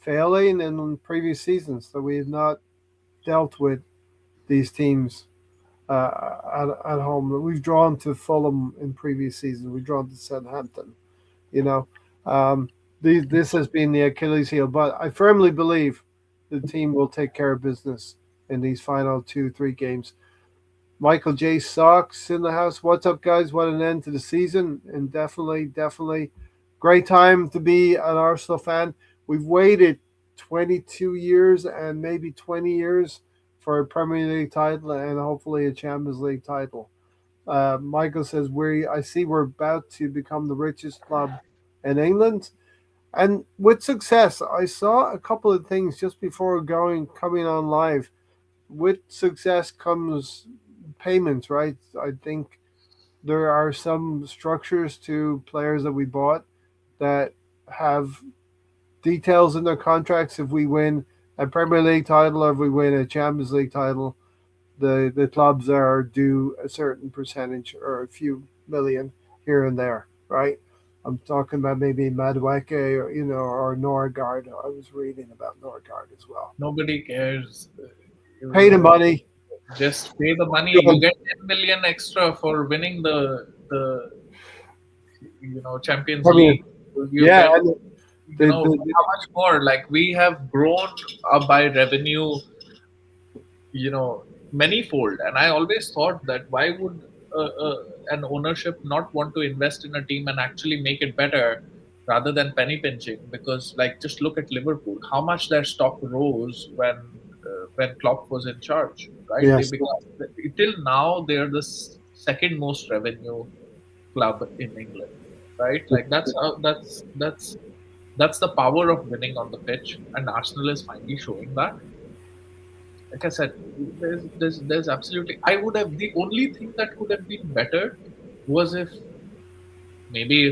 failing in previous seasons that we have not dealt with these teams at home. We've drawn to Fulham in previous seasons. We've drawn to Southampton. You know, um, this has been the Achilles heel, but I firmly believe the team will take care of business in these final 2-3 games. Michael J. Sox in the house. What's up, guys? What an end to the season. And definitely great time to be an Arsenal fan. We've waited 22 years and maybe 20 years for a Premier League title and hopefully a Champions League title. Michael says, I see we're about to become the richest club in England. And with success, I saw a couple of things just before coming on live. With success comes payments, right? I think there are some structures to players that we bought that have details in their contracts. If we win a Premier League title or if we win a Champions League title, the clubs are due a certain percentage or a few million here and there, right? I'm talking about maybe Madueke or or Norgard. I was reading about Norgard as well. Nobody cares. Pay the money. Just pay the money. You get 10 million extra for winning the Champions League. You Yeah, get, how much more? Like we have grown by revenue, manyfold. And I always thought that why would an ownership not want to invest in a team and actually make it better rather than penny pinching? Because just look at Liverpool, how much their stock rose when Klopp was in charge, right? Yes. Till now they're the second most revenue club in England, right? That's the power of winning on the pitch, and Arsenal is finally showing that. Like I said, there's absolutely. I would have the only thing that could have been better was if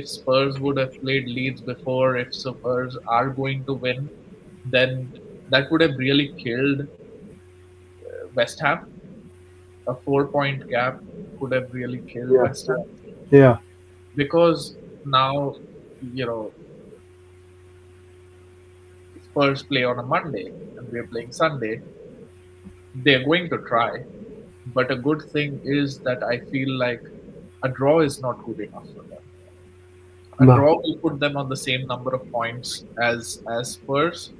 Spurs would have played Leeds before. If Spurs are going to win, then that would have really killed West Ham. A 4-point gap could have really killed West Ham. Yeah. Because now, Spurs play on a Monday and we're playing Sunday. They're going to try. But a good thing is that I feel like a draw is not good enough for them. A draw will put them on the same number of points as Spurs,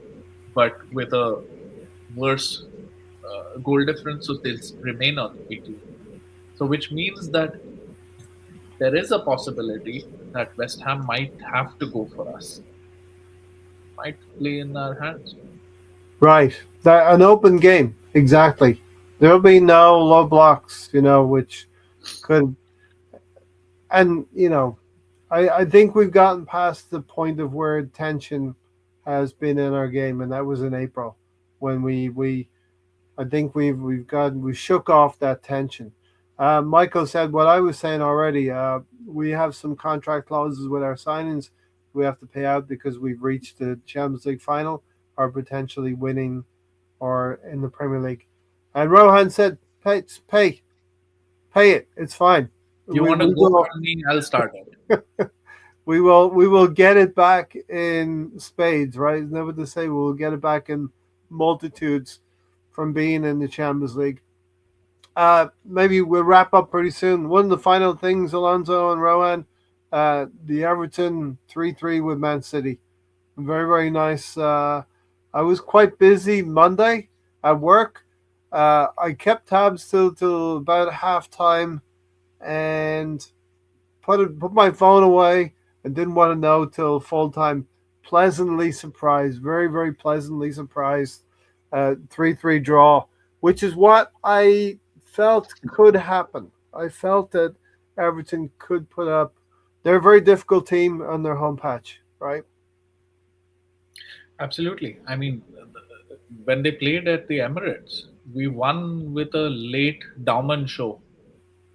but with a worse goal difference, so they'll remain on 18. So which means that there is a possibility that West Ham might have to go for us. Might play in our hands. Right. An open game. Exactly. There'll be no low blocks, which could. And, I think we've gotten past the point of where tension has been in our game, and that was in April when I think we shook off that tension. Michael said what I was saying already. We have some contract clauses with our signings we have to pay out because we've reached the Champions League final or potentially winning or in the Premier League. And Rohan said, pay it. It's fine. You want to go for me? I'll start it. We will get it back in spades, right? Isn't that what they say? We'll get it back in multitudes from being in the Champions League. Maybe we'll wrap up pretty soon. One of the final things, Alonso and Rohan, the Everton 3-3 with Man City. Very, very nice. I was quite busy Monday at work. I kept tabs till about halftime and put my phone away and didn't want to know till full time. Pleasantly surprised, very, very pleasantly surprised. 3-3 draw, which is what I felt could happen. I felt that Everton could put up. They're a very difficult team on their home patch, right? Absolutely. I mean, when they played at the Emirates, we won with a late Dauman show.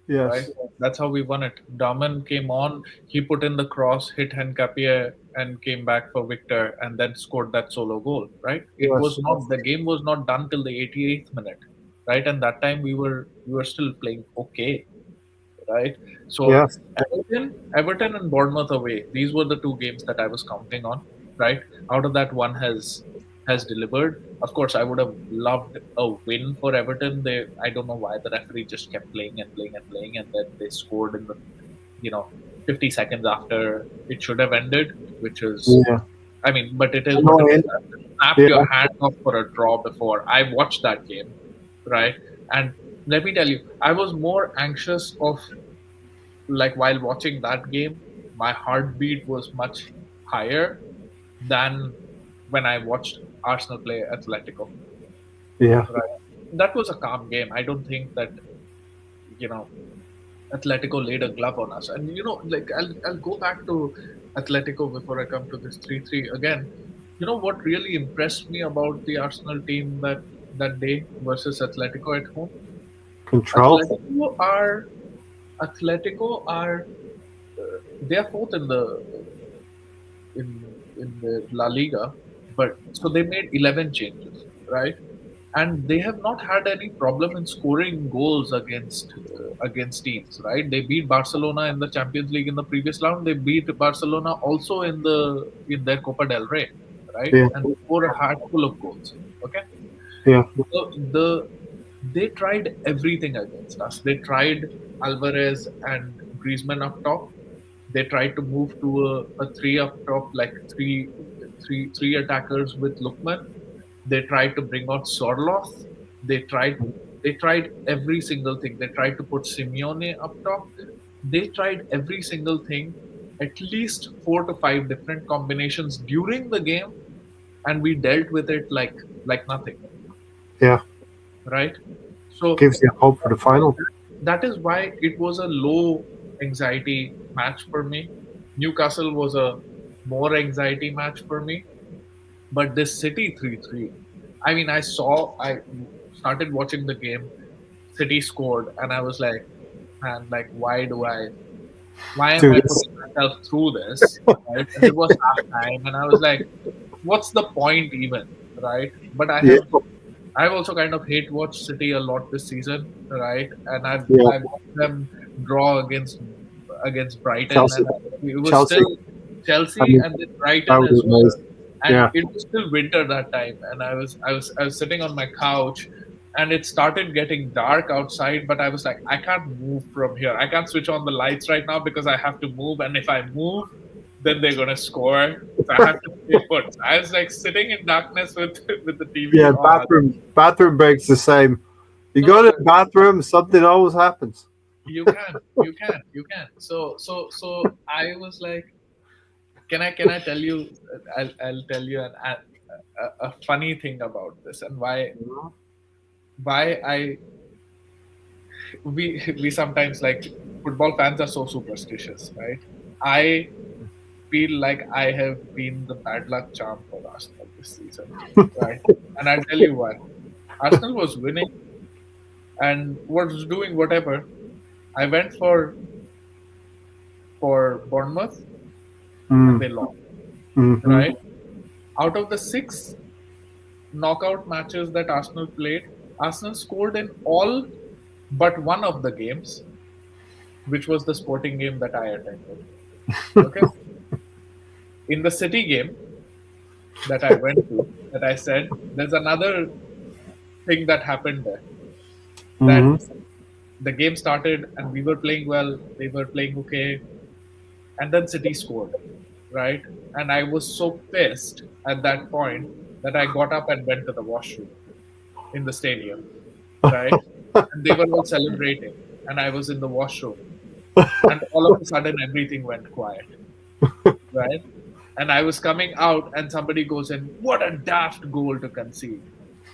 Yes. Right? That's how we won it. Dauman came on, he put in the cross, hit Henkapier, and came back for Victor, and then scored that solo goal. Right? The game was not done till the 88th minute. Right? And that time we were still playing okay. Right? So yes. Everton and Bournemouth away. These were the two games that I was counting on. Right? Out of that, one has delivered. Of course, I would have loved a win for Everton. I don't know why the referee just kept playing, and then they scored in the 50 seconds after it should have ended, which is I mean, but it is snap your hand off for a draw before. I watched that game, right? And let me tell you, I was more anxious of, like, while watching that game, my heartbeat was much higher than when I watched Arsenal play Atletico. Yeah. Right, that was a calm game. I don't think that, you know, Atletico laid a glove on us. And like, I'll go back to Atletico before I come to this 3-3 again. You know what really impressed me about the Arsenal team that day versus Atletico at home? Control. Atletico are Atletico are they are fourth in the La Liga, but so they made 11 changes, right? And they have not had any problem in scoring goals against teams, right? They beat Barcelona in the Champions League in the previous round. They beat Barcelona also in their Copa del Rey, right? Yeah. And they score a handful of goals. Okay, Yeah. they tried everything against us. They tried Alvarez and Griezmann up top. They tried to move to a three up top, like three attackers with Lookman. They tried to bring out Sorloth. They tried they tried every single thing. They tried to put Simeone up top. They tried every single thing, at least 4 to 5 different combinations during the game, and we dealt with it like nothing, Yeah. right? So Gives you hope for the final. that is why it was a low anxiety match for me. Newcastle was a more anxiety match for me. But this City 3-3, I mean, I started watching the game, City scored, and I was like, man, like, why am Do I this. putting myself through this? Right? And it was half time, and I was like, what's the point even? Right? But Yeah. I've also kind of hate watched City a lot this season, right? And Yeah. I've watched them draw against Brighton, Chelsea. and it was Chelsea. still I Chelsea mean, and then that Brighton would be as well. amazing. And Yeah. it was still winter that time, and I was sitting on my couch, and it started getting dark outside. But I was like, I can't move from here. I can't switch on the lights right now because I have to move, and if I move, then they're gonna score. So I have to stay put. I was like sitting in darkness with with the TV Yeah. on. Bathroom breaks the same. You No, go to the bathroom, something always happens. you can. So I was like, can I tell you? I'll tell you a funny thing about this and why we sometimes, like, football fans are so superstitious, right? I feel like I have been the bad luck charm for Arsenal this season, right? And I'll tell you why. Arsenal was winning and was doing whatever. I went for Bournemouth and Mm. they lost, Hmm. right? Out of the 6 knockout matches that Arsenal played, Arsenal scored in all but one of the games, which was the Sporting game that I attended. Okay, in the City game that I went to, that I said, there's another thing that happened there. That Hmm. the game started and we were playing well, they were playing okay, and then City scored, right? And I was so pissed at that point that I got up and went to the washroom in the stadium, right? And they were all celebrating, and I was in the washroom, and all of a sudden everything went quiet, right? And I was coming out, and somebody goes in, "What a daft goal to concede!"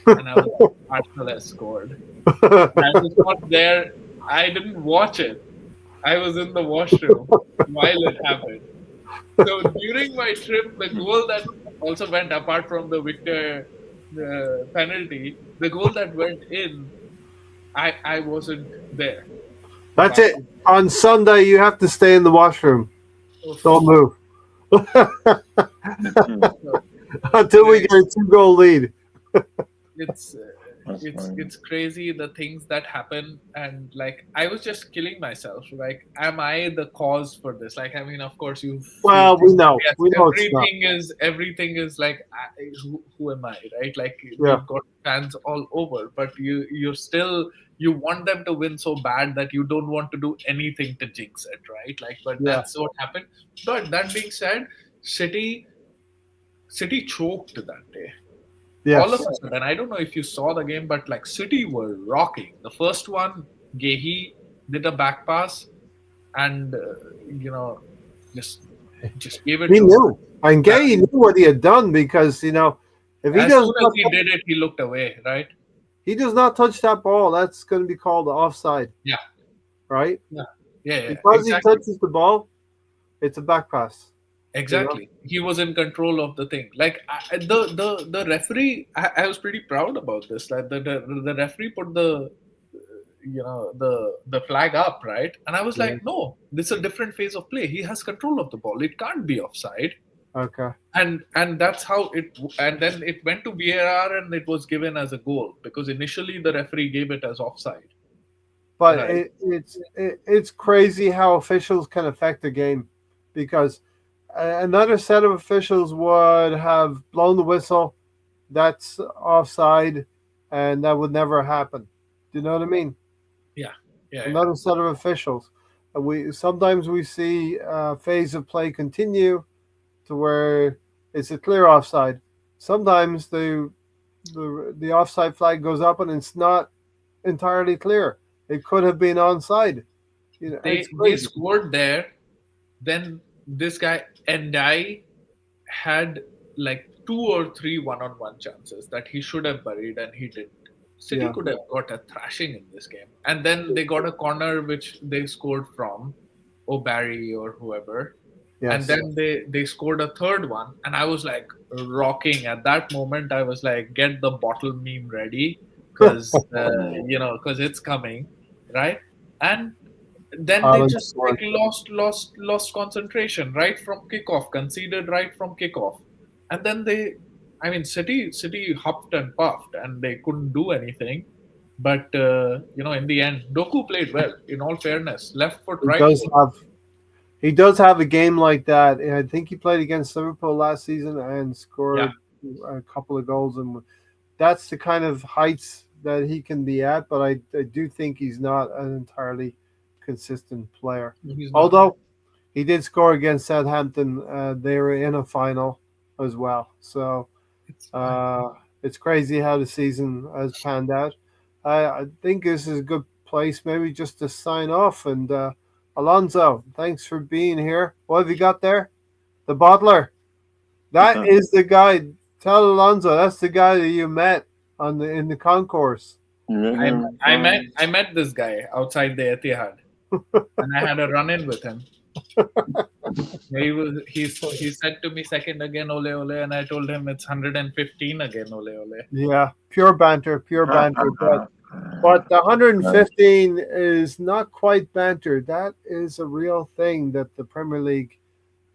And I was like, "Arsenal has scored." And I was not there. I didn't watch it. I was in the washroom while it happened. So during my trip, the goal that also went, apart from the Victor penalty, the goal that went in, I wasn't there to That's watch it. it. On Sunday, you have to stay in the washroom. Don't Oof. move Hmm. So, until we anyway, get a 2 goal lead. it's That's funny. it's crazy the things that happen, and like I was just killing myself. Like, am I the cause for this? Like, I mean, of course you Well, we think, know. yes, We know it's not. everything is like, who am I, right? Like, Yeah. we've got fans all over, but you're still, you want them to win so bad that you don't want to do anything to jinx it, right? Like, but Yeah. that's what happened. But that being said, City City choked that day. all of Yes. a sudden, I don't know if you saw the game, but like City were rocking. The first one, Gehi did a back pass, and just just gave it He to. knew. And Gay knew what he had done because, if he As does soon as not he did it, he looked away, right? he does not touch that ball, that's going to be called offside, Yeah, right? yeah, yeah, Because he exactly. touches the ball, it's a back pass. Exactly. He was in control of the thing. Like the referee, I was pretty proud about this. Like the referee put the flag up, right? And I was Yeah. like, no, this is a different phase of play. He has control of the ball. It can't be offside. Okay. And that's how it. And then it went to VAR and it was given as a goal because initially the referee gave it as offside. But Right. it's crazy how officials can affect a game, because another set of officials would have blown the whistle. That's offside, and that would never happen. Do you know what I mean? Yeah. Yeah. Another set of officials. We sometimes we see a phase of play continue to where it's a clear offside. Sometimes the offside flag goes up and it's not entirely clear. It could have been onside. It's They crazy. scored there. Then this guy and I had like 2 or 3 one-on-one chances that he should have buried and he didn't. City Yeah. could have got a thrashing in this game, and then they got a corner which they scored from O'Barry or whoever, and Yes. then they scored a third one, and I was like rocking at that moment. I was like, get the bottle meme ready because because it's coming, right? And then they Alan just like scored. lost concentration right from kickoff, conceded right from kickoff, and then I mean, City huffed and puffed, and they couldn't do anything. But in the end, Doku played well. In all fairness, left foot, He right does foot. have he does have a game like that. I think he played against Liverpool last season and Yeah, scored a couple of goals, and that's the kind of heights that he can be at. But I do think he's not an entirely consistent player. he's not. Although he did score against Southampton. They were in a final as well. So It's fine. it's crazy how the season has panned out. I think this is a good place maybe just to sign off. And Alonso, thanks for being here. What have you got there? The bottler. That is the guy. Tell Alonso that's the guy that you met in the concourse. I met this guy outside the Etihad, and I had a run in with him. He said to me second again, ole ole, and I told him it's 115 again, ole ole. Yeah, pure banter, pure banter. But the 115 is not quite banter. That is a real thing that the Premier League.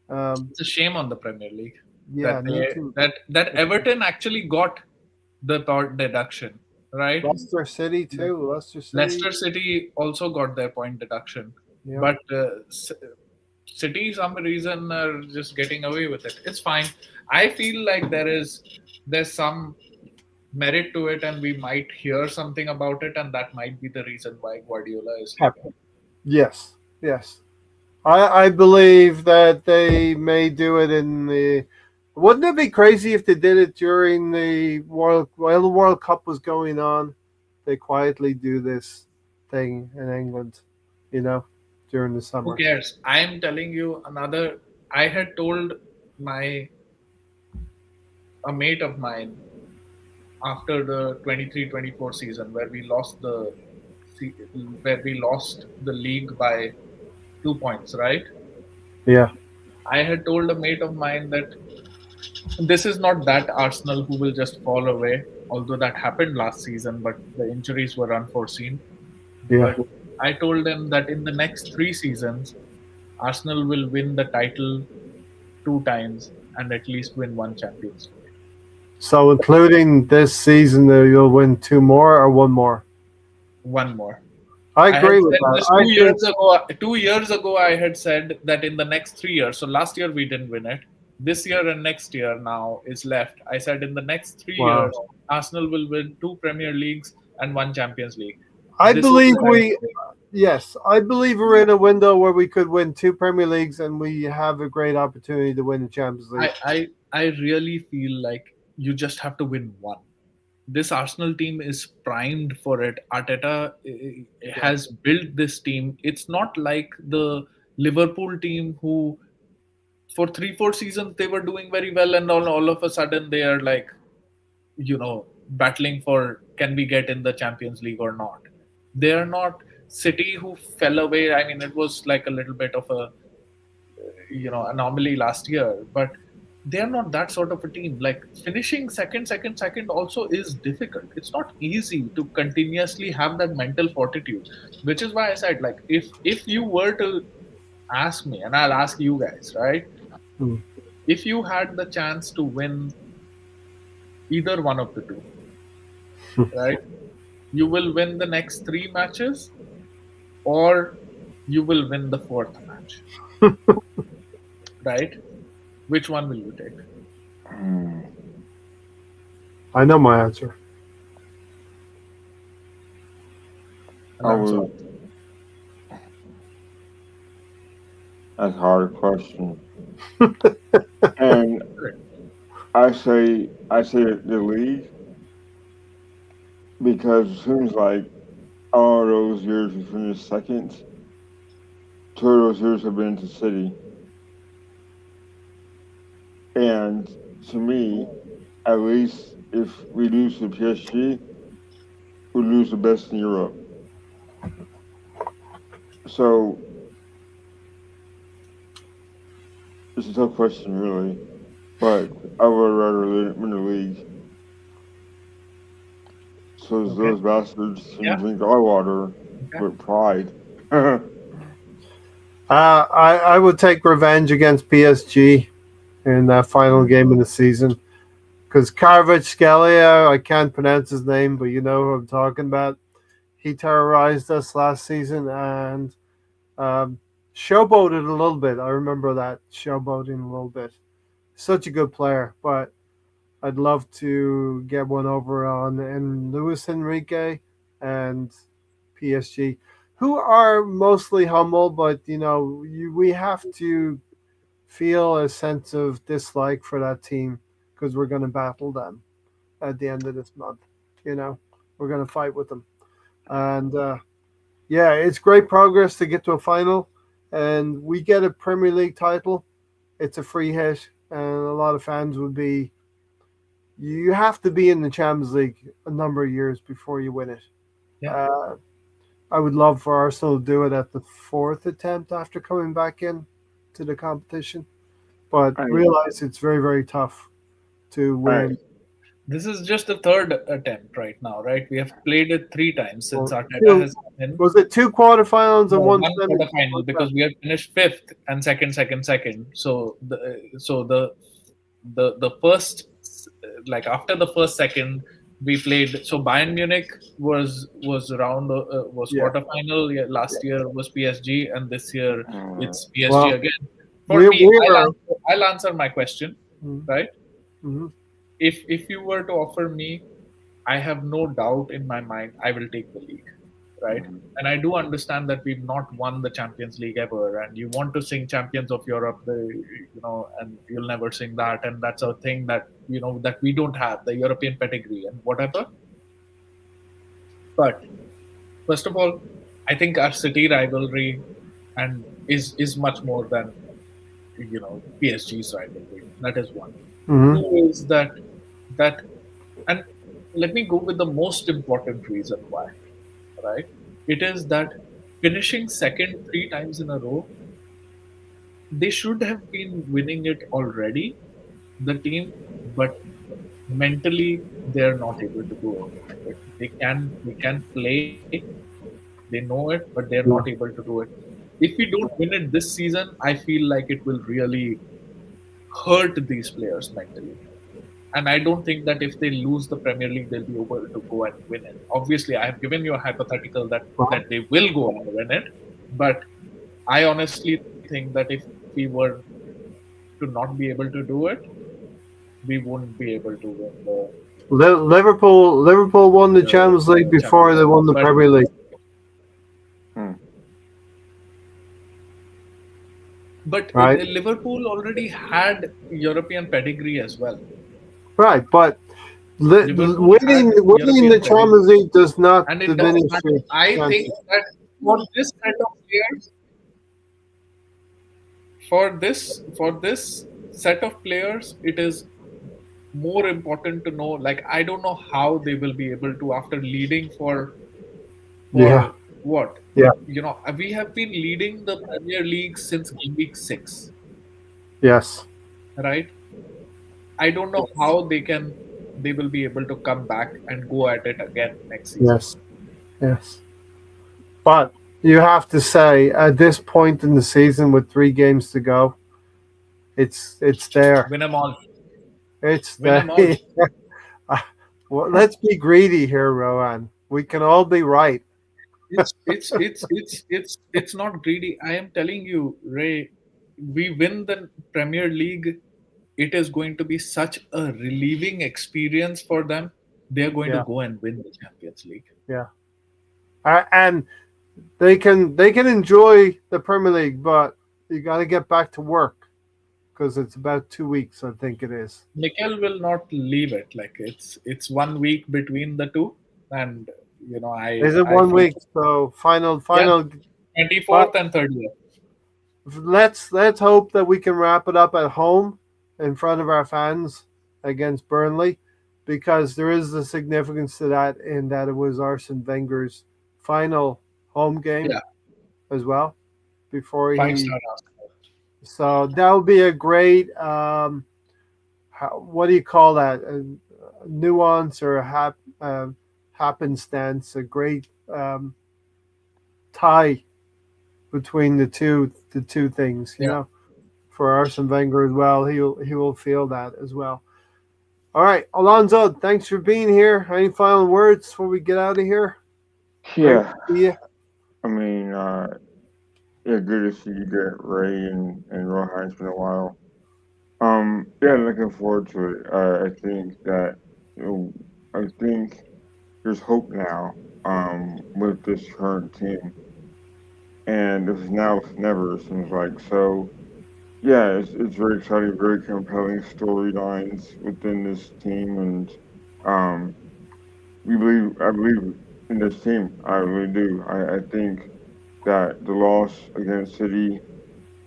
It's a shame on the Premier League Yeah, that me too. that Everton actually got the point deduction, right? Leicester City too. Leicester City. Leicester City also got their point deduction, Yeah. but City, some reason, are just getting away with it. It's fine. I feel like there's some merit to it, and we might hear something about it, and that might be the reason why Guardiola is leaving. Yes, yes. I believe that they may do it in the. Wouldn't it be crazy if they did it during while the World Cup was going on? They quietly do this thing in England, during the summer. Who cares? I am telling you another. I had told a mate of mine after the 23-24 season where we lost the league by 2 points, right? Yeah. I had told a mate of mine that this is not that Arsenal who will just fall away, although that happened last season, but the injuries were unforeseen. Yeah. But I told him that in the next 3 seasons, Arsenal will win the title 2 times and at least win 1 Champions League. So, including this season, you'll win 2 more or 1 more? 1 more. I agree with that. 2 years ago, I had said that in the next 3 years. So last year we didn't win it. This year and next year now is left. I said in the next 3 years, Arsenal will win 2 Premier Leagues and 1 Champions League. I believe we're in a window where we could win 2 Premier Leagues and we have a great opportunity to win the Champions League. I really feel like You just have to win one. This Arsenal team is primed for it. Arteta has built this team. It's not like the Liverpool team who, for 3 4 seasons, they were doing very well, and all of a sudden they are like, battling for, can we get in the Champions League or not. They are not City, who fell away. I mean, it was like a little bit of a anomaly last year, but they're not that sort of a team. Like, finishing second also is difficult. It's not easy to continuously have that mental fortitude, which is why I said, like, if you were to ask me, and I'll ask you guys, right? Mm. If you had the chance to win either one of the two, right? You will win the next 3 matches, or you will win the fourth match, right? Which one will you take? I know my answer. And I I'm would. sorry. That's a hard question. And I say the league because it seems like all those years we finished second, 2 of those years have been to City. And to me, at least if we lose to PSG, we lose the best in Europe. So it's a tough question, really. But I would rather win the league. So those bastards can drink our water with pride. I would take revenge against PSG in that final game of the season because Kvaratskhelia, I can't pronounce his name, but you know who I'm talking about. He terrorized us last season and showboated a little bit. I remember that, showboating a little bit. Such a good player, but I'd love to get one over on and Luis Enrique and PSG, who are mostly humble, but we have to feel a sense of dislike for that team because we're going to battle them at the end of this month. We're going to fight with them, and yeah, it's great progress to get to a final, and we get a Premier League title. It's a free hit, and a lot of fans would be. You have to be in the Champions League a number of years before you win it. Yeah. I would love for Arsenal to do it at the fourth attempt after coming back in to the competition, but realize it's very, very tough to win. This is just the third attempt right now, right? We have played it 3 times since Well, Arteta has come in. Was it 2 quarterfinals and one quarterfinal, because we have finished fifth and second. So the first, like, after the first second, we played. So Bayern Munich was quarterfinal. Yeah, last year was PSG, and this year it's PSG again. For me, I'll answer my question, right? Mm-hmm. If you were to offer me, I have no doubt in my mind I will take the league, right? And I do understand that we've not won the Champions League ever, and you want to sing Champions of Europe, and you'll never sing that, and that's a thing that that we don't have, the European pedigree and whatever. But first of all, I think our City rivalry and is much more than PSG's rivalry. That is one. Mm-hmm. Two is that and let me go with the most important reason why, right? It is that finishing second 3 times in a row, they should have been winning it already, the team, but mentally they're not able to do it. They can play, they know it, but they're not able to do it. If we don't win it this season, I feel like it will really hurt these players mentally. And I don't think that if they lose the Premier League, they'll be able to go and win it. Obviously, I have given you a hypothetical that they will go and win it, but I honestly think that if we were to not be able to do it, we wouldn't be able to win the. Liverpool won the Champions League before they won the Premier League. But Liverpool already had European pedigree as well. Right, but Liverpool had winning the European credit, Champions League does not and it doesn't diminish matter. your I think chances. that for this set of players, for this set of players, it is more important to know. Like, I don't know how they will be able to, after leading Yeah, for what, yeah, we have been leading the Premier League since game week 6, yes, right? I don't know how they will be able to come back and go at it again next season. yes, yes. But you have to say, at this point in the season, with 3 games to go, it's there. Win them all. It's Win there. them all. Well, let's be greedy here, Rohan. We can all be right. It's not greedy. I am telling you, Ray, we win the Premier League, it is going to be such a relieving experience for them. They're going to Yeah, go and win the Champions League. yeah. And they can enjoy the Premier League, but you got to get back to work because it's about 2 weeks, I think it is. Mikel will not leave it. Like, it's 1 week between the two, and Is it I one feel, week? So final, yeah, final. But 24th and 30th. let's hope that we can wrap it up at home in front of our fans against Burnley, because there is a significance to that in that it was Arsene Wenger's final home game Yeah, as well before five he. star Arsenal. So that would be a great what do you call that? A nuance or happenstance, a great tie between the two things, Yeah. for Arsene Wenger as well. He will feel that as well. All right, Alonso, thanks for being here. Any final words before we get out of here? Great Yeah, to see you. I mean, yeah, good to see you, get Ray and Rohan. It's been a while. Yeah, looking forward to it. I think that, you know, I think there's hope now. With this current team, and this is now it's never. It seems like so. Yeah, it's very exciting, very compelling storylines within this team, and um, I believe in this team. I really do. I think that the loss against City,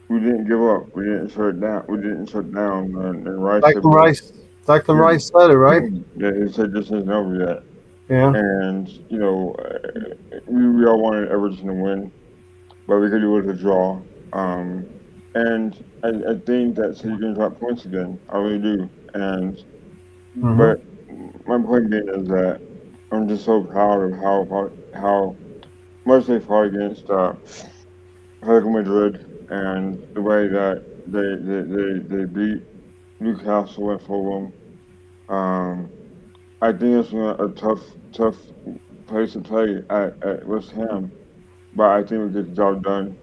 we didn't give up. We didn't shut down. We didn't shut down. And Rice said, Declan Rice. Declan yeah, Rice said it, right? yeah, he said this isn't over yet. Yeah. And we all wanted Everton to win, but we could do it with a draw. And I think that City can drop points again. I really do. And Hmm. but my point being is that I'm just so proud of how much they fought against Atletico Madrid, and the way that they beat Newcastle and Fulham. Um, I think it's a tough place to play at West Ham, but I think we get the job done.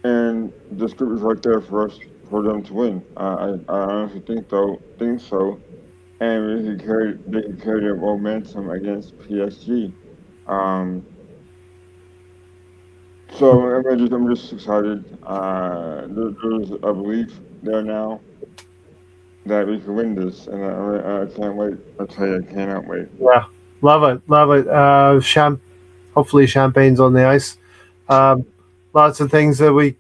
And the script is right there for us for them to win. I honestly think so. And they can carry their momentum against PSG. Um, so I'm just excited. There's a belief there now that we can win this, and I can't wait. I tell you, I cannot wait. Yeah. Love it. Love it. Hopefully champagne's on the ice. Um, lots of things that we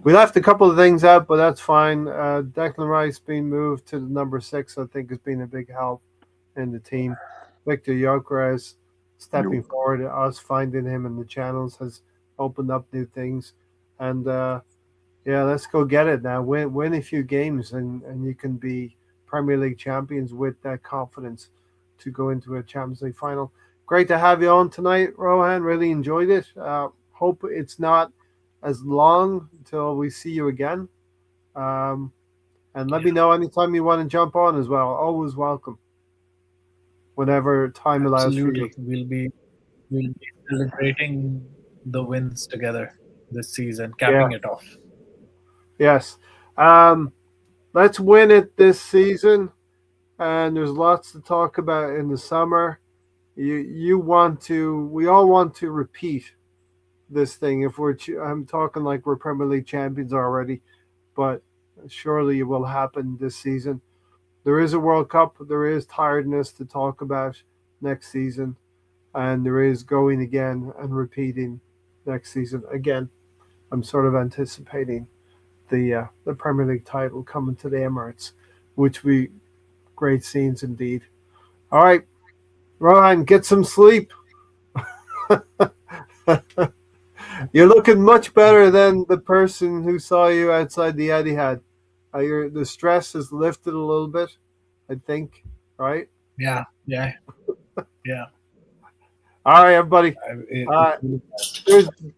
left a couple of things out, but that's fine. Declan Rice being moved to the number 6, I think, has been a big help in the team. Victor Gyökeres stepping Nope. forward, us finding him in the channels has opened up new things. And yeah, let's go get it now. Win a few games, and you can be Premier League champions with that confidence to go into a Champions League final. Great to have you on tonight, Rohan. Really enjoyed it. Hope it's not as long until we see you again. Um, and let me Yeah, know anytime you want to jump on as well. Always welcome, whenever time allows for you. absolutely. We'll be celebrating the wins together this season, Yeah. capping it off. Yes. Um, let's win it this season. And there's lots to talk about in the summer. You want to? We all want to repeat this thing. If I'm talking like we're Premier League champions already, but surely it will happen this season. there is a World Cup. There is tiredness to talk about next season, and there is going again and repeating next season again. I'm sort of anticipating the Premier League title coming to the Emirates, which we great scenes indeed. All right, Rohan, get some sleep. You're looking much better than the person who saw you outside the Etihad. The stress has lifted a little bit, I think, right? Yeah. All right, everybody.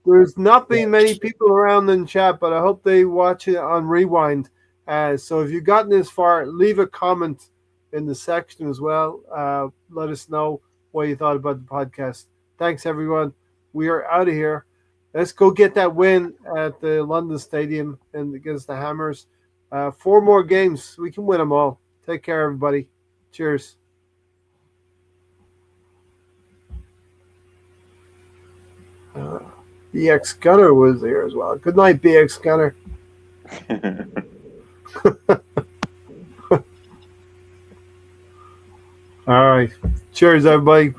There's not been many people around in chat, but I hope they watch it on rewind. So if you've gotten this far, leave a comment in the section as well. Let us know what you thought about the podcast. Thanks, everyone. We are out of here. Let's go get that win at the London Stadium and against the Hammers. 4 more games. We can win them all. Take care, everybody. Cheers. BX Gunner was there as well. Good night, BX Gunner. All right. Cheers, everybody.